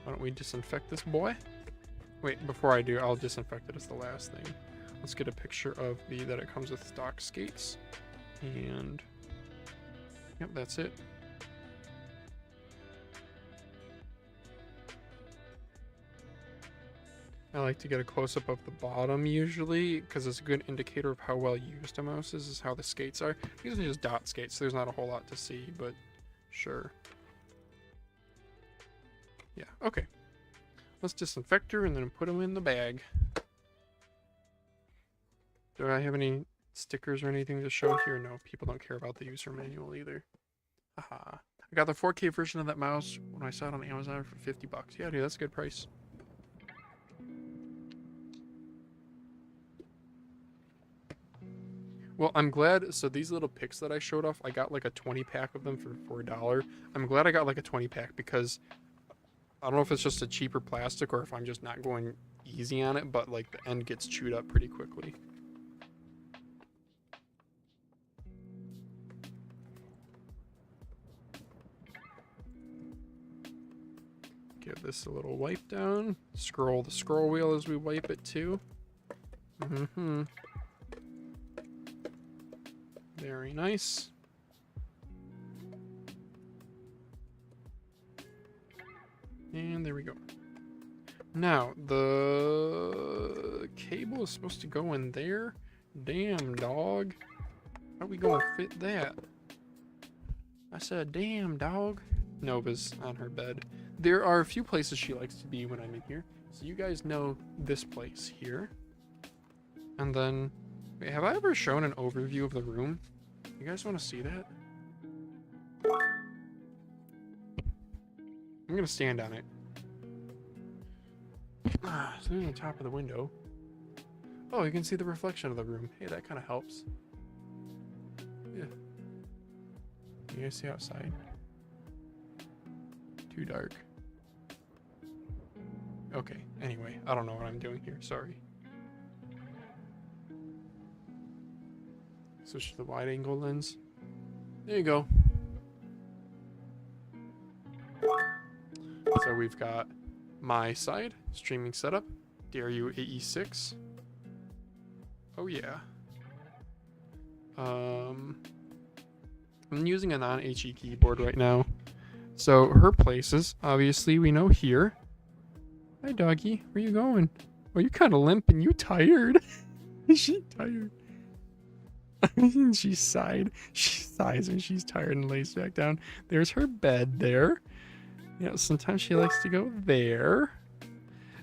S1: Why don't we disinfect this boy? Wait, before I do, I'll disinfect it as the last thing. Let's get a picture of that it comes with stock skates. And yep, that's it. I like to get a close-up of the bottom usually, because it's a good indicator of how well used a mouse is how the skates are. These are just dot skates, so there's not a whole lot to see, but sure. Yeah, okay. Let's disinfect her and then put them in the bag. Do I have any stickers or anything to show here? No, people don't care about the user manual either. Haha. I got the 4K version of that mouse when I saw it on Amazon for $50. Yeah, dude, that's a good price. Well, I'm glad. So these little picks that I showed off, I got like a 20 pack of them for $1. I'm glad I got like a 20 pack because I don't know if it's just a cheaper plastic or if I'm just not going easy on it, but like the end gets chewed up pretty quickly. Give this a little wipe down. Scroll the scroll wheel as we wipe it too. Very nice. And there we go. Now, the cable is supposed to go in there. Damn, dog. How are we gonna fit that? I said, damn, dog. Nova's on her bed. There are a few places she likes to be when I'm in here. So you guys know this place here. And then, wait, have I ever shown an overview of the room? You guys want to see that? I'm gonna stand on it. So on the top of the window. Oh, you can see the reflection of the room. Hey, that kind of helps. Yeah. You guys see outside? Too dark. Okay, anyway, I don't know what I'm doing here. Sorry. Switch to the wide angle lens. There you go. So we've got my side, streaming setup, Dario AE6. Oh yeah. I'm using a non-HE keyboard right now. So her places, obviously, we know here. Hi doggy, where you going? Oh, you kind of limp and you tired. Is she tired? She sighed. She sighs when she's tired and lays back down. There's her bed there. You know, sometimes she likes to go there.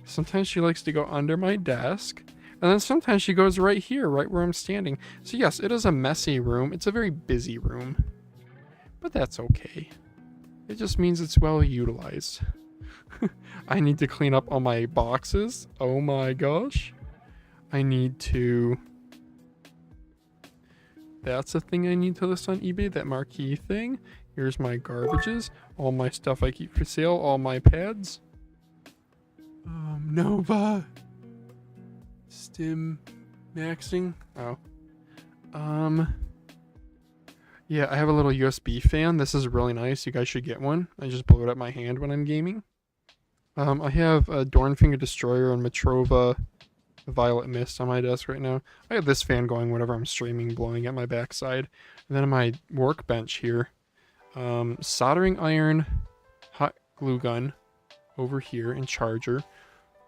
S1: Sometimes she likes to go under my desk. And then sometimes she goes right here, right where I'm standing. So yes, it is a messy room. It's a very busy room. But that's okay. It just means it's well utilized. I need to clean up all my boxes. Oh my gosh. I need to... That's a thing I need to list on eBay, that marquee thing. Here's my garbages, all my stuff I keep for sale, all my pads. Nova. Stim maxing. Oh. Yeah, I have a little USB fan. This is really nice. You guys should get one. I just blow it up my hand when I'm gaming. I have a Dornfinger Destroyer and Metrova Violet Mist on my desk right now. I have this fan going whenever I'm streaming, blowing at my backside. And then on my workbench here, soldering iron, hot glue gun over here, and charger.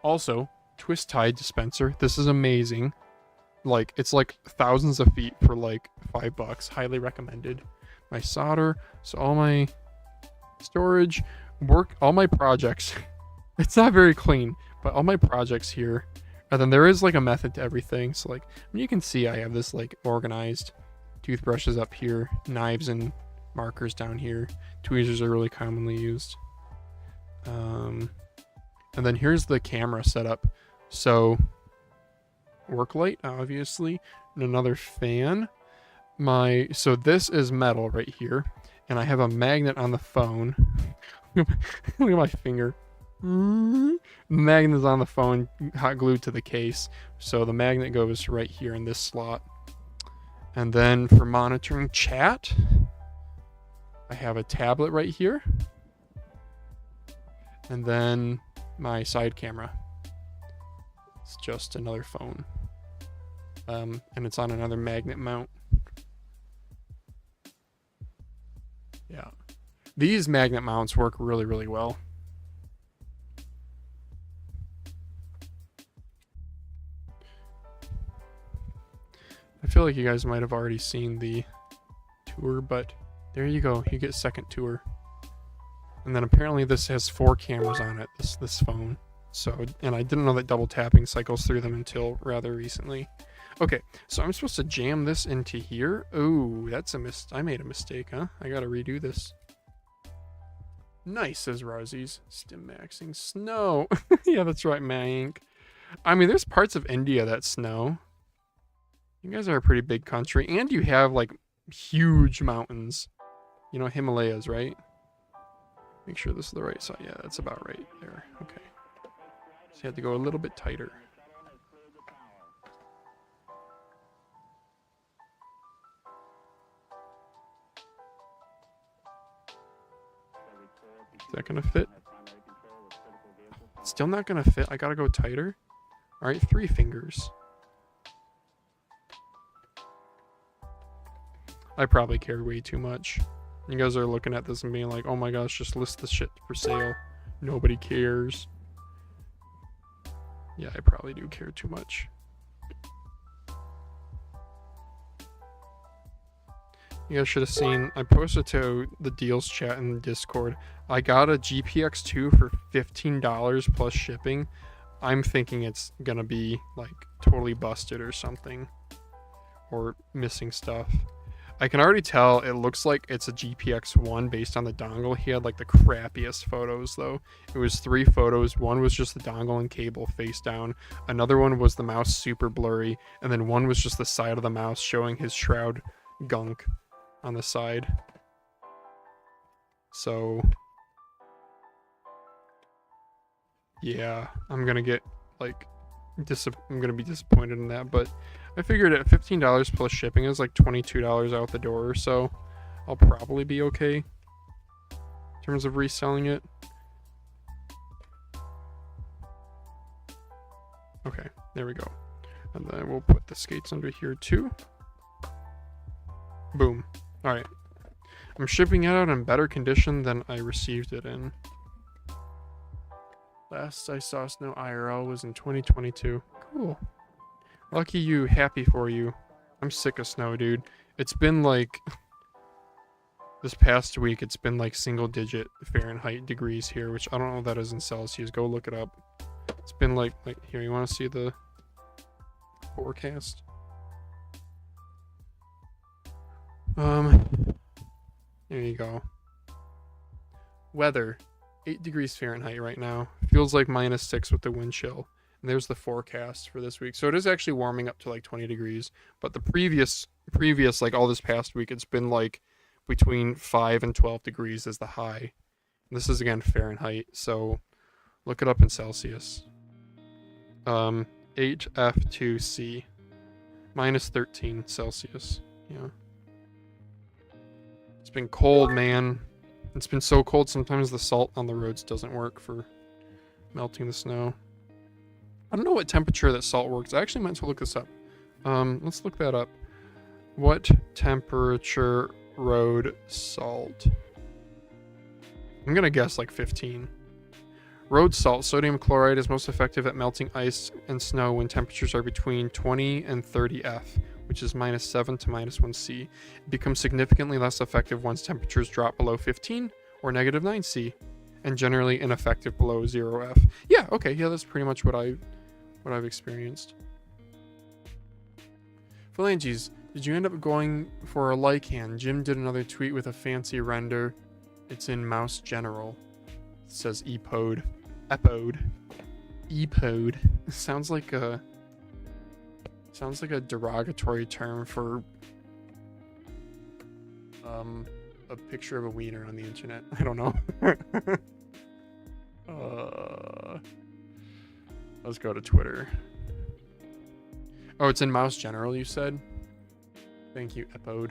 S1: Also, twist tie dispenser. This is amazing. Like, it's like thousands of feet for like $5. Highly recommended. My solder. So all my storage, work, all my projects. It's not very clean, but all my projects here. And then there is like a method to everything. So like, I mean, you can see I have this like organized. Toothbrushes up here, knives and markers down here. Tweezers are really commonly used. And then here's the camera setup. So work light, obviously, and another fan. So this is metal right here, and I have a magnet on the phone. Look at my finger. Magnet's on the phone, hot glued to the case. So the magnet goes right here in this slot. And then for monitoring chat, I have a tablet right here. And then my side camera. It's just another phone. And it's on another magnet mount. Yeah. These magnet mounts work really, really well. I feel like you guys might have already seen the tour, but there you go. You get second tour. And then apparently this has 4 cameras on it, this phone. So, and I didn't know that double tapping cycles through them until rather recently. Okay, so I'm supposed to jam this into here. Oh, that's I made a mistake, huh? I gotta redo this. Nice, says Rosie's. Stim maxing snow. Yeah, that's right, Mayank. I mean, there's parts of India that snow. You guys are a pretty big country, and you have like huge mountains. You know, Himalayas, right? Make sure this is the right side. Yeah, that's about right there. Okay. So you have to go a little bit tighter. Is that gonna fit? Still not gonna fit. I gotta go tighter. All right, 3 fingers. I probably care way too much. You guys are looking at this and being like, oh my gosh, just list the shit for sale. Nobody cares. Yeah, I probably do care too much. You guys should have seen, I posted to the deals chat in Discord. I got a GPX2 for $15 plus shipping. I'm thinking it's gonna be like totally busted or something. Or missing stuff. I can already tell it looks like it's a GPX1 based on the dongle. He had like the crappiest photos though. It was 3 photos. One was just the dongle and cable face down. Another one was the mouse super blurry. And then one was just the side of the mouse showing his shroud gunk on the side. So yeah, I'm gonna get like I'm gonna be disappointed in that, but I figured at $15 plus shipping is like $22 out the door or so. I'll probably be okay in terms of reselling it. Okay, there we go. And then we'll put the skates under here too. Boom. All right. I'm shipping it out in better condition than I received it in. Last I saw snow IRL was in 2022. Cool. Lucky you, happy for you. I'm sick of snow, dude. It's been like, this past week, it's been like single digit Fahrenheit degrees here, which I don't know what that is in Celsius. Go look it up. It's been like here, you want to see the forecast? There you go. Weather, 8 degrees Fahrenheit right now. Feels like -6 with the wind chill. And there's the forecast for this week. So it is actually warming up to like 20 degrees. But the previous, like all this past week, it's been like between 5 and 12 degrees is the high. And this is again Fahrenheit. So look it up in Celsius. HF2C. -13 Celsius. Yeah. It's been cold, man. It's been so cold, sometimes the salt on the roads doesn't work for melting the snow. I don't know what temperature that salt works. I actually meant to look this up. Let's look that up. What temperature road salt? I'm gonna guess like 15. Road salt, sodium chloride, is most effective at melting ice and snow when temperatures are between 20 and 30 F, which is -7 to -1 C. It becomes significantly less effective once temperatures drop below 15 or -9 C, and generally ineffective below 0 F. Yeah, okay, yeah, that's pretty much what I've experienced. Phalanges, did you end up going for a Lycan? Jim did another tweet with a fancy render. It's in Mouse General. It says Epode. Epode. Sounds like a derogatory term for a picture of a wiener on the internet. I don't know. Let's go to Twitter. Oh, it's in Mouse General, you said? Thank you, Epode.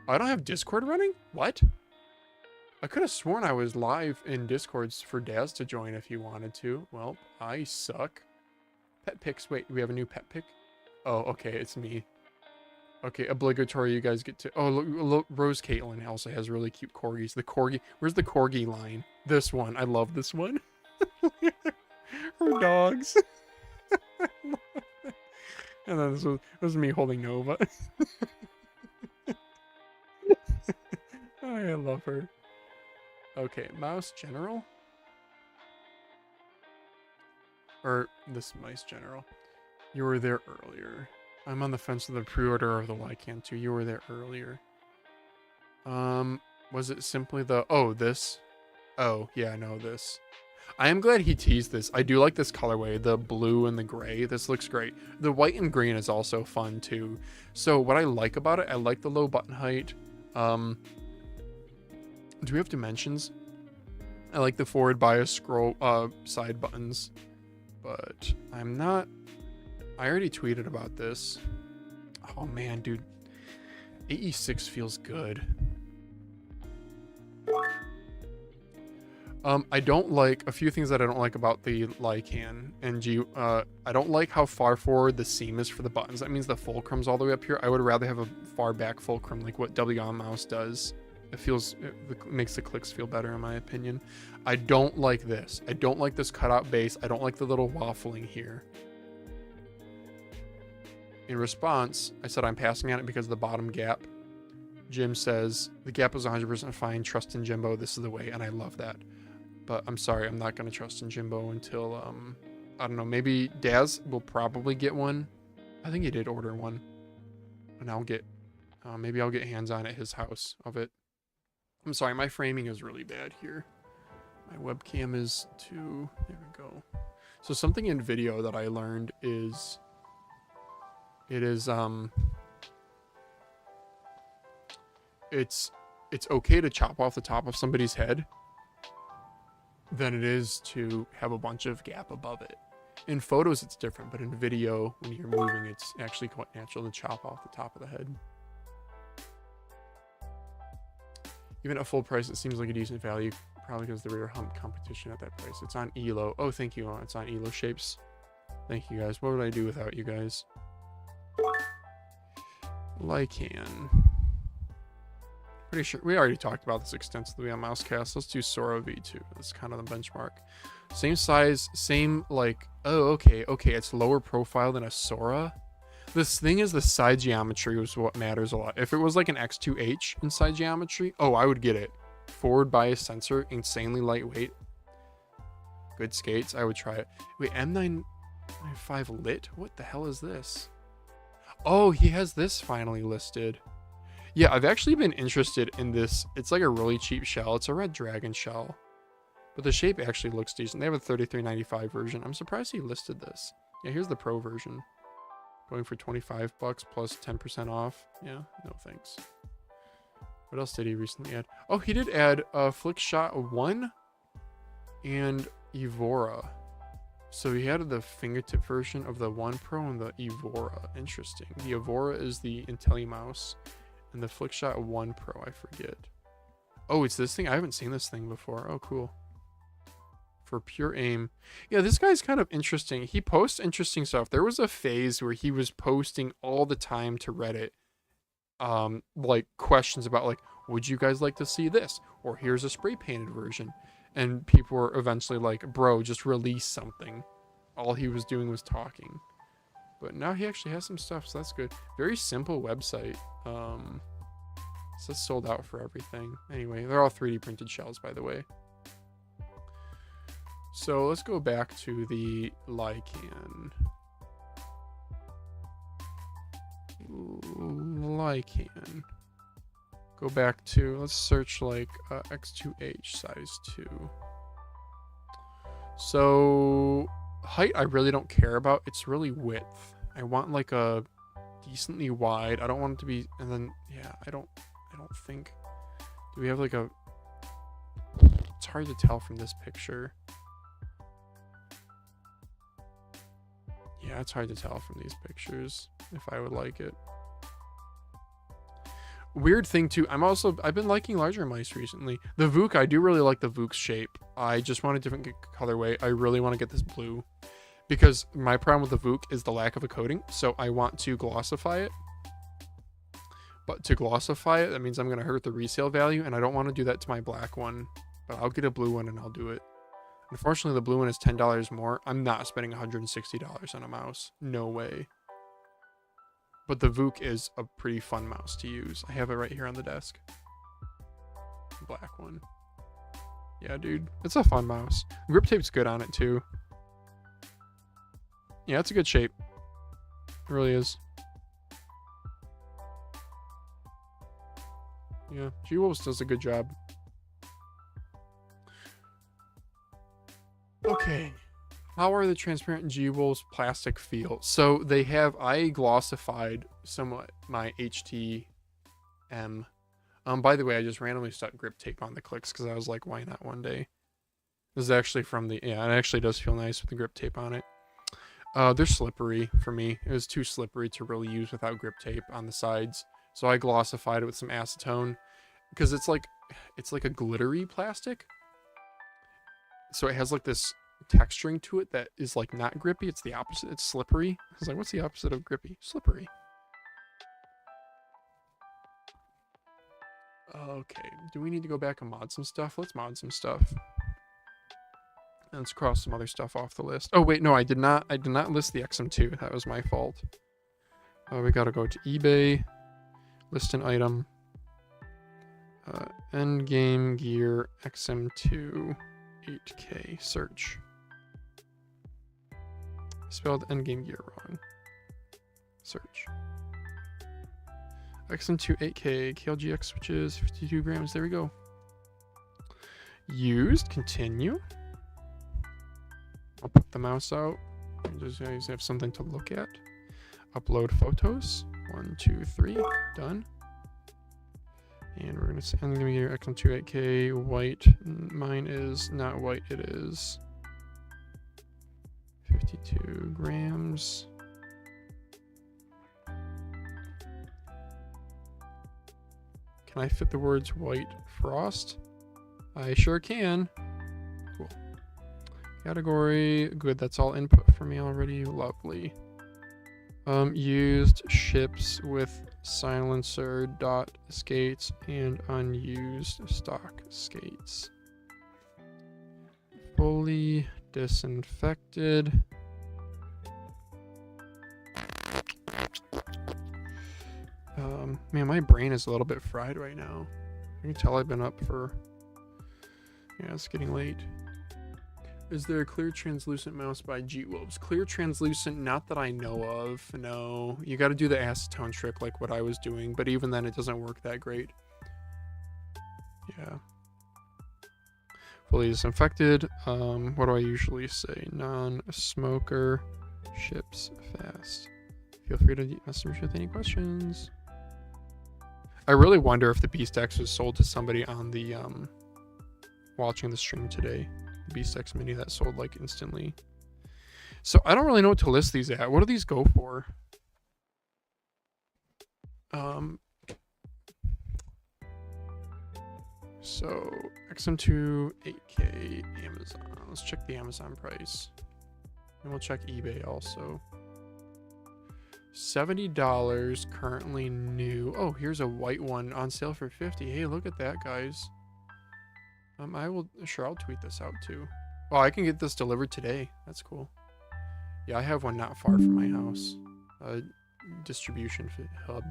S1: I don't have Discord running? What? I could have sworn I was live in Discords for Daz to join if he wanted to. Well, I suck. Pet pics. Wait, we have a new pet pic? Oh, okay, it's me. Okay, obligatory. You guys get to. Oh, look, Rose Caitlin also has really cute corgis. The corgi. Where's the corgi line? This one. I love this one. Her dogs. And then this was me holding Nova. I love her. Okay, Mouse General? Or this Mice General. You were there earlier. I'm on the fence with the pre-order of the Lycan 2. You were there earlier. Was it simply the... Oh, this? Oh, yeah, no, this. I am glad he teased this. I do like this colorway, the blue and the gray. This looks great. The white and green is also fun, too. So what I like about it, I like the low button height. Do we have dimensions? I like the forward bias scroll side buttons, but I'm not. I already tweeted about this. Oh man, dude, AE6 feels good. I don't like a few things that I don't like about the Lycan NG. I don't like how far forward the seam is for the buttons. That means the fulcrum's all the way up here. I would rather have a far back fulcrum like what WM mouse does. It makes the clicks feel better in my opinion. I don't like this. I don't like this cutout base. I don't like the little waffling here. In response, I said I'm passing on it because of the bottom gap. Jim says the gap is 100% fine. Trust in Jimbo. This is the way, and I love that. But I'm sorry, I'm not gonna trust in Jimbo until I don't know. Maybe Daz will probably get one. I think he did order one, and I'll get maybe I'll get hands on at his house of it. I'm sorry, my framing is really bad here. My webcam is too... There we go. So something in video that I learned is... It's okay to chop off the top of somebody's head than it is to have a bunch of gap above it. In photos, it's different, but in video, when you're moving, it's actually quite natural to chop off the top of the head. Even at full price, it seems like a decent value, probably because the rear hump competition at that price. It's on Elo. Oh, thank you. It's on Elo Shapes. Thank you, guys. What would I do without you guys? Lycan. Pretty sure we already talked about this extensively on Mousecast. Let's do Sora V2. That's kind of the benchmark. Same size, same like. Oh, okay. It's lower profile than a Sora. This thing is the side geometry was what matters a lot. If it was like an X2H in side geometry, oh, I would get it. Forward bias sensor, insanely lightweight. Good skates, I would try it. Wait, M995 lit? What the hell is this? Oh, he has this finally listed. Yeah, I've actually been interested in this. It's like a really cheap shell. It's a red dragon shell. But the shape actually looks decent. They have a $33.95 version. I'm surprised he listed this. Yeah, here's the pro version. Going for $25 plus 10% off. Yeah, no thanks. What else did he recently add? Oh, he did add Flickshot 1 and Evora. So he added the fingertip version of the 1 Pro and the Evora. Interesting. The Evora is the IntelliMouse and the Flickshot 1 Pro, I forget. Oh, it's this thing? I haven't seen this thing before. Oh, cool. For pure aim. Yeah, this guy's kind of interesting. He posts interesting stuff. There was a phase where he was posting all the time to Reddit like questions about like, would you guys like to see this? Or here's a spray painted version. And people were eventually like, bro, just release something. All he was doing was talking. But now he actually has some stuff, so that's good. Very simple website. So it's sold out for everything. Anyway, they're all 3D printed shells, by the way. So let's go back to the Lycan. Lycan. Go back to, let's search like X2H size 2. So height I really don't care about. It's really width. I want like a decently wide. I don't want it to be, and then yeah, I don't think. Do we have like a, it's hard to tell from this picture. Yeah, it's hard to tell from these pictures if I would like it. Weird thing too, I've been liking larger mice recently. The Vuk, I do really like the Vuk's shape. I just want a different colorway. I really want to get this blue because my problem with the Vuk is the lack of a coating. So I want to glossify it. But to glossify it, that means I'm going to hurt the resale value, and I don't want to do that to my black one. But I'll get a blue one and I'll do it. Unfortunately, the blue one is $10 more. I'm not spending $160 on a mouse. No way. But the Vuk is a pretty fun mouse to use. I have it right here on the desk. Black one. Yeah, dude. It's a fun mouse. Grip tape's good on it, too. Yeah, it's a good shape. It really is. Yeah, G-Wolves does a good job. Okay. How are the transparent G-Wolves plastic feel? So they have, I glossified somewhat my HTM. By the way, I just randomly stuck grip tape on the clicks because I was like, why not one day? This is actually from the, yeah, it actually does feel nice with the grip tape on it. They're slippery for me. It was too slippery to really use without grip tape on the sides. So I glossified it with some acetone because it's like a glittery plastic. So it has like this texturing to it that is like not grippy. It's the opposite. It's slippery. I was like, what's the opposite of grippy? Slippery. Okay. Do we need to go back and mod some stuff? Let's mod some stuff. And let's cross some other stuff off the list. Oh wait, no, I did not list the XM2. That was my fault. We gotta go to eBay, list an item. Endgame gear XM2 8K search. Spelled endgame gear wrong. Search. XM2 8K KLGX switches 52 grams. There we go. Used. Continue. I'll put the mouse out. Just have something to look at. Upload photos. 1, 2, 3. Done. And we're gonna say I'm gonna get XM2 8K white. Mine is not white. It is 52 grams. Can I fit the words white frost? I sure can. Cool. Category, good, that's all input for me already. Lovely. Used ships with silencer dot skates and unused stock skates. Fully disinfected. Man, my brain is a little bit fried right now. You can tell I've been up for... Yeah, it's getting late. Is there a clear translucent mouse by G-Wolves? Clear translucent, not that I know of. No, you got to do the acetone trick like what I was doing, but even then it doesn't work that great. Yeah. Fully disinfected. What do I usually say? Non-smoker ships fast. Feel free to message me with any questions. I really wonder if the Beast X was sold to somebody on the watching the stream today. The Beast X Mini that sold like instantly. So I don't really know what to list these at. What do these go for? So XM2 8K Amazon. Let's check the Amazon price. And we'll check eBay also. $70 currently new. Oh, here's a white one on sale for $50. Hey, look at that, guys. I'll tweet this out too. Oh, I can get this delivered today. That's cool. Yeah, I have one not far from my house. Distribution hub.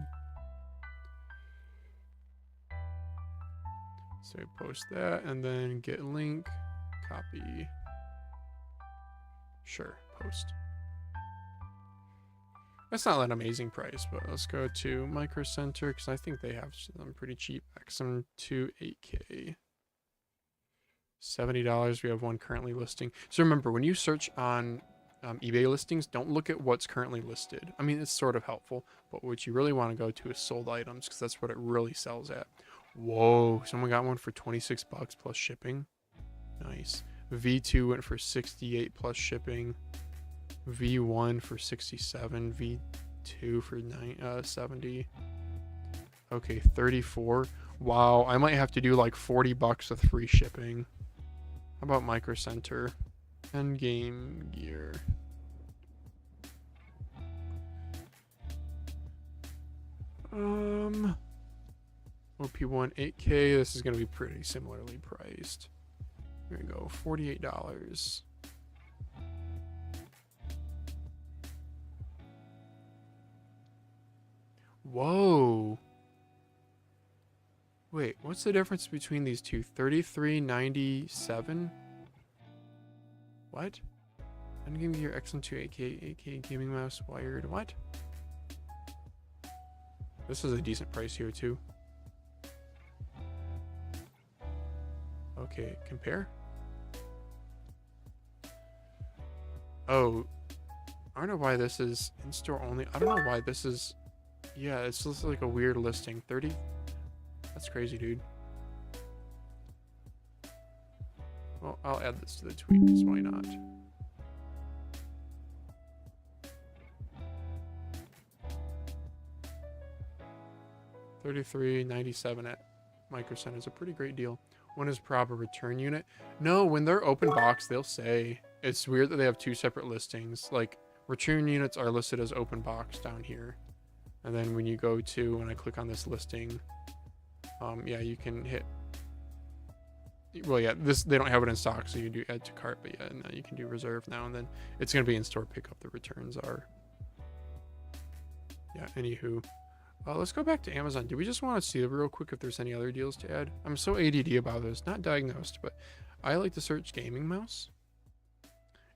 S1: So post that and then get link, copy. Sure, post. That's not an amazing price, but let's go to Micro Center because I think they have some pretty cheap XM2 8K. $70. We have one currently listing. So remember, when you search on eBay listings, don't look at what's currently listed. I mean, it's sort of helpful, but what you really want to go to is sold items because that's what it really sells at. Whoa, someone got one for 26 bucks plus shipping. Nice. V2 went for 68 plus shipping. V1 for 67. V2 for 70. Okay, 34. Wow, I might have to do like 40 bucks with free shipping. How about Micro Center and Game Gear? OP1 8K. This is going to be pretty similarly priced. Here we go, $48. Whoa. Wait, what's the difference between these two? 33.97? What? I'm giving you your XM2 8K gaming mouse wired. What? This is a decent price here too. Okay, compare. Oh, I don't know why this is in-store only. I don't know why this is... Yeah, it's just like a weird listing. 30? That's crazy, dude. Well, I'll add this to the tweet, because why not? $33.97 at Micro Center is a pretty great deal. When is proper return unit? No, when they're open box, they'll say. It's weird that they have two separate listings. Like, return units are listed as open box down here. And then when you go to, when I click on this listing, yeah, you can hit, well, yeah, this, they don't have it in stock, so you do add to cart, but yeah, now you can do reserve now, and then it's going to be in store pickup. The returns are. Yeah, anywho. Let's go back to Amazon. Do we just want to see real quick if there's any other deals to add? I'm so ADD about this. Not diagnosed, but I like to search gaming mouse.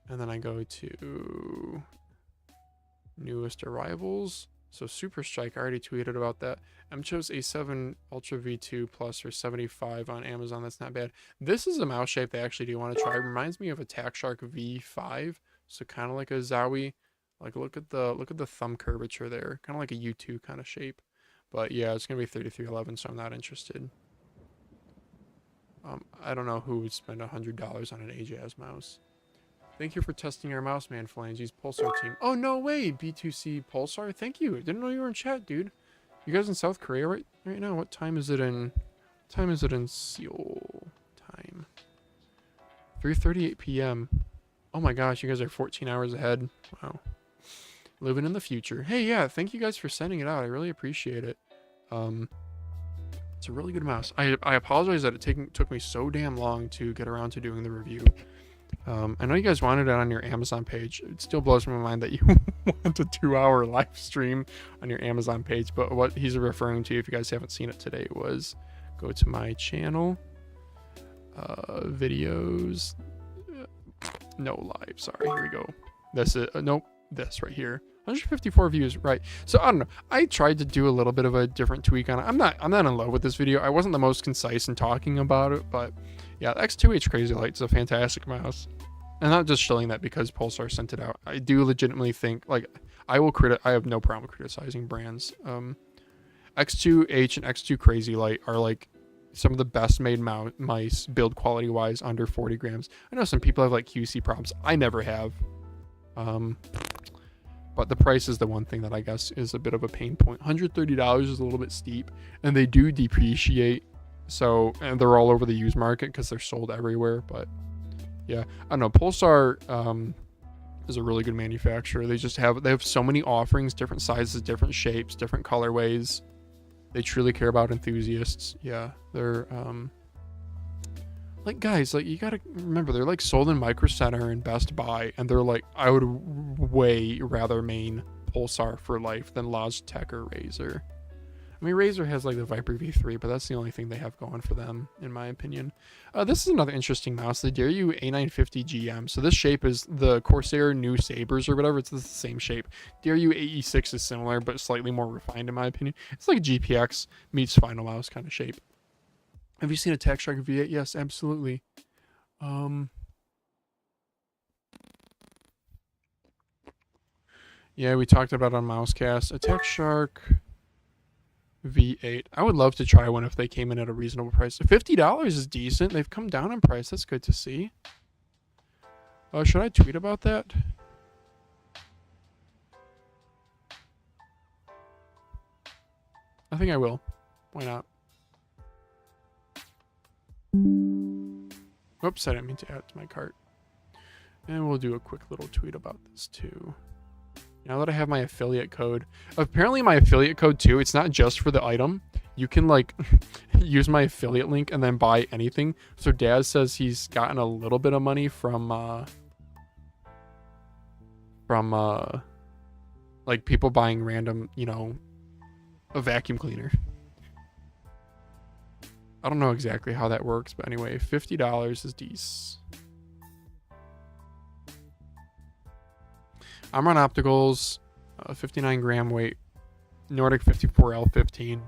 S1: And then I go to newest arrivals. So Super Strike, I already tweeted about that. MCHO's A7 Ultra V2 Plus for 75 on Amazon. That's not bad. This is a mouse shape they actually do want to try. It reminds me of a TacShark V5. So kind of like a Zowie. Like look at the thumb curvature there. Kind of like a U2 kind of shape. But yeah, it's going to be $33.11, so I'm not interested. I don't know who would spend $100 on an AJAS mouse. Thank you for testing our mouse, man. Phalanges Pulsar team. Oh, no way. B2C Pulsar. Thank you. Didn't know you were in chat, dude. You guys in South Korea right now? What time is it in? What time is it in Seoul time? 3:38 p.m. Oh my gosh, you guys are 14 hours ahead. Wow. Living in the future. Hey, yeah, thank you guys for sending it out. I really appreciate it. It's a really good mouse. I apologize that it took me so damn long to get around to doing the review. I know you guys wanted it on your Amazon page. It still blows my mind that you want a 2-hour live stream on your Amazon page. But what he's referring to, if you guys haven't seen it today, was go to my channel, videos, no live. Sorry, here we go. This is nope. This right here, 154 views. Right. So I don't know. I tried to do a little bit of a different tweak on it. I'm not in love with this video. I wasn't the most concise in talking about it, but. Yeah, the X2H Crazy Light is a fantastic mouse. And not just shilling that because Pulsar sent it out. I do legitimately think, like, I have no problem criticizing brands. X2H and X2 Crazy Light are, like, some of the best made mice, build quality-wise, under 40 grams. I know some people have, like, QC problems. I never have. But the price is the one thing that I guess is a bit of a pain point. $130 is a little bit steep. And they do depreciate. So, and they're all over the used market because they're sold everywhere. But yeah, I don't know. Pulsar is a really good manufacturer. They have so many offerings, different sizes, different shapes, different colorways. They truly care about enthusiasts. Yeah, they're like, guys, like, you gotta remember, they're like sold in Micro Center and Best Buy, and they're like, I would way rather main Pulsar for life than Logitech or Razer. I mean, Razer has like the Viper V3, but that's the only thing they have going for them, in my opinion. This is another interesting mouse, the Daryu A950 GM. So this shape is the Corsair New Sabers or whatever. It's the same shape. Daryu AE6 is similar, but slightly more refined, in my opinion. It's like a GPX meets Final Mouse kind of shape. Have you seen a TacShark V8? Yes, absolutely. Yeah, we talked about it on Mousecast. A TacShark V8. I would love to try one if they came in at a reasonable price. $50 is decent. They've come down in price. That's good to see. Should I tweet about that? I think I will. Why not? Oops, I didn't mean to add it to my cart. And we'll do a quick little tweet about this too. Now that I have my affiliate code, apparently my affiliate code too, it's not just for the item. You can like use my affiliate link and then buy anything. So Daz says he's gotten a little bit of money from like people buying random, you know, a vacuum cleaner. I don't know exactly how that works, but anyway, $50 is decent. Amron Opticals, 59 gram weight, Nordic 54L15.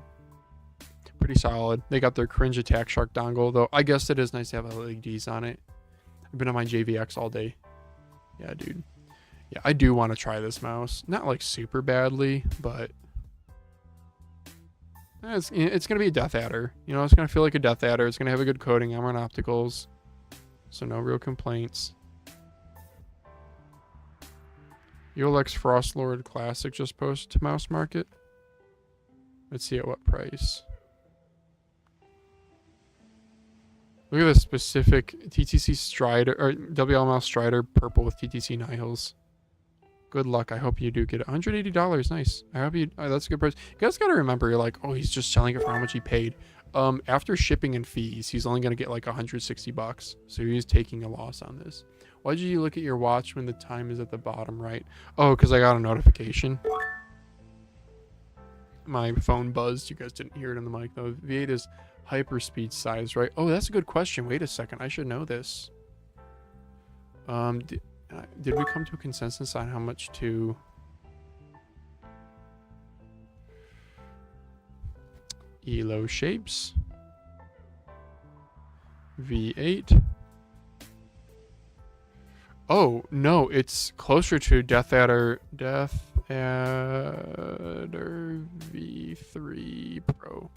S1: Pretty solid. They got their cringe Attack Shark dongle, though I guess it is nice to have LEDs on it. I've been on my JVX all day. Yeah, dude. Yeah, I do want to try this mouse. Not like super badly, but it's going to be a Death Adder. You know, it's going to feel like a Death Adder. It's going to have a good coating. Amron Opticals. So no real complaints. Yolex Frostlord Classic just posted to Mouse Market. Let's see at what price. Look at this specific TTC Strider, or WL Mouse Strider purple with TTC Nihils. Good luck. I hope you do get it. $180. Nice. I hope you, that's a good price. You guys got to remember, you're like, oh, he's just selling it for how much he paid. After shipping and fees, he's only going to get like $160. So he's taking a loss on this. Why did you look at your watch when the time is at the bottom right? Oh, because I got a notification. My phone buzzed. You guys didn't hear it in the mic though. V8 is hyperspeed size, right? Oh, that's a good question. Wait a second. I should know this. Did we come to a consensus on how much to... ELO shapes. V8. Oh, no, it's closer to Death Adder V3 Pro.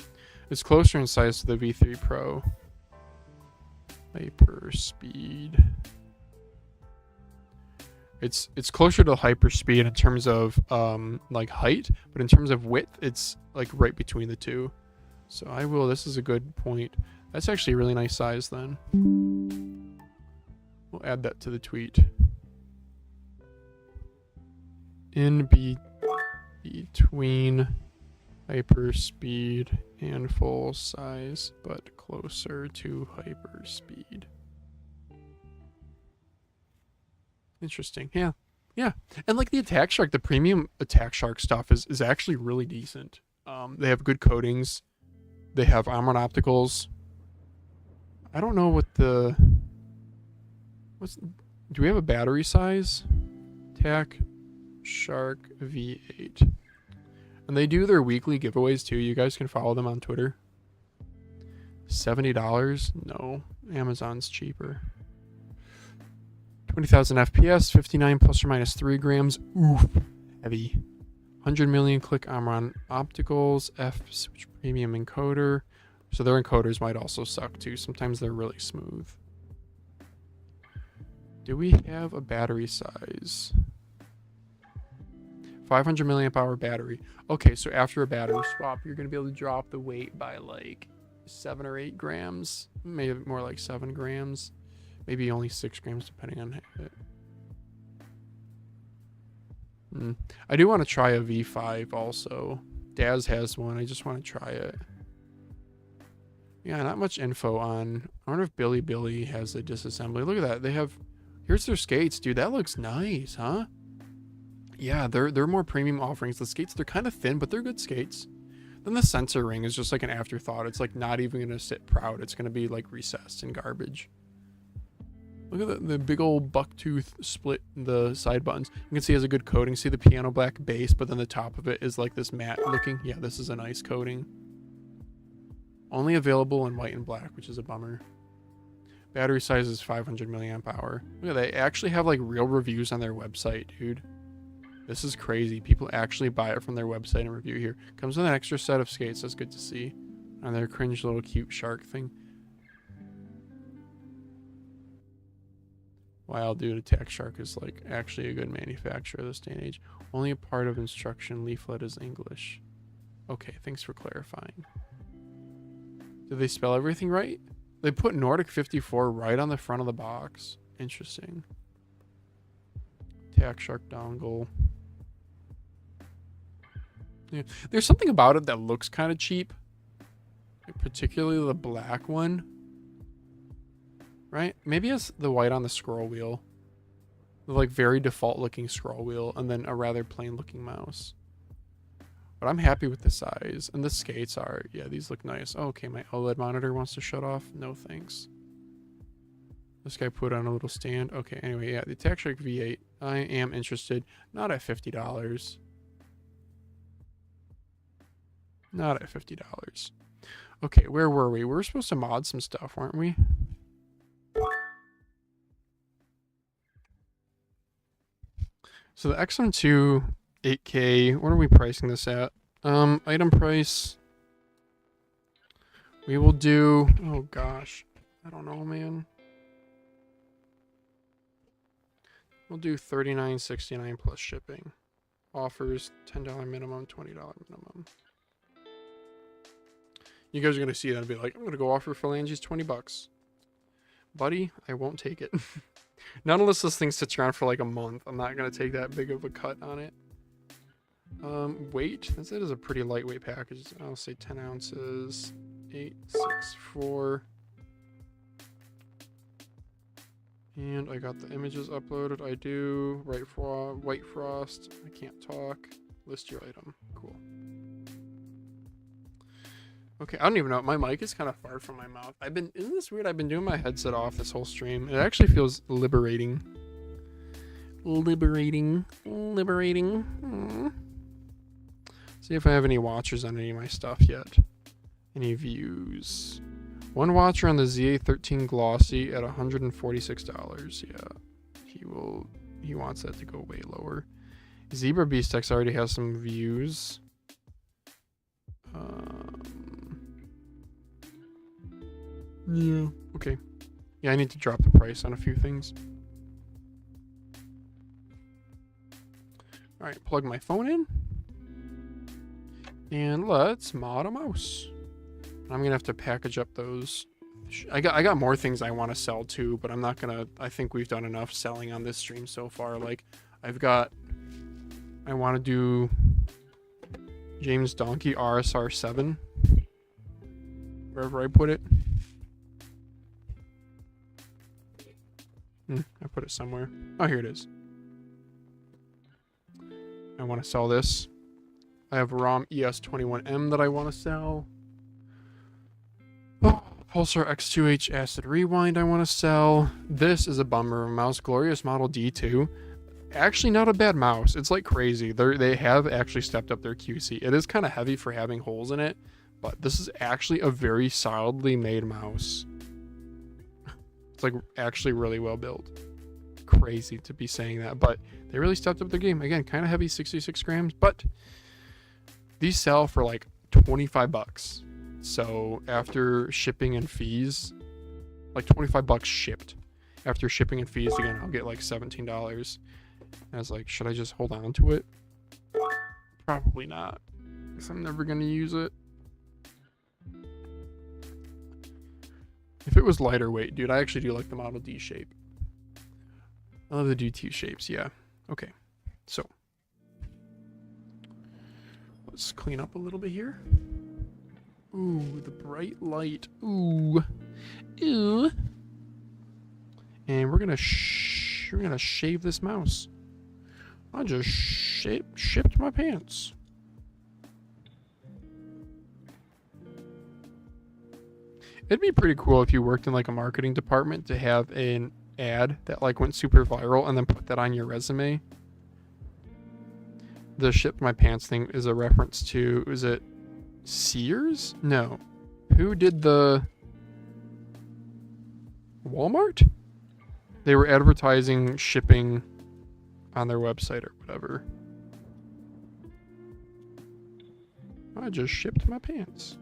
S1: It's closer in size to the V3 Pro. Hyperspeed. It's closer to Hyperspeed in terms of like height, but in terms of width, it's like right between the two. So I will, this is a good point. That's actually a really nice size then. We'll add that to the tweet. In between hyperspeed and full size, but closer to hyperspeed. Interesting. Yeah. Yeah. And like the Attack Shark, the premium Attack Shark stuff is actually really decent. They have good coatings. They have Amron Opticals. I don't know what the... do we have a battery size? Attack Shark V8. And they do their weekly giveaways too. You guys can follow them on Twitter. $70? No. Amazon's cheaper. 20,000 FPS, 59 plus or minus 3 grams. Oof. Heavy. 100 million click Amron Opticals. F switch premium encoder. So their encoders might also suck too. Sometimes they're really smooth. Do we have a battery size? 500 milliamp hour battery. Okay, so after a battery swap, you're going to be able to drop the weight by like 7 or 8 grams. Maybe more like 7 grams. Maybe only 6 grams depending on it. I do want to try a V5 also. Daz has one. I just want to try it. Yeah, not much info on... I wonder if Billy has a disassembly. Look at that. They have... Here's their skates, dude. That looks nice, huh? Yeah, they're more premium offerings. The skates, they're kind of thin, but they're good skates. Then the sensor ring is just like an afterthought. It's like not even going to sit proud. It's going to be like recessed in garbage. Look at the big old bucktooth split in the side buttons. You can see it has a good coating. See the piano black base, but then the top of it is like this matte looking. Yeah, this is a nice coating. Only available in white and black, which is a bummer. Battery size is 500 milliamp hour. Look at that. They actually have like real reviews on their website, dude. This is crazy. People actually buy it from their website and review here. Comes with an extra set of skates. That's good to see. And their cringe little cute shark thing. Wow, dude, Attack Shark is like actually a good manufacturer this day and age. Only a part of instruction leaflet is English. Okay, thanks for clarifying. Did they spell everything right? They put Nordic 54 right on the front of the box. Interesting. Tack Shark dongle. Yeah. There's something about it that looks kind of cheap. Like particularly the black one. Right? Maybe it's the white on the scroll wheel. The like very default looking scroll wheel and then a rather plain looking mouse. But I'm happy with the size. And the skates are, yeah, these look nice. Oh, okay, my OLED monitor wants to shut off. No thanks. This guy put on a little stand. Okay, anyway, yeah, the Attack Shark V8. I am interested. Not at $50. Not at $50. Okay, where were we? We were supposed to mod some stuff, weren't we? So the X-M2 8K, what are we pricing this at? Item price. We will do, oh gosh, I don't know, man. We'll do $39.69 plus shipping. Offers $10 minimum, $20 minimum. You guys are gonna see that and be like, I'm gonna go offer phalanges $20. Buddy, I won't take it. Not unless this thing sits around for like a month. I'm not gonna take that big of a cut on it. Weight. That is a pretty lightweight package. I'll say 10 ounces. 864. And I got the images uploaded. I do. White Frost. I can't talk. List your item. Cool. Okay, I don't even know. My mic is kind of far from my mouth. Isn't this weird? I've been doing my headset off this whole stream. It actually feels liberating. Liberating. See if I have any watchers on any of my stuff yet. Any views. One watcher on the ZA13 Glossy at $146. Yeah. He wants that to go way lower. Zebra Beastex already has some views. Yeah. Okay. Yeah, I need to drop the price on a few things. Alright, plug my phone in. And let's mod a mouse. I'm gonna have to package up those. I got more things I want to sell too, but I'm not gonna. I think we've done enough selling on this stream so far. Like, I want to do James Donkey RSR 7. Wherever I put it. I put it somewhere. Oh, here it is. I want to sell this. I have ROM ES21M that I want to sell. Oh, Pulsar X2H Acid Rewind I want to sell. This is a bummer. Mouse Glorious Model D2. Actually not a bad mouse. It's like crazy. They have actually stepped up their QC. It is kind of heavy for having holes in it, but this is actually a very solidly made mouse. It's like actually really well built. Crazy to be saying that, but they really stepped up their game. Again, kind of heavy, 66 grams, but these sell for like $25. So after shipping and fees, like $25 shipped. After shipping and fees, again, I'll get like $17. And I was like, should I just hold on to it? Probably not, because I'm never going to use it. If it was lighter weight, dude, I actually do like the Model D shape. I love the D2 shapes, yeah. Okay, so let's clean up a little bit here. Ooh, the bright light. Ooh. Ooh. And we're gonna shave this mouse. I just shipped my pants. It'd be pretty cool if you worked in like a marketing department to have an ad that like went super viral and then put that on your resume. The ship my pants thing is a reference to, is it Sears? No. Who did the Walmart? They were advertising shipping on their website or whatever. I just shipped my pants.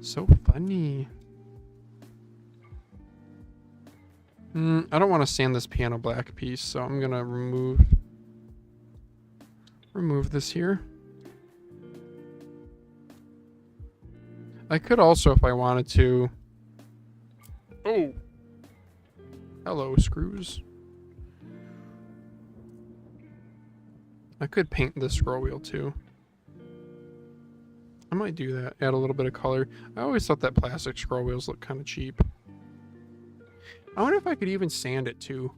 S1: So funny. I don't want to sand this piano black piece, so I'm gonna remove this here. I could also, if I wanted to... Oh! Hello, screws. I could paint this scroll wheel too. I might do that. Add a little bit of color. I always thought that plastic scroll wheels look kind of cheap. I wonder if I could even sand it too.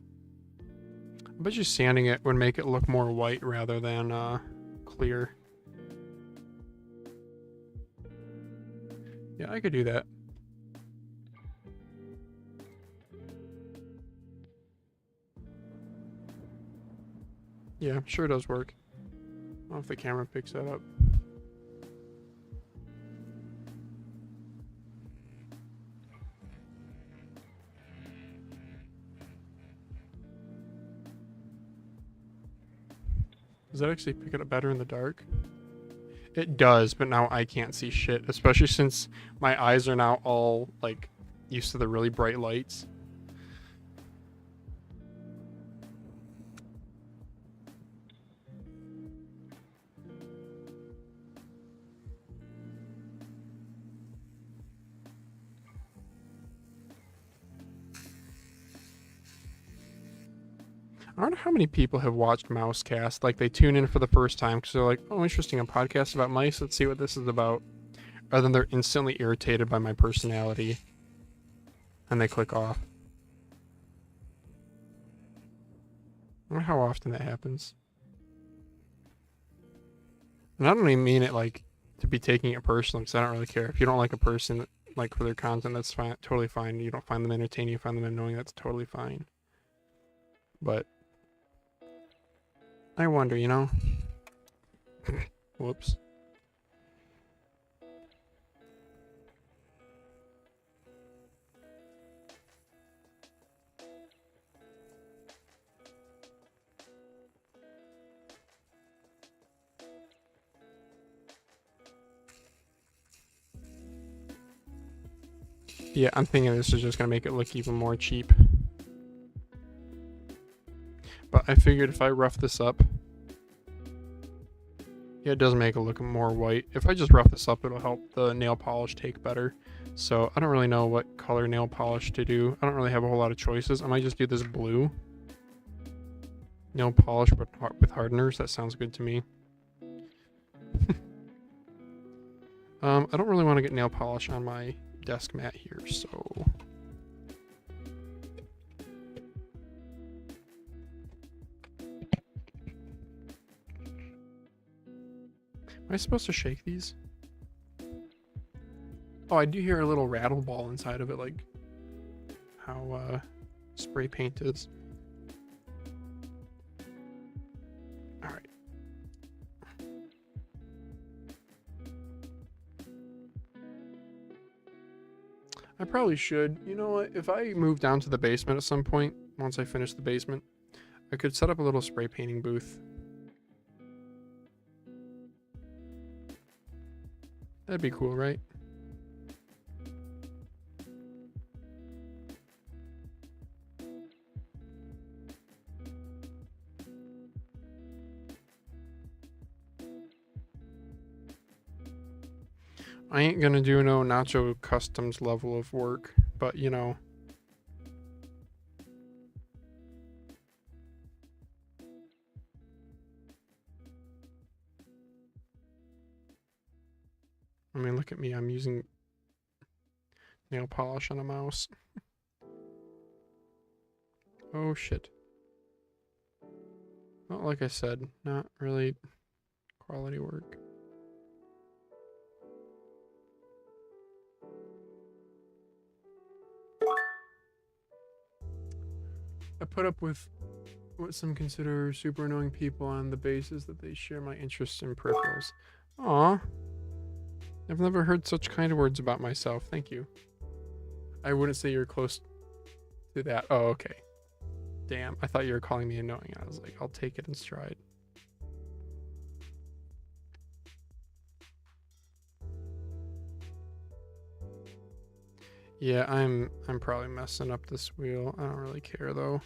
S1: I bet you sanding it would make it look more white rather than clear. Yeah, I could do that. Yeah, sure does work. I don't know if the camera picks that up. Does that actually pick it up better in the dark? It does, but now I can't see shit, especially since my eyes are now all, like, used to the really bright lights. I wonder how many people have watched Mousecast. Like, they tune in for the first time because they're like, oh, interesting, a podcast about mice. Let's see what this is about. Rather than they're instantly irritated by my personality. And they click off. I wonder how often that happens. And I don't even mean it, like, to be taking it personally, because I don't really care. If you don't like a person, like, for their content, that's fine, totally fine. You don't find them entertaining, you find them annoying, that's totally fine. But I wonder, you know? Whoops. Yeah, I'm thinking this is just gonna make it look even more cheap. But I figured if I rough this up... Yeah, it does make it look more white. If I just rough this up, it'll help the nail polish take better. So I don't really know what color nail polish to do. I don't really have a whole lot of choices. I might just do this blue nail polish with hardeners. That sounds good to me. I don't really want to get nail polish on my desk mat here, so... Am I supposed to shake these? Oh, I do hear a little rattle ball inside of it, like how spray paint is. Alright. I probably should. You know what? If I move down to the basement at some point, once I finish the basement, I could set up a little spray painting booth. That'd be cool, right? I ain't gonna do no Nacho Customs level of work, but you know. I mean, look at me, I'm using nail polish on a mouse. Oh shit. Well, like I said, not really quality work. I put up with what some consider super annoying people on the basis that they share my interests in peripherals. Aw. I've never heard such kind words about myself. Thank you. I wouldn't say you're close to that. Oh, okay. Damn, I thought you were calling me annoying. I was like, I'll take it in stride. Yeah, I'm probably messing up this wheel. I don't really care though.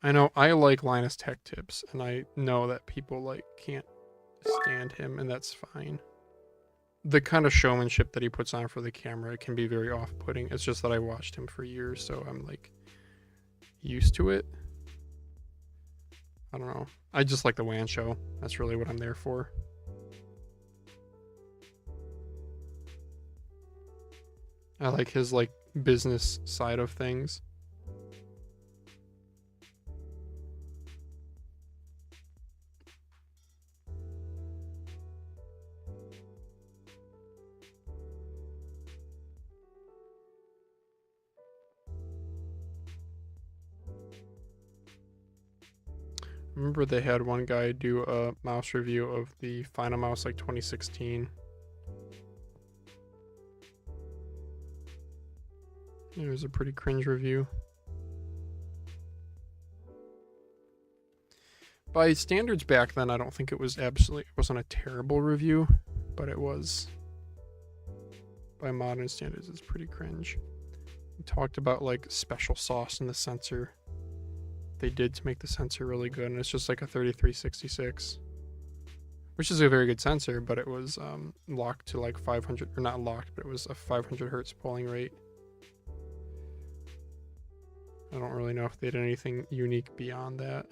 S1: I know I like Linus Tech Tips, and I know that people like can't stand him, and that's fine. The kind of showmanship that he puts on for the camera can be very off-putting. It's just that I watched him for years, so I'm like used to it. I don't know. I just like the WAN show. That's really what I'm there for. I like his like business side of things. Remember they had one guy do a mouse review of the Final Mouse like 2016. It was a pretty cringe review. By standards back then, I don't think it was it wasn't a terrible review, but it was, by modern standards, it's pretty cringe. We talked about like special sauce in the sensor they did to make the sensor really good, and it's just like a 3366, which is a very good sensor, but it was locked to like 500, or not locked, but it was a 500 hertz polling rate. I don't really know if they did anything unique beyond that.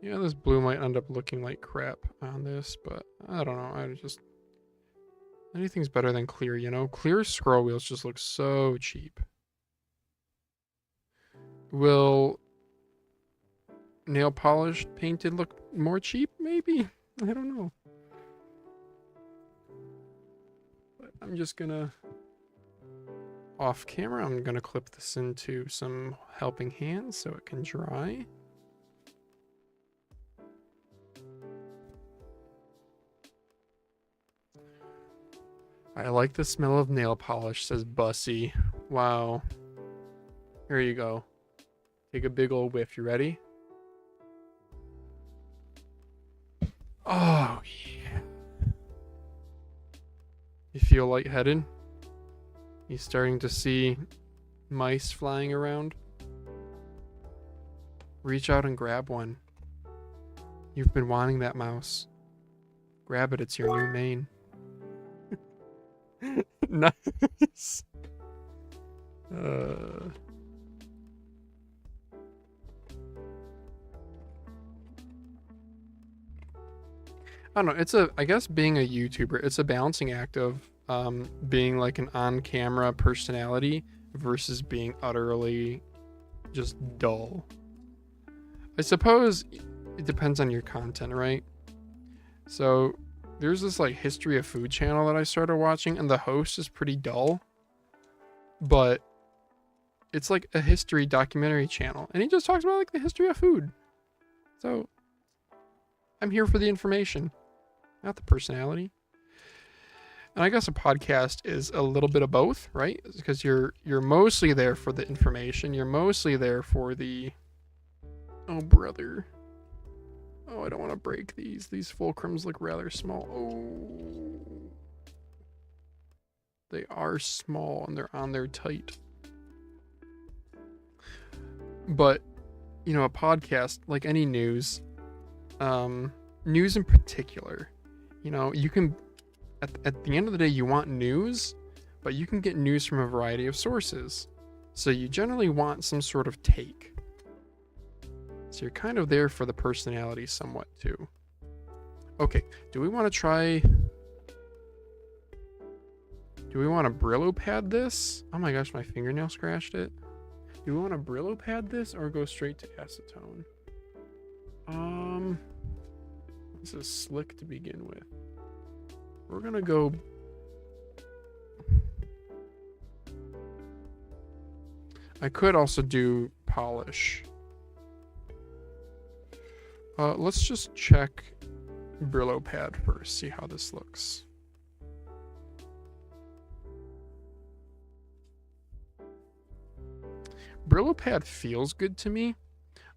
S1: Yeah, this blue might end up looking like crap on this, but I don't know. Anything's better than clear, you know? Clear scroll wheels just look so cheap. Will nail polished painted look more cheap? Maybe. I don't know. But I'm just gonna, off camera, I'm gonna clip this into some helping hands so it can dry. I like the smell of nail polish, says Bussy. Wow. Here you go. Take a big old whiff. You ready? Oh, yeah. You feel lightheaded? You starting to see mice flying around? Reach out and grab one. You've been wanting that mouse. Grab it, it's your new main. Nice. I don't know. I guess being a YouTuber, it's a balancing act of being like an on-camera personality versus being utterly just dull. I suppose it depends on your content, right? So there's this like history of food channel that I started watching, and the host is pretty dull, but it's like a history documentary channel, and he just talks about like the history of food. So I'm here for the information, not the personality. And I guess a podcast is a little bit of both, right? Because you're mostly there for the information. You're mostly there for the, oh brother. Oh, I don't want to break these. These fulcrums look rather small. Oh. They are small and they're on there tight. But, you know, a podcast, like any news, news in particular, you know, you can, at the end of the day, you want news, but you can get news from a variety of sources. So you generally want some sort of take. So you're kind of there for the personality somewhat too. Okay, do we want to Brillo pad this? Oh my gosh, my fingernail scratched it. Do we want to Brillo pad this or go straight to acetone? This is slick to begin with. We're gonna go. I could also do polish. Let's just check Brillo pad first, see how this looks. Brillo pad feels good to me,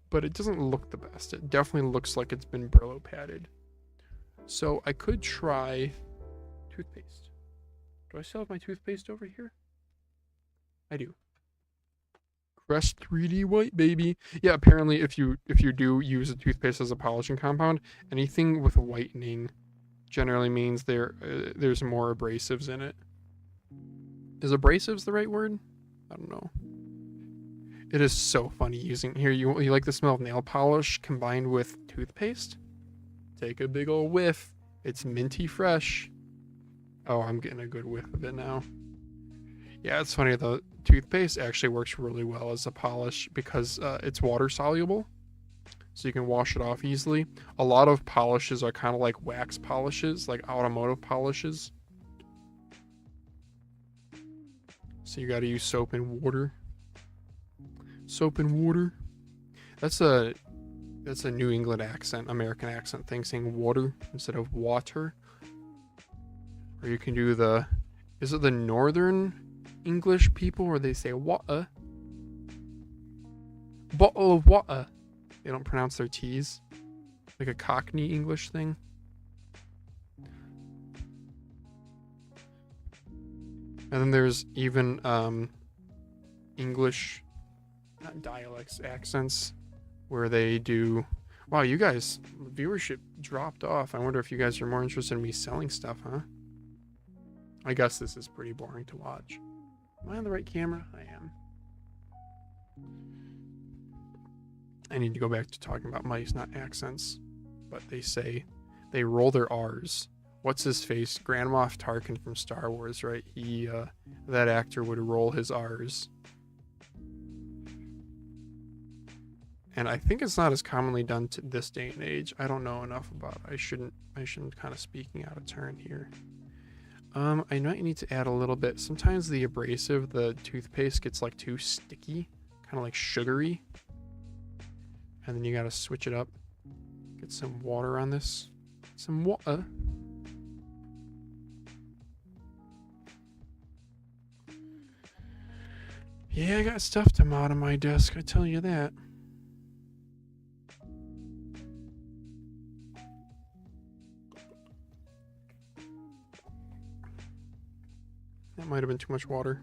S1: but it doesn't look the best. It definitely looks like it's been Brillo padded. So I could try toothpaste. Do I still have my toothpaste over here? I do. Crest 3D white, baby. Yeah, apparently if you do use a toothpaste as a polishing compound, anything with whitening generally means there's more abrasives in it. Is abrasives the right word? I don't know. It is so funny using here. You like the smell of nail polish combined with toothpaste? Take a big old whiff. It's minty fresh. Oh, I'm getting a good whiff of it now. Yeah, it's funny. The toothpaste actually works really well as a polish because it's water soluble. So you can wash it off easily. A lot of polishes are kind of like wax polishes, like automotive polishes. So you got to use soap and water. Soap and water. That's a New England accent, American accent thing, saying water instead of water. Or you can do is it the Northern English people where they say water? Bottle of water. They don't pronounce their T's. Like a Cockney English thing. And then there's even English, not dialects, accents, where they do. Wow, you guys, viewership dropped off. I wonder if you guys are more interested in me selling stuff, huh? I guess this is pretty boring to watch. Am I on the right camera? I am. I need to go back to talking about mice, not accents. But they roll their R's. What's his face? Grand Moff Tarkin from Star Wars, right? That actor would roll his R's. And I think it's not as commonly done to this day and age. I don't know enough about it. I shouldn't kind of speaking out of turn here. I might need to add a little bit. Sometimes the abrasive, the toothpaste gets like too sticky, kind of like sugary. And then you gotta switch it up. Get some water on this. Some water. Yeah, I got stuff to mod on my desk, I tell you that. That might have been too much water.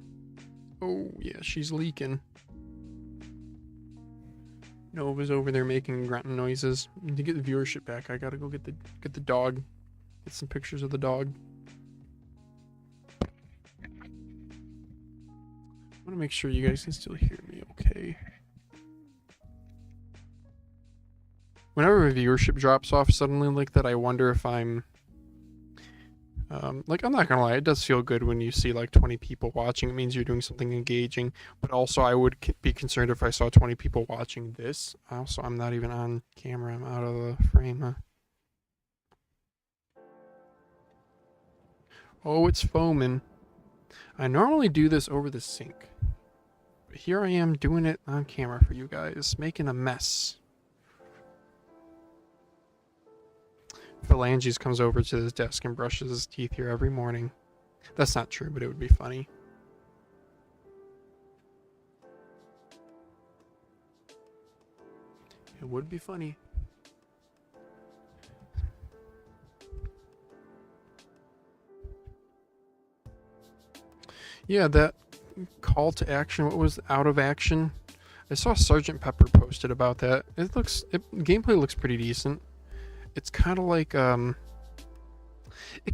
S1: Oh, yeah, she's leaking. Nova's over there making grunting noises. To get the viewership back, I gotta go get the dog. Get some pictures of the dog. I want to make sure you guys can still hear me okay. Whenever a viewership drops off suddenly like that, I wonder if I'm... I'm not gonna lie, it does feel good when you see like 20 people watching. It means you're doing something engaging. But also I would be concerned if I saw 20 people watching this. Also, I'm not even on camera. I'm out of the frame, huh? Oh, it's foaming. I normally do this over the sink. But here I am doing it on camera for you guys, making a mess. Phalanges comes over to his desk and brushes his teeth here every morning. That's not true, but it would be funny. It would be funny. Yeah, that call to action, what was out of action? I saw Sergeant Pepper posted about that. Gameplay looks pretty decent. It's kind of like, it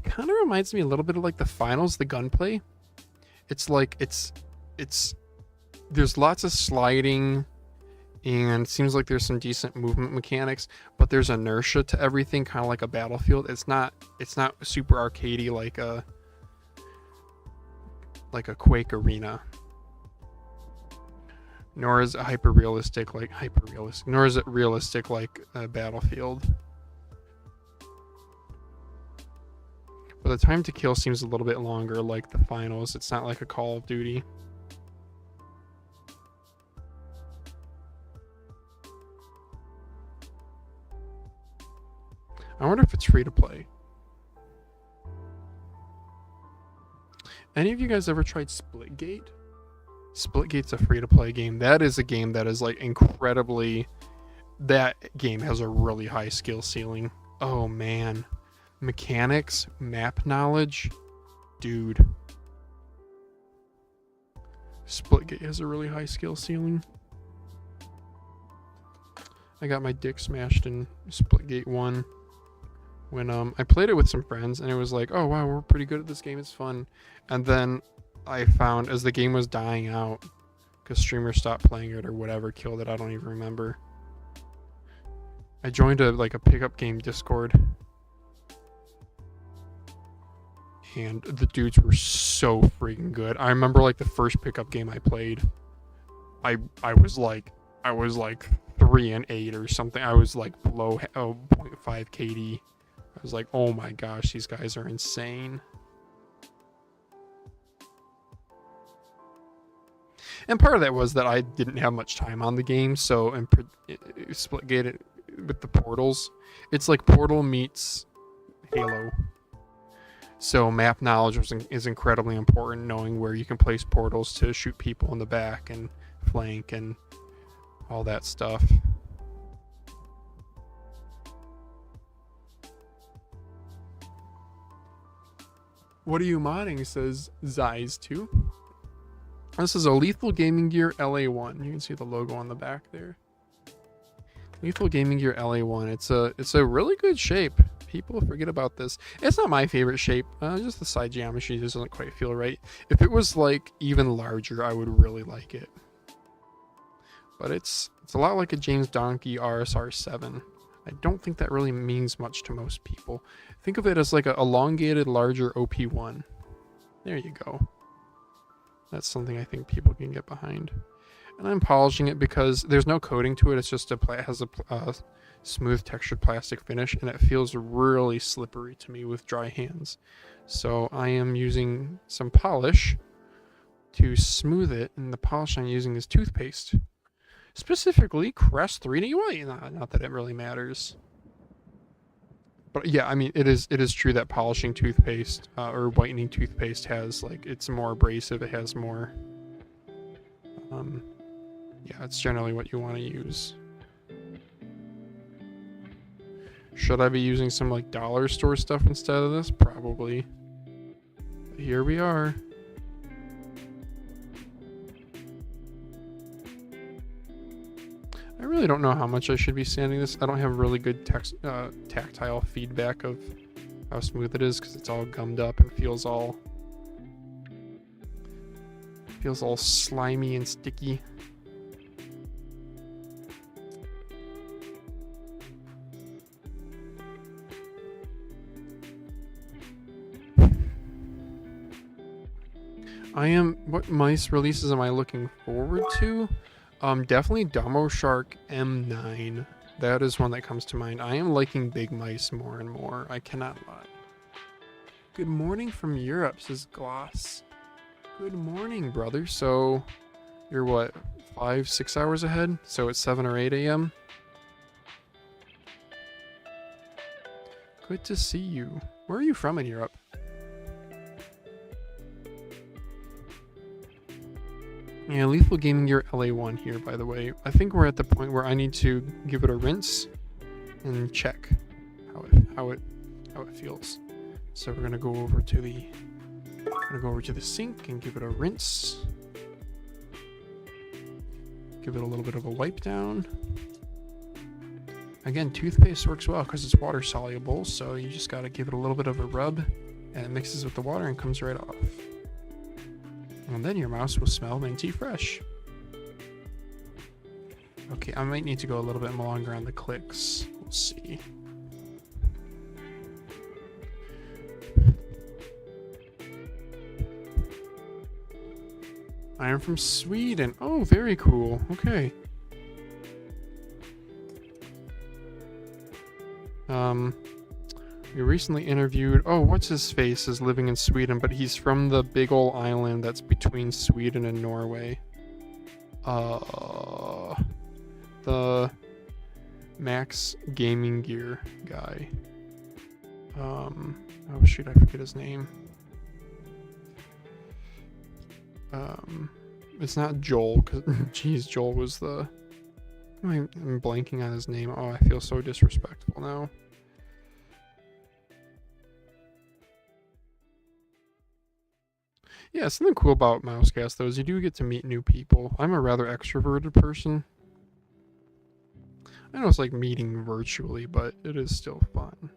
S1: kind of reminds me a little bit of like the finals, the gunplay. It's like, there's lots of sliding and it seems like there's some decent movement mechanics, but there's inertia to everything, kind of like a Battlefield. It's not super arcadey like a Quake Arena. Nor is it realistic like a Battlefield. But the time to kill seems a little bit longer like the finals. It's not like a Call of Duty. I wonder if it's free to play. Any of you guys ever tried Splitgate? Splitgate's a free to play game. That is a game that is like incredibly... That game has a really high skill ceiling. Oh man. Mechanics, map knowledge, dude, Splitgate has a really high skill ceiling. I got my dick smashed in Splitgate 1 when I played it with some friends, and it was like, oh wow, we're pretty good at this game, it's fun. And then I found as the game was dying out, because streamers stopped playing it or whatever killed it, I don't even remember. I joined a pickup game Discord, and the dudes were so freaking good. I remember like the first pickup game I played, I was like 3-8 or something. I was like below 0.5 KD. I was like, oh my gosh, these guys are insane. And part of that was that I didn't have much time on the game, so in Splitgate with the portals, it's like Portal meets Halo. So map knowledge is incredibly important, knowing where you can place portals to shoot people in the back and flank and all that stuff. What are you modding, says Zeiss2. This is a Lethal Gaming Gear LA1. You can see the logo on the back there. Lethal Gaming Gear LA1. It's a really good shape. People forget about this. It's not my favorite shape. Just the side geometry doesn't quite feel right. If it was like even larger, I would really like it. But it's a lot like a James Donkey RSR7. I don't think that really means much to most people. Think of it as like an elongated, larger OP1. There you go. That's something I think people can get behind. And I'm polishing it because there's no coating to it. It's just it has a smooth textured plastic finish, and it feels really slippery to me with dry hands. So I am using some polish to smooth it, and the polish I'm using is toothpaste. Specifically Crest 3D White. Not that it really matters. But yeah, I mean, it is true that polishing toothpaste or whitening toothpaste has it's more abrasive. It has more. Yeah, it's generally what you want to use. Should I be using some dollar store stuff instead of this? Probably. But here we are. I really don't know how much I should be sanding this. I don't have really good tactile feedback of how smooth it is because it's all gummed up and feels all slimy and sticky. What mice releases am I looking forward to? Definitely Domo Shark M9. That is one that comes to mind. I am liking big mice more and more. I cannot lie. Good morning from Europe, says Gloss. Good morning, brother. So, you're what, 5-6 hours ahead? So it's 7 or 8 a.m.? Good to see you. Where are you from in Europe? Yeah, Lethal Gaming Gear LA1 here, by the way. I think we're at the point where I need to give it a rinse and check how it feels. So we're gonna go over to the sink and give it a rinse. Give it a little bit of a wipe down. Again, toothpaste works well because it's water soluble, so you just gotta give it a little bit of a rub, and it mixes with the water and comes right off. And then your mouse will smell minty fresh. Okay, I might need to go a little bit longer on the clicks. We'll see. I am from Sweden. Oh, very cool. Okay. We recently interviewed, what's his face is living in Sweden, but he's from the big ol' island that's between Sweden and Norway. The Max Gaming Gear guy. Oh shoot, I forget his name. It's not Joel, cause geez, Joel was the. I'm blanking on his name. Oh, I feel so disrespectful now. Yeah, something cool about Mousecast though is you do get to meet new people. I'm a rather extroverted person. I know it's like meeting virtually, but it is still fun.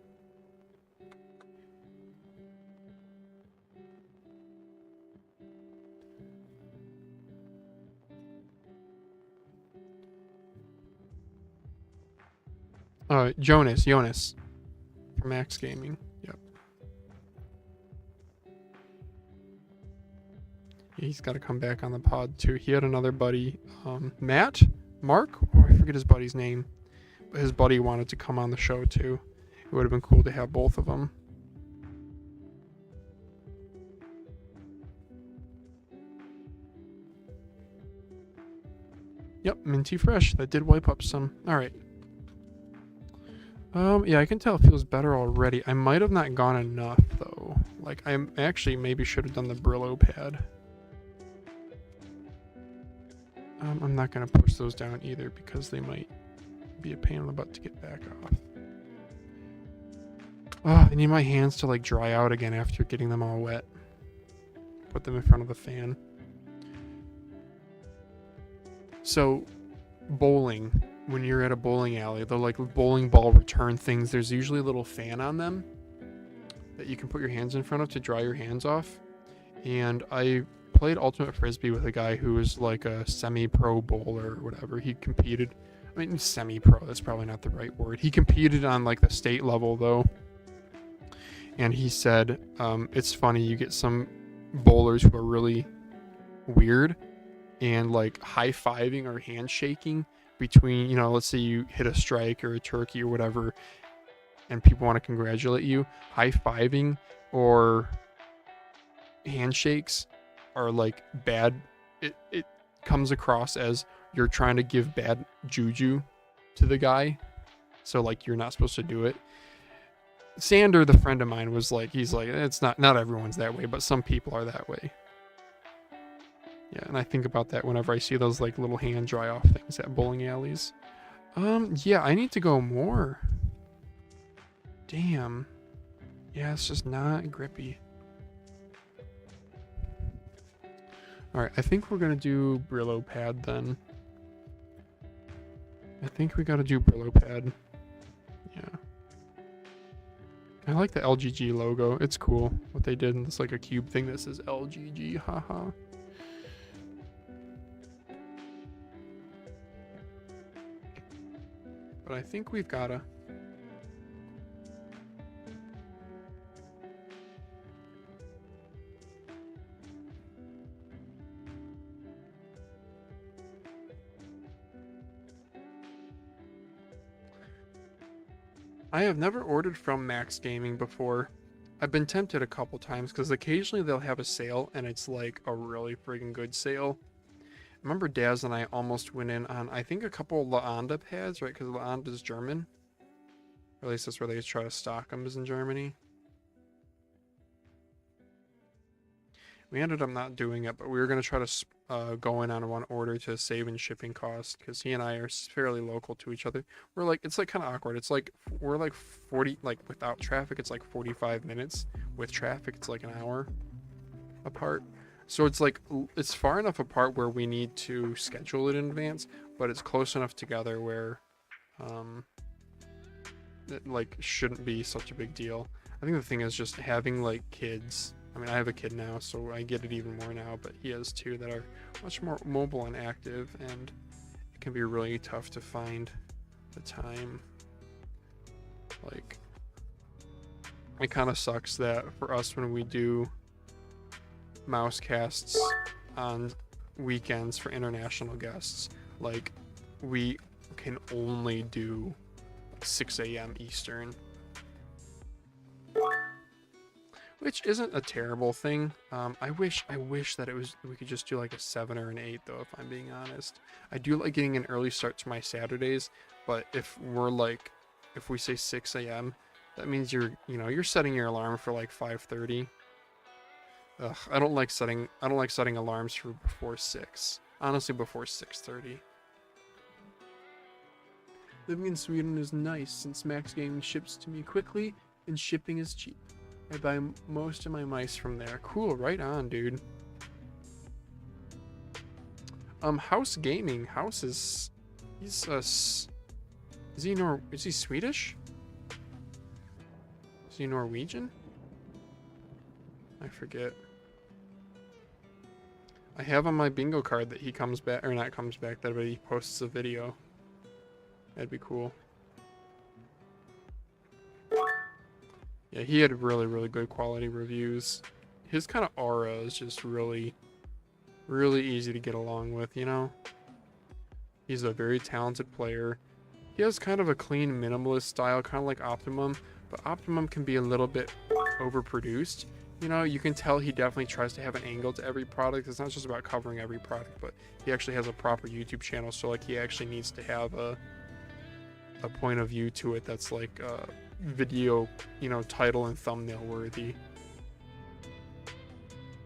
S1: Jonas from Max Gaming. Yep. He's got to come back on the pod too. He had another buddy, Mark. Oh, I forget his buddy's name, but his buddy wanted to come on the show too. It would have been cool to have both of them. Yep, minty fresh. That did wipe up some. All right. Yeah, I can tell it feels better already. I might have not gone enough though. Like I actually maybe should have done the Brillo pad. I'm not gonna push those down either because they might be a pain in the butt to get back off. Oh, I need my hands to like dry out again after getting them all wet. Put them in front of the fan. So, bowling. When you're at a bowling alley, the like bowling ball return things, there's usually a little fan on them that you can put your hands in front of to dry your hands off. And I played Ultimate Frisbee with a guy who was like a semi-pro bowler or whatever. He competed. I mean, semi-pro, that's probably not the right word. He competed on like the state level though. And he said, it's funny, you get some bowlers who are really weird and like high-fiving or handshaking between, you know, let's say you hit a strike or a turkey or whatever, and people want to congratulate you. High-fiving or handshakes are like bad. It comes across as you're trying to give bad juju to the guy. So like you're not supposed to do it. Sander, the friend of mine, was like, he's like, it's not everyone's that way, but some people are that way. Yeah, and I think about that whenever I see those like little hand dry off things at bowling alleys. Yeah, I need to go more. Damn. Yeah, it's just not grippy. Alright, I think we're gonna do Brillo pad then. I think we gotta do Brillo pad. Yeah. I like the LGG logo. It's cool what they did. And it's like a cube thing that says LGG. Haha. But I think we've gotta. I have never ordered from Max Gaming before. I've been tempted a couple times because occasionally they'll have a sale and it's like a really friggin' good sale. I remember Daz and I almost went in on, I think, a couple Laanda pads, right? Because Laanda's German. Or at least that's where they try to stock them, is in Germany. We ended up not doing it, but we were going to try to go in on one order to save in shipping costs because he and I are fairly local to each other. We're like, it's like kind of awkward. It's like, we're like 40, like without traffic, it's like 45 minutes. With traffic, it's like an hour apart. So it's like, it's far enough apart where we need to schedule it in advance, but it's close enough together where it like shouldn't be such a big deal. I think the thing is just having like kids. I mean, I have a kid now, so I get it even more now, but he has two that are much more mobile and active, and it can be really tough to find the time. Like, it kind of sucks that for us when we do mouse casts on weekends for international guests, like, we can only do 6 a.m. Eastern. Which isn't a terrible thing. I wish that we could just do like a 7 or an 8 though, if I'm being honest. I do like getting an early start to my Saturdays, but if we say 6 a.m., that means you're setting your alarm for like 5:30. Ugh, I don't like setting alarms for before 6. Honestly, before 6:30. Living in Sweden is nice since Max Gaming ships to me quickly and shipping is cheap. I buy most of my mice from there. Cool, right on, dude. House Gaming. House is... He's, is he Swedish? Is he Norwegian? I forget. I have on my bingo card that he comes back, or not comes back, that he posts a video. That'd be cool. Yeah, he had really, really good quality reviews. His kind of aura is just really, really easy to get along with, you know? He's a very talented player. He has kind of a clean, minimalist style, kind of like Optimum, but Optimum can be a little bit overproduced. You know, you can tell he definitely tries to have an angle to every product. It's not just about covering every product, but he actually has a proper YouTube channel, so like he actually needs to have a point of view to it that's like video, you know, title and thumbnail worthy.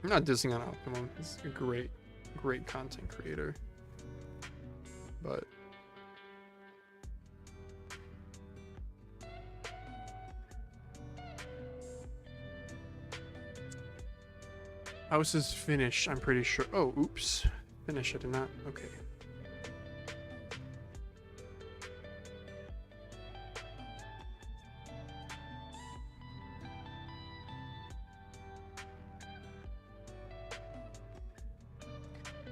S1: I'm not dissing on Optimum. He's a great content creator. But house is finished, I'm pretty sure. Oh, oops. Finish, I did not. Okay.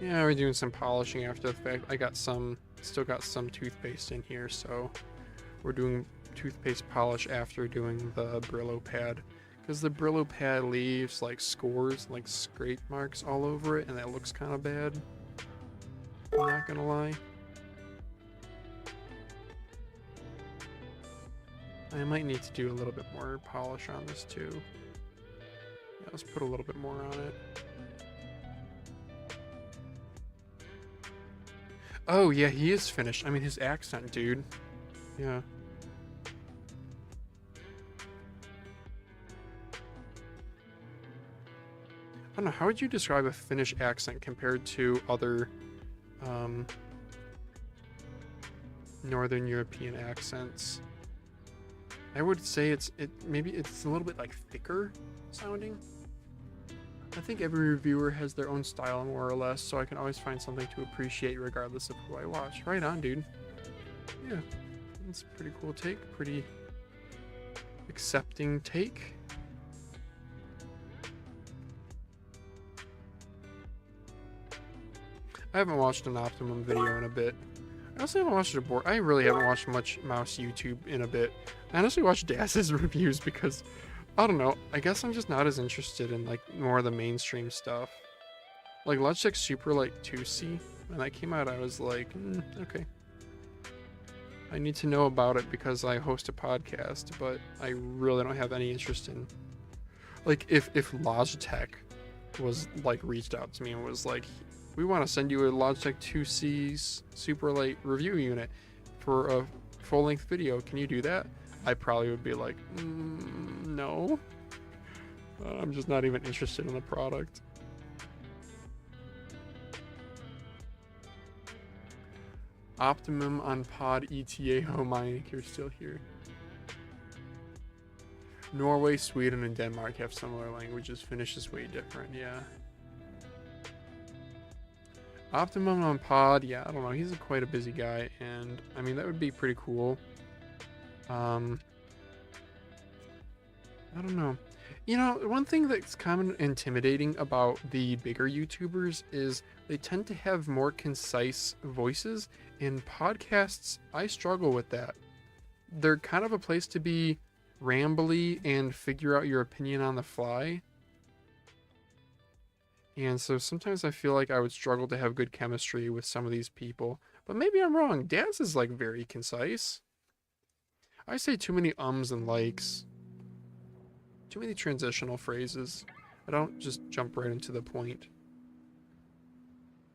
S1: Yeah, we're doing some polishing after the fact. Still got some toothpaste in here, so we're doing toothpaste polish after doing the Brillo pad. Because the Brillo pad leaves like scores, like scrape marks all over it, and that looks kind of bad. I'm not gonna lie. I might need to do a little bit more polish on this too. Yeah, let's put a little bit more on it. Oh, yeah, he is finished. I mean, his accent, dude. Yeah. I don't know, how would you describe a Finnish accent compared to other Northern European accents? I would say maybe it's a little bit like thicker sounding. I think every reviewer has their own style, more or less, so I can always find something to appreciate regardless of who I watch. Right on, dude. Yeah, that's a pretty cool take. Pretty accepting take. I haven't watched an Optimum video in a bit. I also haven't watched I really haven't watched much Mouse YouTube in a bit. I honestly watched Daz's reviews because I don't know, I guess I'm just not as interested in like more of the mainstream stuff. Like Logitech Superlight 2C, when that came out I was like, okay. I need to know about it because I host a podcast, but I really don't have any interest in... Like if Logitech was like reached out to me and was like, we want to send you a Logitech 2C Superlight review unit for a full-length video, can you do that? I probably would be like, no. I'm just not even interested in the product. Optimum on Pod ETA. Oh my, you're still here. Norway, Sweden, and Denmark have similar languages. Finnish is way different, yeah. Optimum on Pod, yeah, I don't know. He's quite a busy guy, and I mean, that would be pretty cool. I don't know. You know, one thing that's kind of intimidating about the bigger YouTubers is they tend to have more concise voices. In podcasts, I struggle with that. They're kind of a place to be rambly and figure out your opinion on the fly. And so sometimes I feel like I would struggle to have good chemistry with some of these people. But maybe I'm wrong. Daz is like very concise. I say too many ums and likes. Too many transitional phrases. I don't just jump right into the point.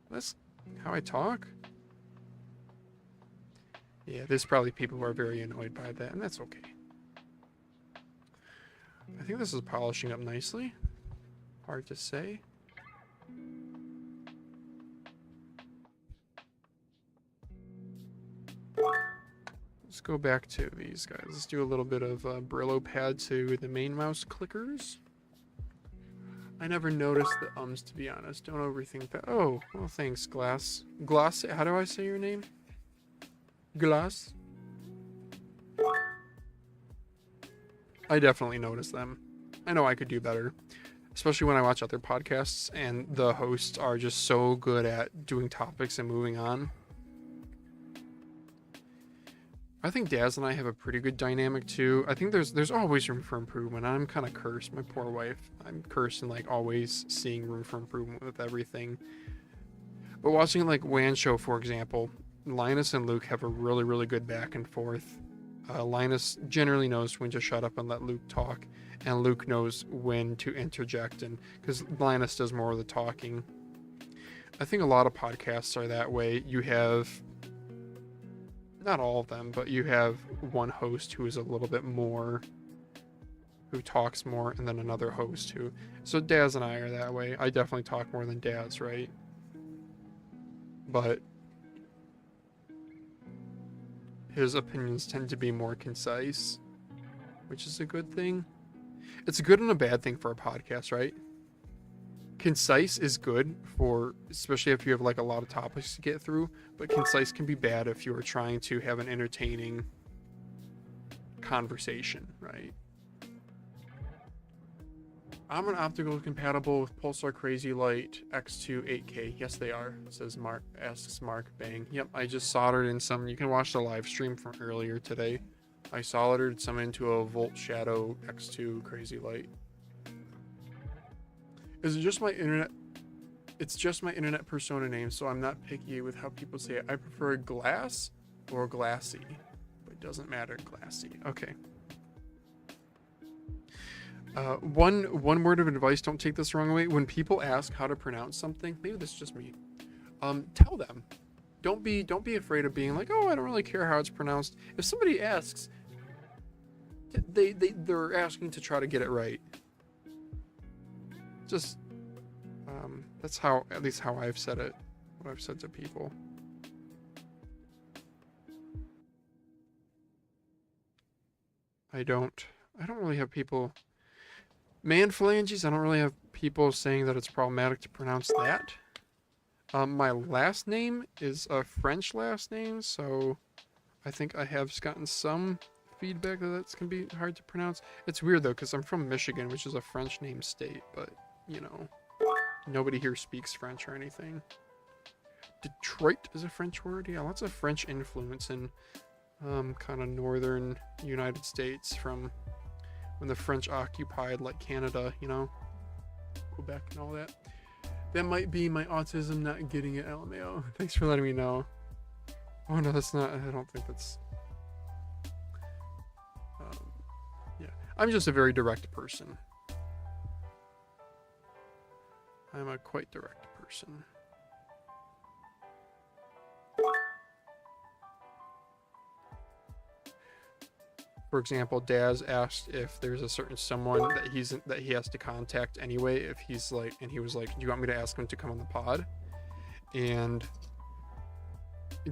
S1: That's how I talk. Yeah, there's probably people who are very annoyed by that, and that's okay. I think this is polishing up nicely. Hard to say. Let's go back to these guys. Let's do a little bit of Brillo pad to the main mouse clickers. I never noticed the ums, to be honest. Don't overthink that. Oh, well, thanks, Glass. Glass, how do I say your name? Glass? I definitely notice them. I know I could do better. Especially when I watch other podcasts and the hosts are just so good at doing topics and moving on. I think Daz and I have a pretty good dynamic too. I think there's always room for improvement. I'm kind of cursed, my poor wife. I'm cursed and like always seeing room for improvement with everything. But watching like Wan Show, for example, Linus and Luke have a really, really good back and forth. Linus generally knows when to shut up and let Luke talk, and Luke knows when to interject, and because Linus does more of the talking. I think a lot of podcasts are that way. You have, not all of them, but you have one host who is a little bit more, who talks more, and then another host who, so Daz and I are that way. I definitely talk more than Daz, right? But his opinions tend to be more concise, which is a good thing. It's a good and a bad thing for a podcast, right? Concise is good for, especially if you have like a lot of topics to get through, but concise can be bad if you are trying to have an entertaining conversation, right? I'm an optical compatible with Pulsar Crazy Light X2 8K. Yes, they are, says Mark, asks Mark Bang. Yep, I just soldered in some. You can watch the live stream from earlier today. I soldered some into a Volt Shadow X2 Crazy Light. Is it just my internet? It's just my internet persona name, so I'm not picky with how people say it. I prefer glass or glassy, but it doesn't matter. Glassy. Okay. One word of advice, don't take this the wrong way. When people ask how to pronounce something, maybe this is just me. Tell them. Don't be afraid of being like, oh, I don't really care how it's pronounced. If somebody asks, they're asking to try to get it right. Just that's how, at least how I've said it, what I've said to people. I don't really have people. Man phalanges, I don't really have people saying that it's problematic to pronounce that. My last name is a French last name, so I think I have gotten some feedback that that's can be hard to pronounce. It's weird though, because I'm from Michigan, which is a French name state, but you know, nobody here speaks French or anything. Detroit is a French word. Yeah, lots of French influence in kind of northern United States from when the French occupied like Canada, you know, Quebec and all that. That might be my autism not getting it, LMAO. Thanks for letting me know. Oh no, that's not, I don't think that's, yeah. I'm just a very direct person. I'm a quite direct person. For example, Daz asked if there's a certain someone that he has to contact anyway. If he's like, and he was like, "Do you want me to ask him to come on the pod?" And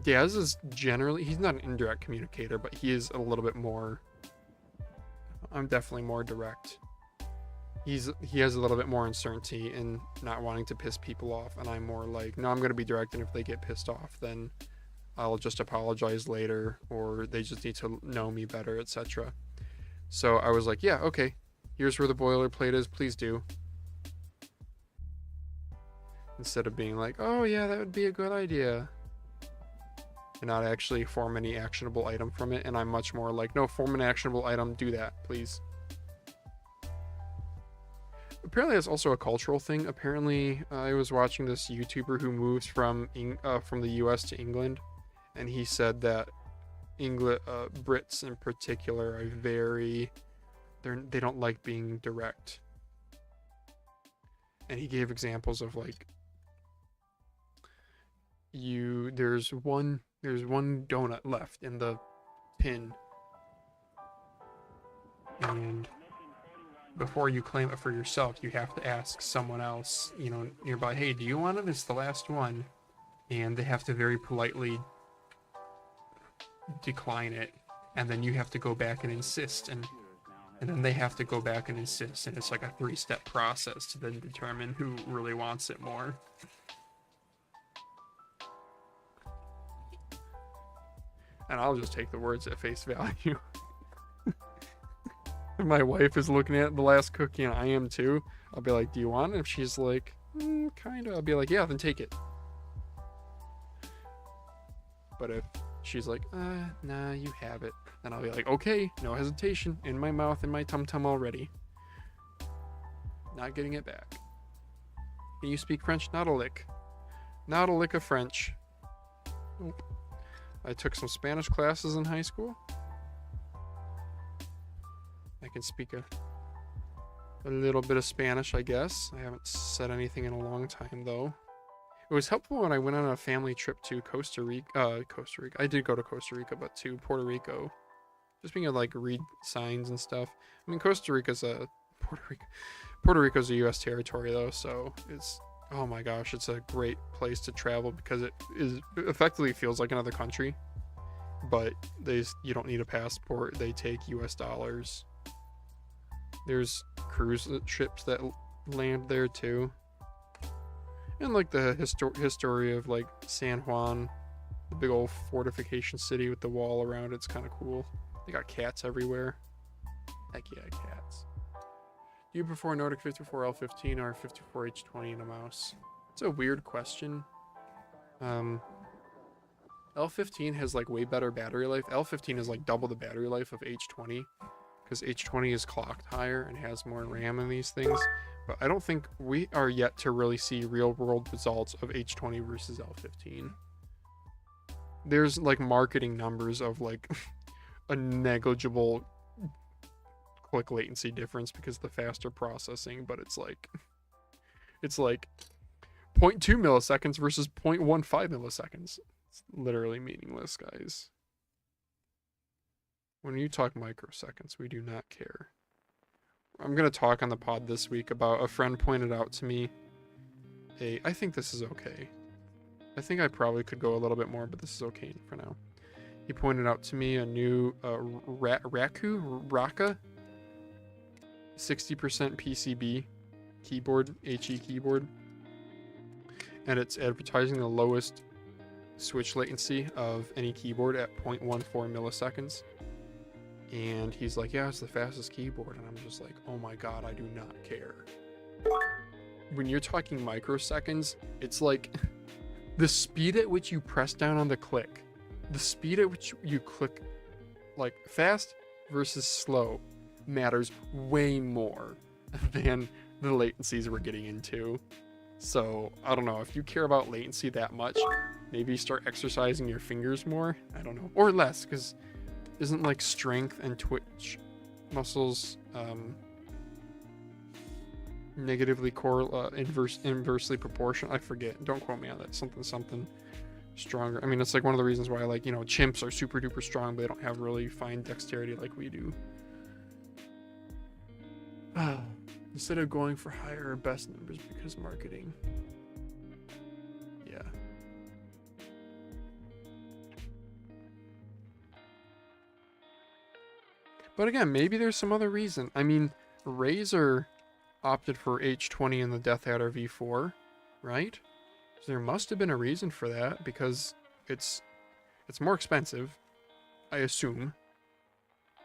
S1: Daz is generally, he's not an indirect communicator, but he is a little bit more. I'm definitely more direct. He has a little bit more uncertainty in not wanting to piss people off, and I'm more like, no, I'm going to be direct, and if they get pissed off, then I'll just apologize later, or they just need to know me better, etc. So I was like, yeah, okay, here's where the boilerplate is, please do. Instead of being like, oh yeah, that would be a good idea, and not actually form any actionable item from it. And I'm much more like, no, form an actionable item, do that, please. Apparently that's also a cultural thing. Apparently I was watching this YouTuber who moves from the US to England, and he said that Brits in particular are they don't like being direct. And he gave examples of like, there's one donut left in the tin, and before you claim it for yourself, you have to ask someone else, you know, nearby, hey, do you want it? It's the last one. And they have to very politely decline it, and then you have to go back and insist, and And then they have to go back and insist, and it's like a 3-step process to then determine who really wants it more. And I'll just take the words at face value. If my wife is looking at the last cookie and I am too, I'll be like, do you want it? If she's like, kinda, I'll be like, yeah, then take it. But if she's like, nah, you have it, then I'll be like, okay, no hesitation, in my mouth, in my tum-tum already. Not getting it back. Can you speak French? Not a lick. Not a lick of French. Nope. I took some Spanish classes in high school. I can speak a little bit of Spanish, I guess. I haven't said anything in a long time, though. It was helpful when I went on a family trip to Costa Rica. I did go to Costa Rica, but to Puerto Rico. Just being able to, like, read signs and stuff. I mean, Puerto Rico's a U.S. territory, though, so it's, oh my gosh, it's a great place to travel because it effectively feels like another country. But you don't need a passport. They take U.S. dollars. There's cruise ships that land there, too. And, like, the history of, like, San Juan, the big old fortification city with the wall around it's kind of cool. They got cats everywhere. Heck yeah, cats. Do you prefer Nordic 54L15 or 54H20 in a mouse? It's a weird question. L15 has, like, way better battery life. L15 is, like, double the battery life of H20. Because H20 is clocked higher and has more RAM in these things. But I don't think we are yet to really see real world results of H20 versus L15. There's like marketing numbers of like a negligible click latency difference because of the faster processing, but it's like 0.2 milliseconds versus 0.15 milliseconds. It's literally meaningless, guys. When you talk microseconds, we do not care. I'm going to talk on the pod this week about a friend pointed out to me I think this is okay. I think I probably could go a little bit more, but this is okay for now. He pointed out to me a new Raka 60% PCB keyboard, HE keyboard. And it's advertising the lowest switch latency of any keyboard at 0.14 milliseconds. And he's like, yeah, it's the fastest keyboard. And I'm just like, oh my god, I do not care. When you're talking microseconds, it's like the speed at which you press down on the click, the speed at which you click, like fast versus slow, matters way more than the latencies we're getting into. So I don't know, if you care about latency that much, maybe start exercising your fingers more. I don't know, or less, because isn't like strength and twitch muscles negatively inversely proportional? I forget. Don't quote me on that. Something stronger. I mean, it's like one of the reasons why, like, you know, chimps are super duper strong, but they don't have really fine dexterity like we do. Instead of going for higher or best numbers because marketing. Yeah. But again, maybe there's some other reason. I mean, Razer opted for H20 in the Death Adder V4, right? So there must have been a reason for that, because it's more expensive, I assume.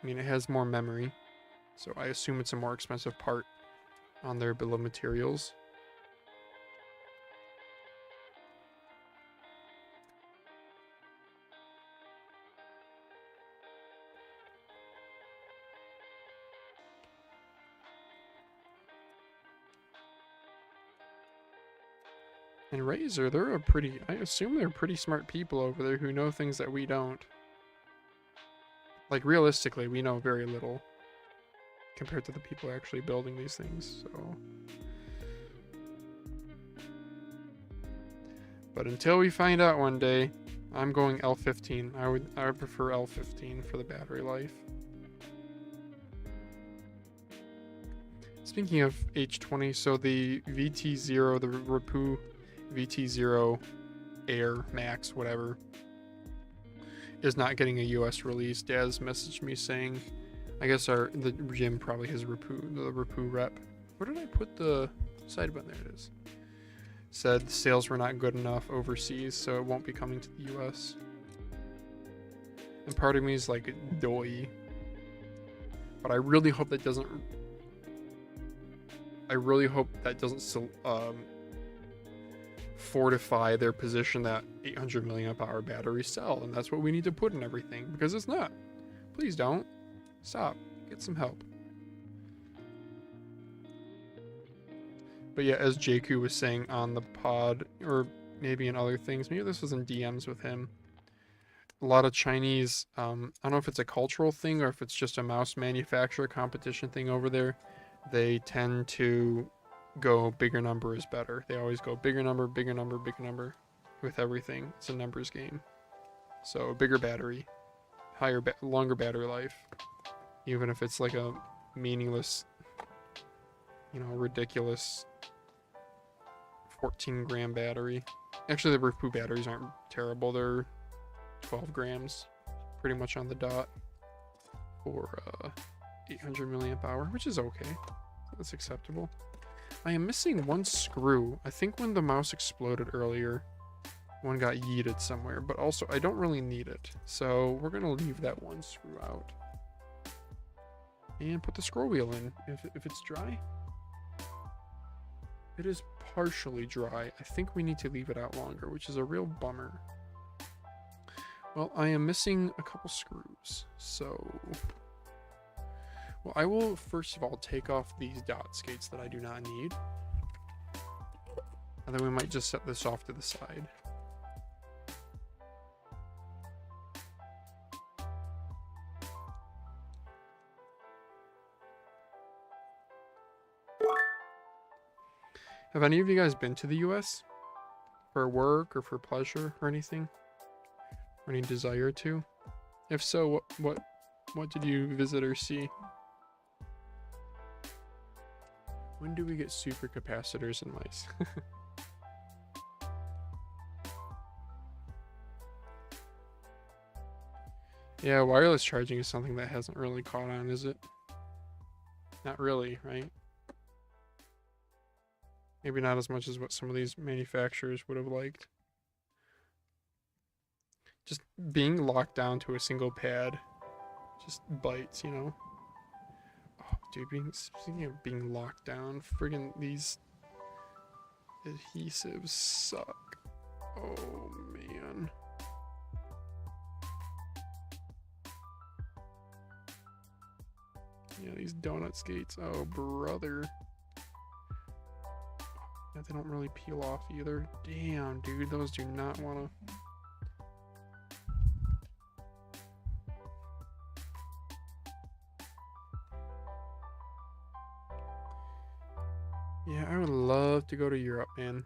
S1: I mean, it has more memory, so I assume it's a more expensive part on their bill of materials. And Razer, I assume they're pretty smart people over there who know things that we don't. Like, realistically, we know very little compared to the people actually building these things, so. But until we find out one day, I'm going L15. I would prefer L15 for the battery life. Speaking of H20, so the VT0, the Rappu VT0 Air Max, whatever, is not getting a US release. Daz messaged me saying, I guess the gym probably has the Rapoo rep. Where did I put the side button? There it is. Said sales were not good enough overseas, so it won't be coming to the US. And part of me is like, doy. But I really hope that doesn't. I really hope that doesn't fortify their position that 800 milliamp hour batteries sell, and that's what we need to put in everything, because it's not. Please don't. Stop. Get some help. But yeah, as JQ was saying on the pod, or maybe in other things, maybe this was in DMs with him, a lot of Chinese, I don't know if it's a cultural thing or if it's just a mouse manufacturer competition thing over there, they tend to go bigger number is better. They always go bigger number, bigger number, bigger number with everything. It's a numbers game. So bigger battery, longer battery life, even if it's like a meaningless, ridiculous 14-gram battery. Actually, the Rapoo batteries aren't terrible. They're 12 grams, pretty much on the dot for 800 milliamp hour, which is okay. That's acceptable. I am missing one screw. I think when the mouse exploded earlier, one got yeeted somewhere, but also I don't really need it. So we're gonna leave that one screw out. And put the scroll wheel in if it's dry. It is partially dry. I think we need to leave it out longer, which is a real bummer. Well, I am missing a couple screws, so... Well, I will first of all take off these dot skates that I do not need. And then we might just set this off to the side. Have any of you guys been to the US? For work or for pleasure or anything? Or any desire to? If so, what did you visit or see? When do we get super capacitors and mice? Yeah, wireless charging is something that hasn't really caught on, is it? Not really, right? Maybe not as much as what some of these manufacturers would have liked. Just being locked down to a single pad just bites, Oh, dude, speaking of being locked down, friggin' these adhesives suck. Oh, man. Yeah, these donut skates. Oh, brother. Yeah, they don't really peel off either. Damn, dude, those do not want to... Yeah, I would love to go to Europe, man.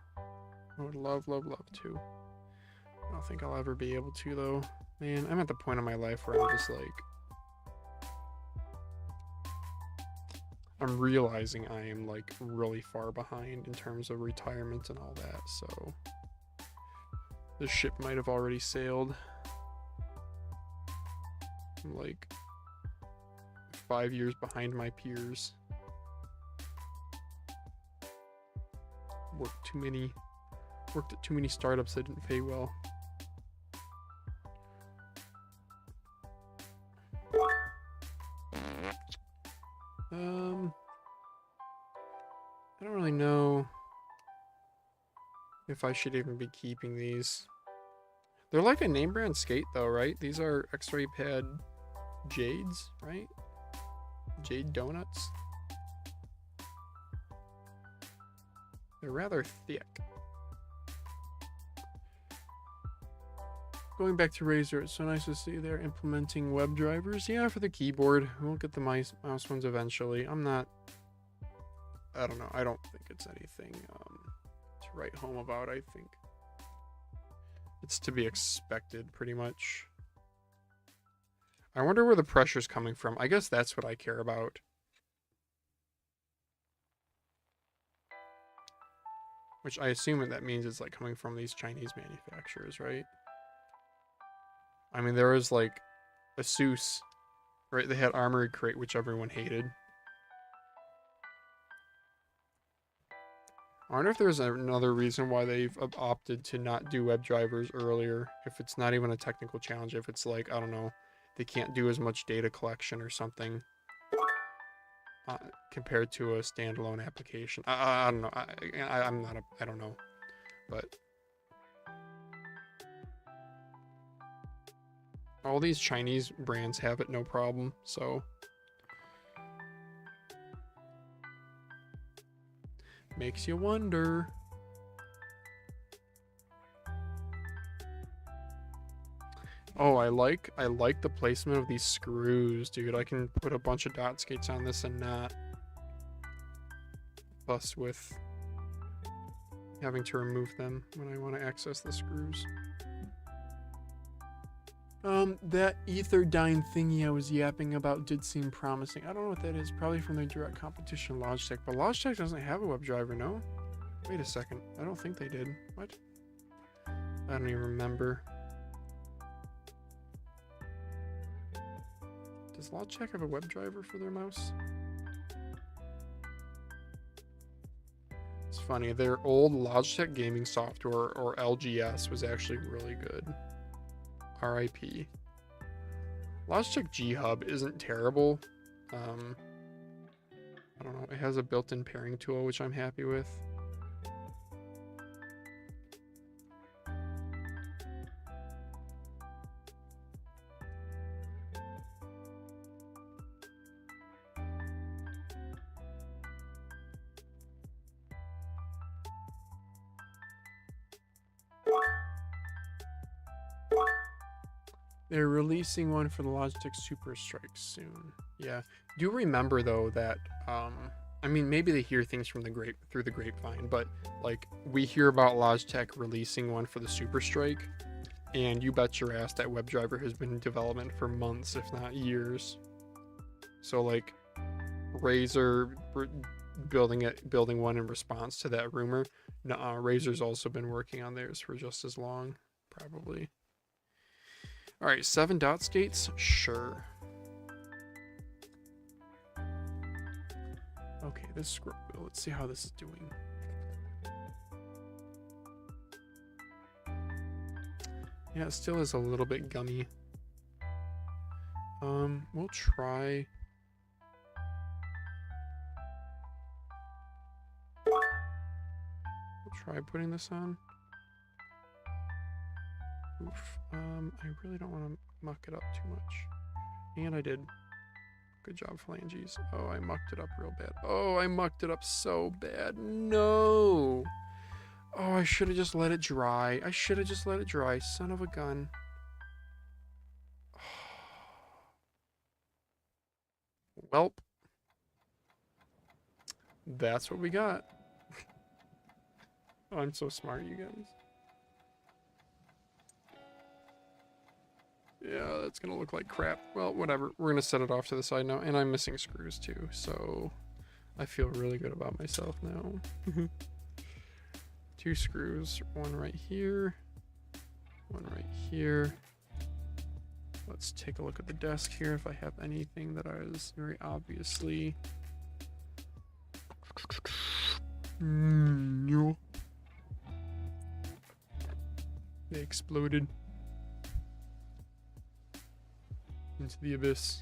S1: I would love, love, love to. I don't think I'll ever be able to, though. Man, I'm at the point in my life where I'm just like... I'm realizing I am like really far behind in terms of retirement and all that, so the ship might have already sailed. I'm like 5 years behind my peers. Worked at too many startups that didn't pay well. I don't really know if I should even be keeping these. They're like a name brand skate though, right? These are X-ray pad Jades, right? Jade donuts. They're rather thick. Going back to Razer, it's so nice to see they're implementing web drivers. Yeah, for the keyboard. We'll get the mouse ones eventually. I don't know. I don't think it's anything to write home about. I think it's to be expected, pretty much. I wonder where the pressure's coming from. I guess that's what I care about. Which I assume that means it's like coming from these Chinese manufacturers, right? I mean, there is like ASUS Right, they had Armored Crate, which everyone hated. I wonder if there's another reason why they've opted to not do web drivers earlier. If it's not even a technical challenge, if it's like, I don't know, they can't do as much data collection or something compared to a standalone application. I don't know. I'm not I don't know. But all these Chinese brands have it no problem, so makes you wonder. Oh, I like the placement of these screws, dude. I can put a bunch of dot skates on this and not fuss with having to remove them when I want to access the screws. That Etherdyne thingy I was yapping about did seem promising. I don't know what that is. Probably from their direct competition, Logitech. But Logitech doesn't have a WebDriver, no? Wait a second. I don't think they did. What? I don't even remember. Does Logitech have a WebDriver for their mouse? It's funny. Their old Logitech gaming software, or LGS, was actually really good. RIP. Logitech G Hub isn't terrible. I don't know. It has a built-in pairing tool, which I'm happy with. They're releasing one for the Logitech Super Strike soon. Yeah. Do remember though that I mean maybe they hear things from through the grapevine, but like we hear about Logitech releasing one for the Super Strike, and you bet your ass that WebDriver has been in development for months, if not years. So like Razer building one in response to that rumor. Nuh-uh, Razer's also been working on theirs for just as long, probably. All right, 7 dot skates, sure. Okay, this scroll wheel. Let's see how this is doing. Yeah, it still is a little bit gummy. We'll try. We'll try putting this on. Oof. I really don't want to muck it up too much. And I did. Good job, phalanges. Oh, I mucked it up real bad. Oh, I mucked it up so bad. No. Oh, I should have just let it dry. I should have just let it dry. Son of a gun. Welp. That's what we got. Oh, I'm so smart, you guys. Yeah, that's gonna look like crap. Well, whatever. We're gonna set it off to the side now, and I'm missing screws too, so I feel really good about myself now. 2 screws, one right here, one right here. Let's take a look at the desk here if I have anything that is very obviously. No. They exploded into the abyss.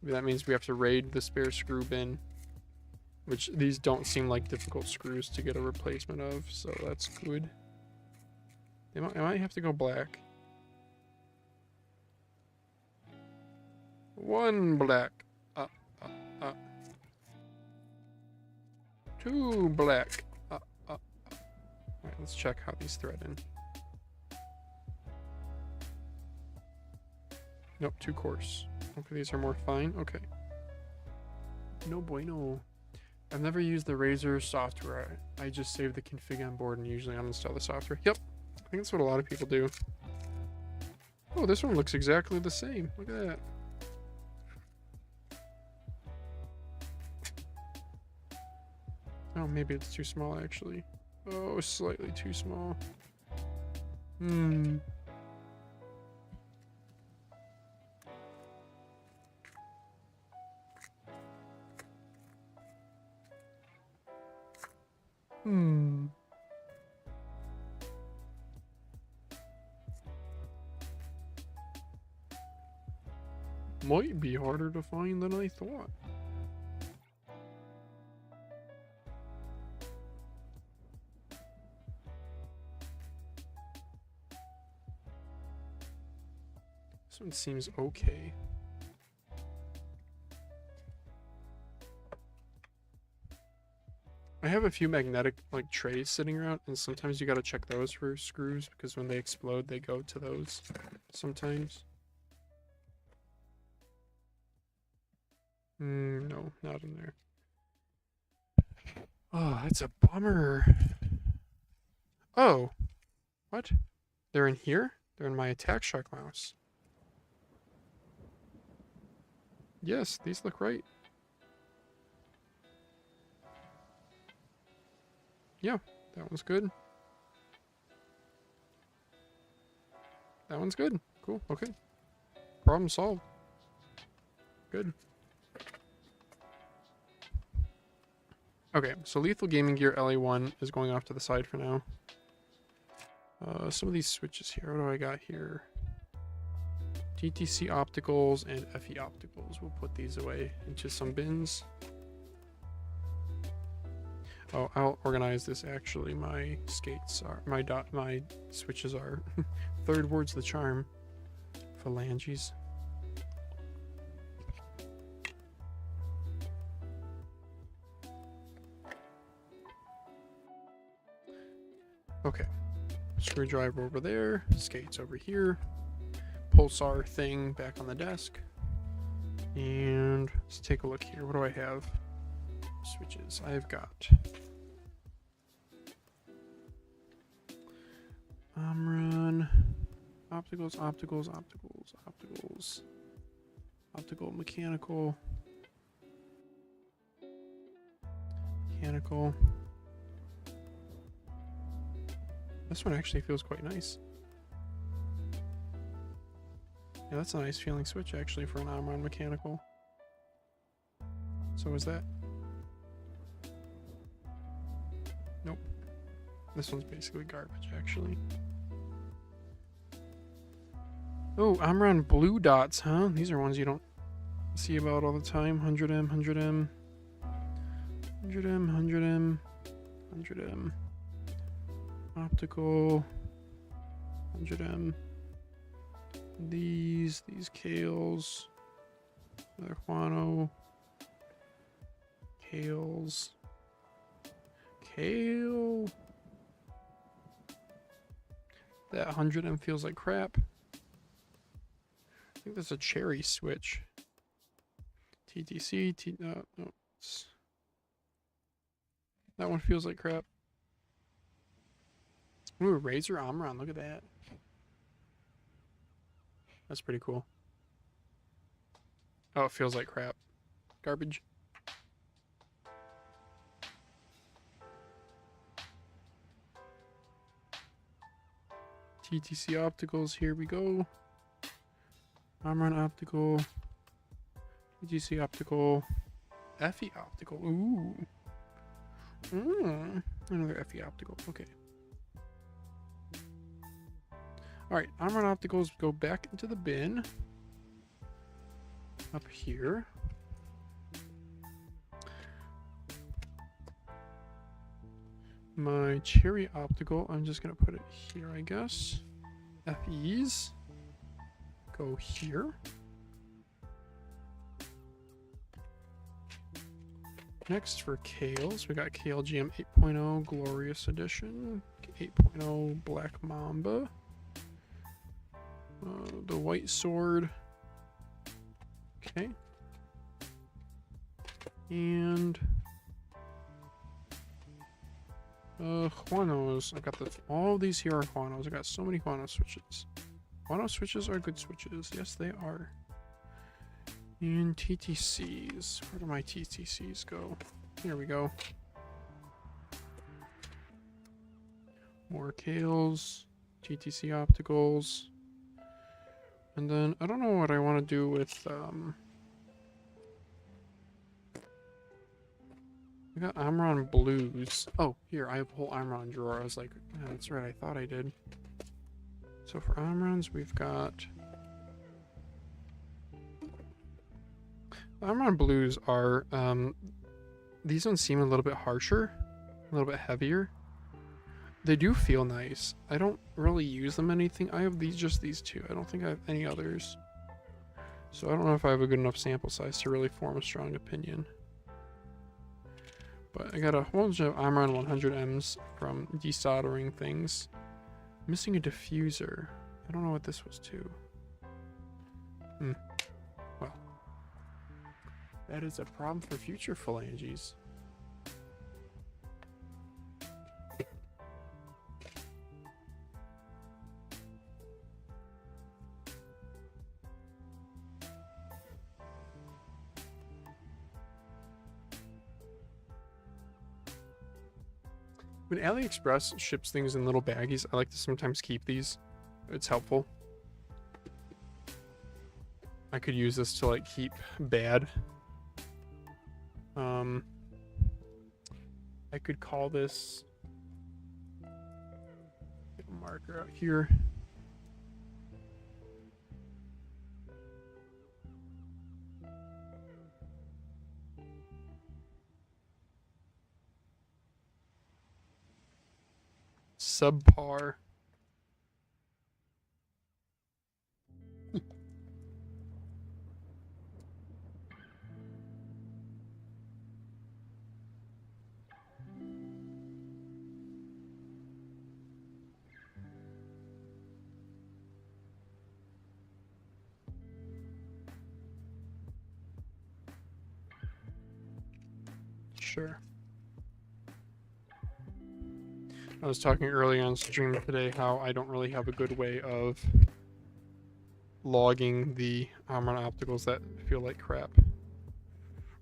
S1: Maybe that means we have to raid the spare screw bin, which these don't seem like difficult screws to get a replacement of, so that's good. I might have to go black. 1 black. 2 black. Alright, let's check how these thread in. Nope, 2 coarse. Okay, these are more fine. Okay. No bueno. I've never used the Razer software. I just save the config on board and usually uninstall the software. Yep. I think that's what a lot of people do. Oh, this one looks exactly the same. Look at that. Oh, maybe it's too small actually. Oh, slightly too small. Hmm. Might be harder to find than I thought. This one seems okay. I have a few magnetic like trays sitting around, and sometimes you gotta check those for screws because when they explode, they go to those sometimes. No, not in there. Oh, that's a bummer. Oh, what? They're in here? They're in my Attack Shark mouse. Yes, these look right. Yeah, that one's good. That one's good. Cool, okay. Problem solved. Good. Okay, so Lethal Gaming Gear LA1 is going off to the side for now. Some of these switches here. What do I got here? TTC opticals and FE opticals. We'll put these away into some bins. Oh, I'll organize this actually. My skates are my switches are third word's the charm. Phalanges. Okay. Screwdriver over there, skates over here, pulsar thing back on the desk. And let's take a look here. What do I have? Switches. I've got Omron, opticals, opticals, opticals, opticals, optical, mechanical, mechanical. This one actually feels quite nice. Yeah, that's a nice feeling switch actually for an Omron mechanical. So is that? Nope. This one's basically garbage actually. Oh, Omron blue dots, huh? These are ones you don't see about all the time. 100M, 100M, 100M, 100M, 100M. Optical, 100M. These Kales, another Huano, Kales, Kale. That 100M feels like crap. I think that's a cherry switch. TTC, no, that one feels like crap. Ooh, Razor Omron, look at that. That's pretty cool. Oh, it feels like crap. Garbage. TTC Opticals, here we go. Omron Optical. TTC Optical. FE Optical, ooh. Another FE Optical, okay. Alright, Omron Opticals go back into the bin. Up here. My Cherry Optical, I'm just going to put it here, I guess. FEs go here. Next for Kales, we got Kale GM 8.0 Glorious Edition, 8.0 Black Mamba. The White Sword. Okay. And Huanos. I got all of these here are Huanos. I got so many Huano switches. Huano switches are good switches. Yes, they are. And TTCs. Where do my TTCs go? Here we go. More Kales. TTC Opticals. And then, I don't know what I want to do with, I got Amron Blues. Oh, here, I have a whole Amron drawer. I was like, yeah, that's right, I thought I did. So for Amrons, we've got... Amron Blues are, these ones seem a little bit harsher, a little bit heavier. They do feel nice. I don't really use them anything. I have these, just these two. I don't think I have any others. So I don't know if I have a good enough sample size to really form a strong opinion. But I got a whole bunch of Amron 100Ms from desoldering things. Missing a diffuser. I don't know what this was to. Well. That is a problem for future phalanges. When AliExpress ships things in little baggies, I like to sometimes keep these. It's helpful. I could use this to like keep bad. I could call this, get a marker out here. Subpar. Sure. I was talking earlier on stream today how I don't really have a good way of logging the Amron opticals that feel like crap.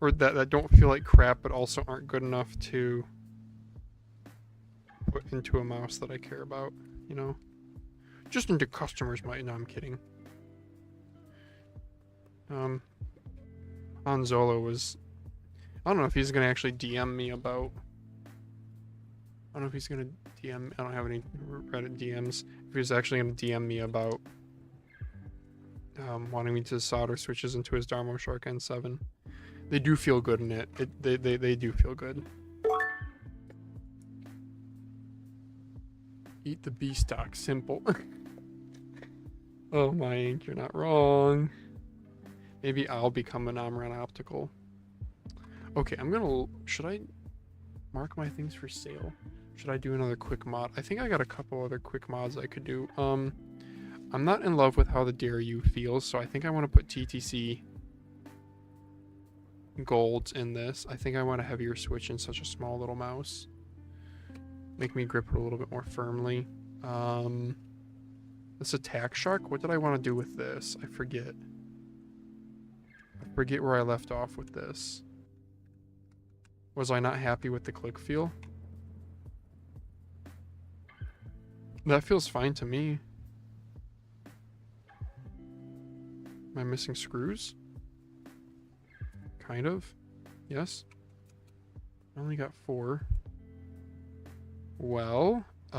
S1: Or that don't feel like crap but also aren't good enough to put into a mouse that I care about, you know? Just into customers might. No, I'm kidding. Han Solo was... I don't know if he's gonna actually DM me about... I don't know if he's gonna DM... I don't have any Reddit DMs. If he's actually gonna DM me about wanting me to solder switches into his Darmo Shark N7. They do feel good in it. They do feel good. Eat the B stock, simple. Oh my ink, you're not wrong. Maybe I'll become an Amron optical. Okay, I'm gonna... Should I mark my things for sale? Should I do another quick mod? I think I got a couple other quick mods I could do. I'm not in love with how the Dare You feels, so I think I want to put TTC golds in this. I think I want a heavier switch in such a small little mouse. Make me grip it a little bit more firmly. This Attack Shark, what did I want to do with this? I forget. I forget where I left off with this. Was I not happy with the click feel? That feels fine to me. Am I missing screws? Kind of. Yes. I only got 4. Well, I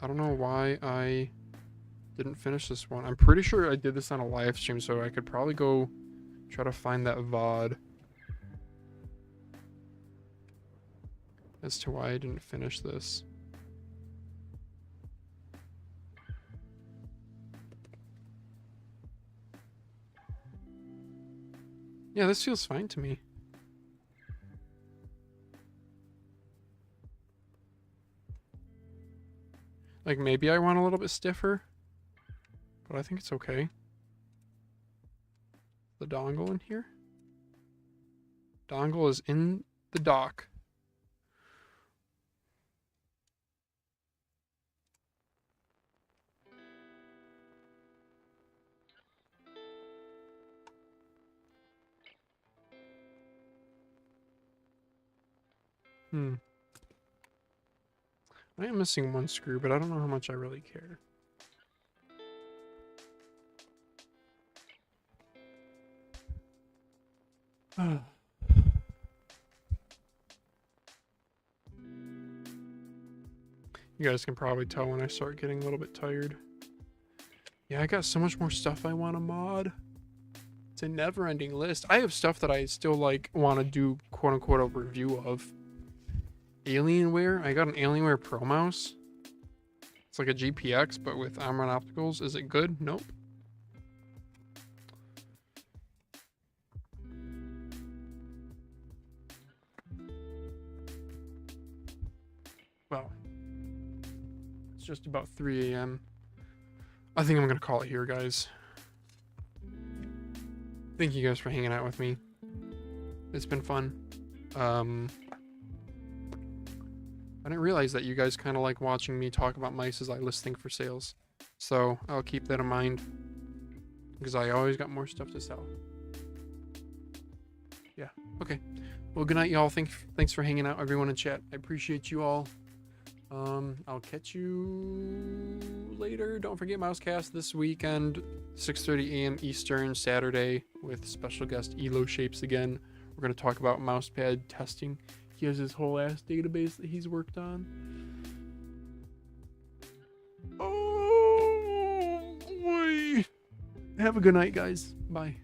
S1: don't know why I didn't finish this one. I'm pretty sure I did this on a live stream, so I could probably go try to find that VOD as to why I didn't finish this. Yeah, this feels fine to me. Like, maybe I want a little bit stiffer, but I think it's okay. The dongle in here? Dongle is in the dock. I am missing 1 screw, but I don't know how much I really care. You guys can probably tell when I start getting a little bit tired. Yeah, I got so much more stuff I want to mod. It's a never-ending list. I have stuff that I still like want to do quote-unquote a review of. Alienware. I got an Alienware Pro mouse. It's like a GPX, but with Omron opticals. Is it good? Nope. Well, it's just about 3 a.m. I think I'm going to call it here, guys. Thank you guys for hanging out with me. It's been fun. I didn't realize that you guys kind of like watching me talk about mice as I list things for sales. So I'll keep that in mind because I always got more stuff to sell. Yeah. Okay. Well, good night, y'all. Thanks for hanging out, everyone in chat. I appreciate you all. I'll catch you later. Don't forget Mousecast this weekend, 6:30 a.m. Eastern, Saturday, with special guest Elo Shapes again. We're going to talk about mousepad testing. He has his whole ass database that he's worked on. Oh, boy. Have a good night, guys. Bye.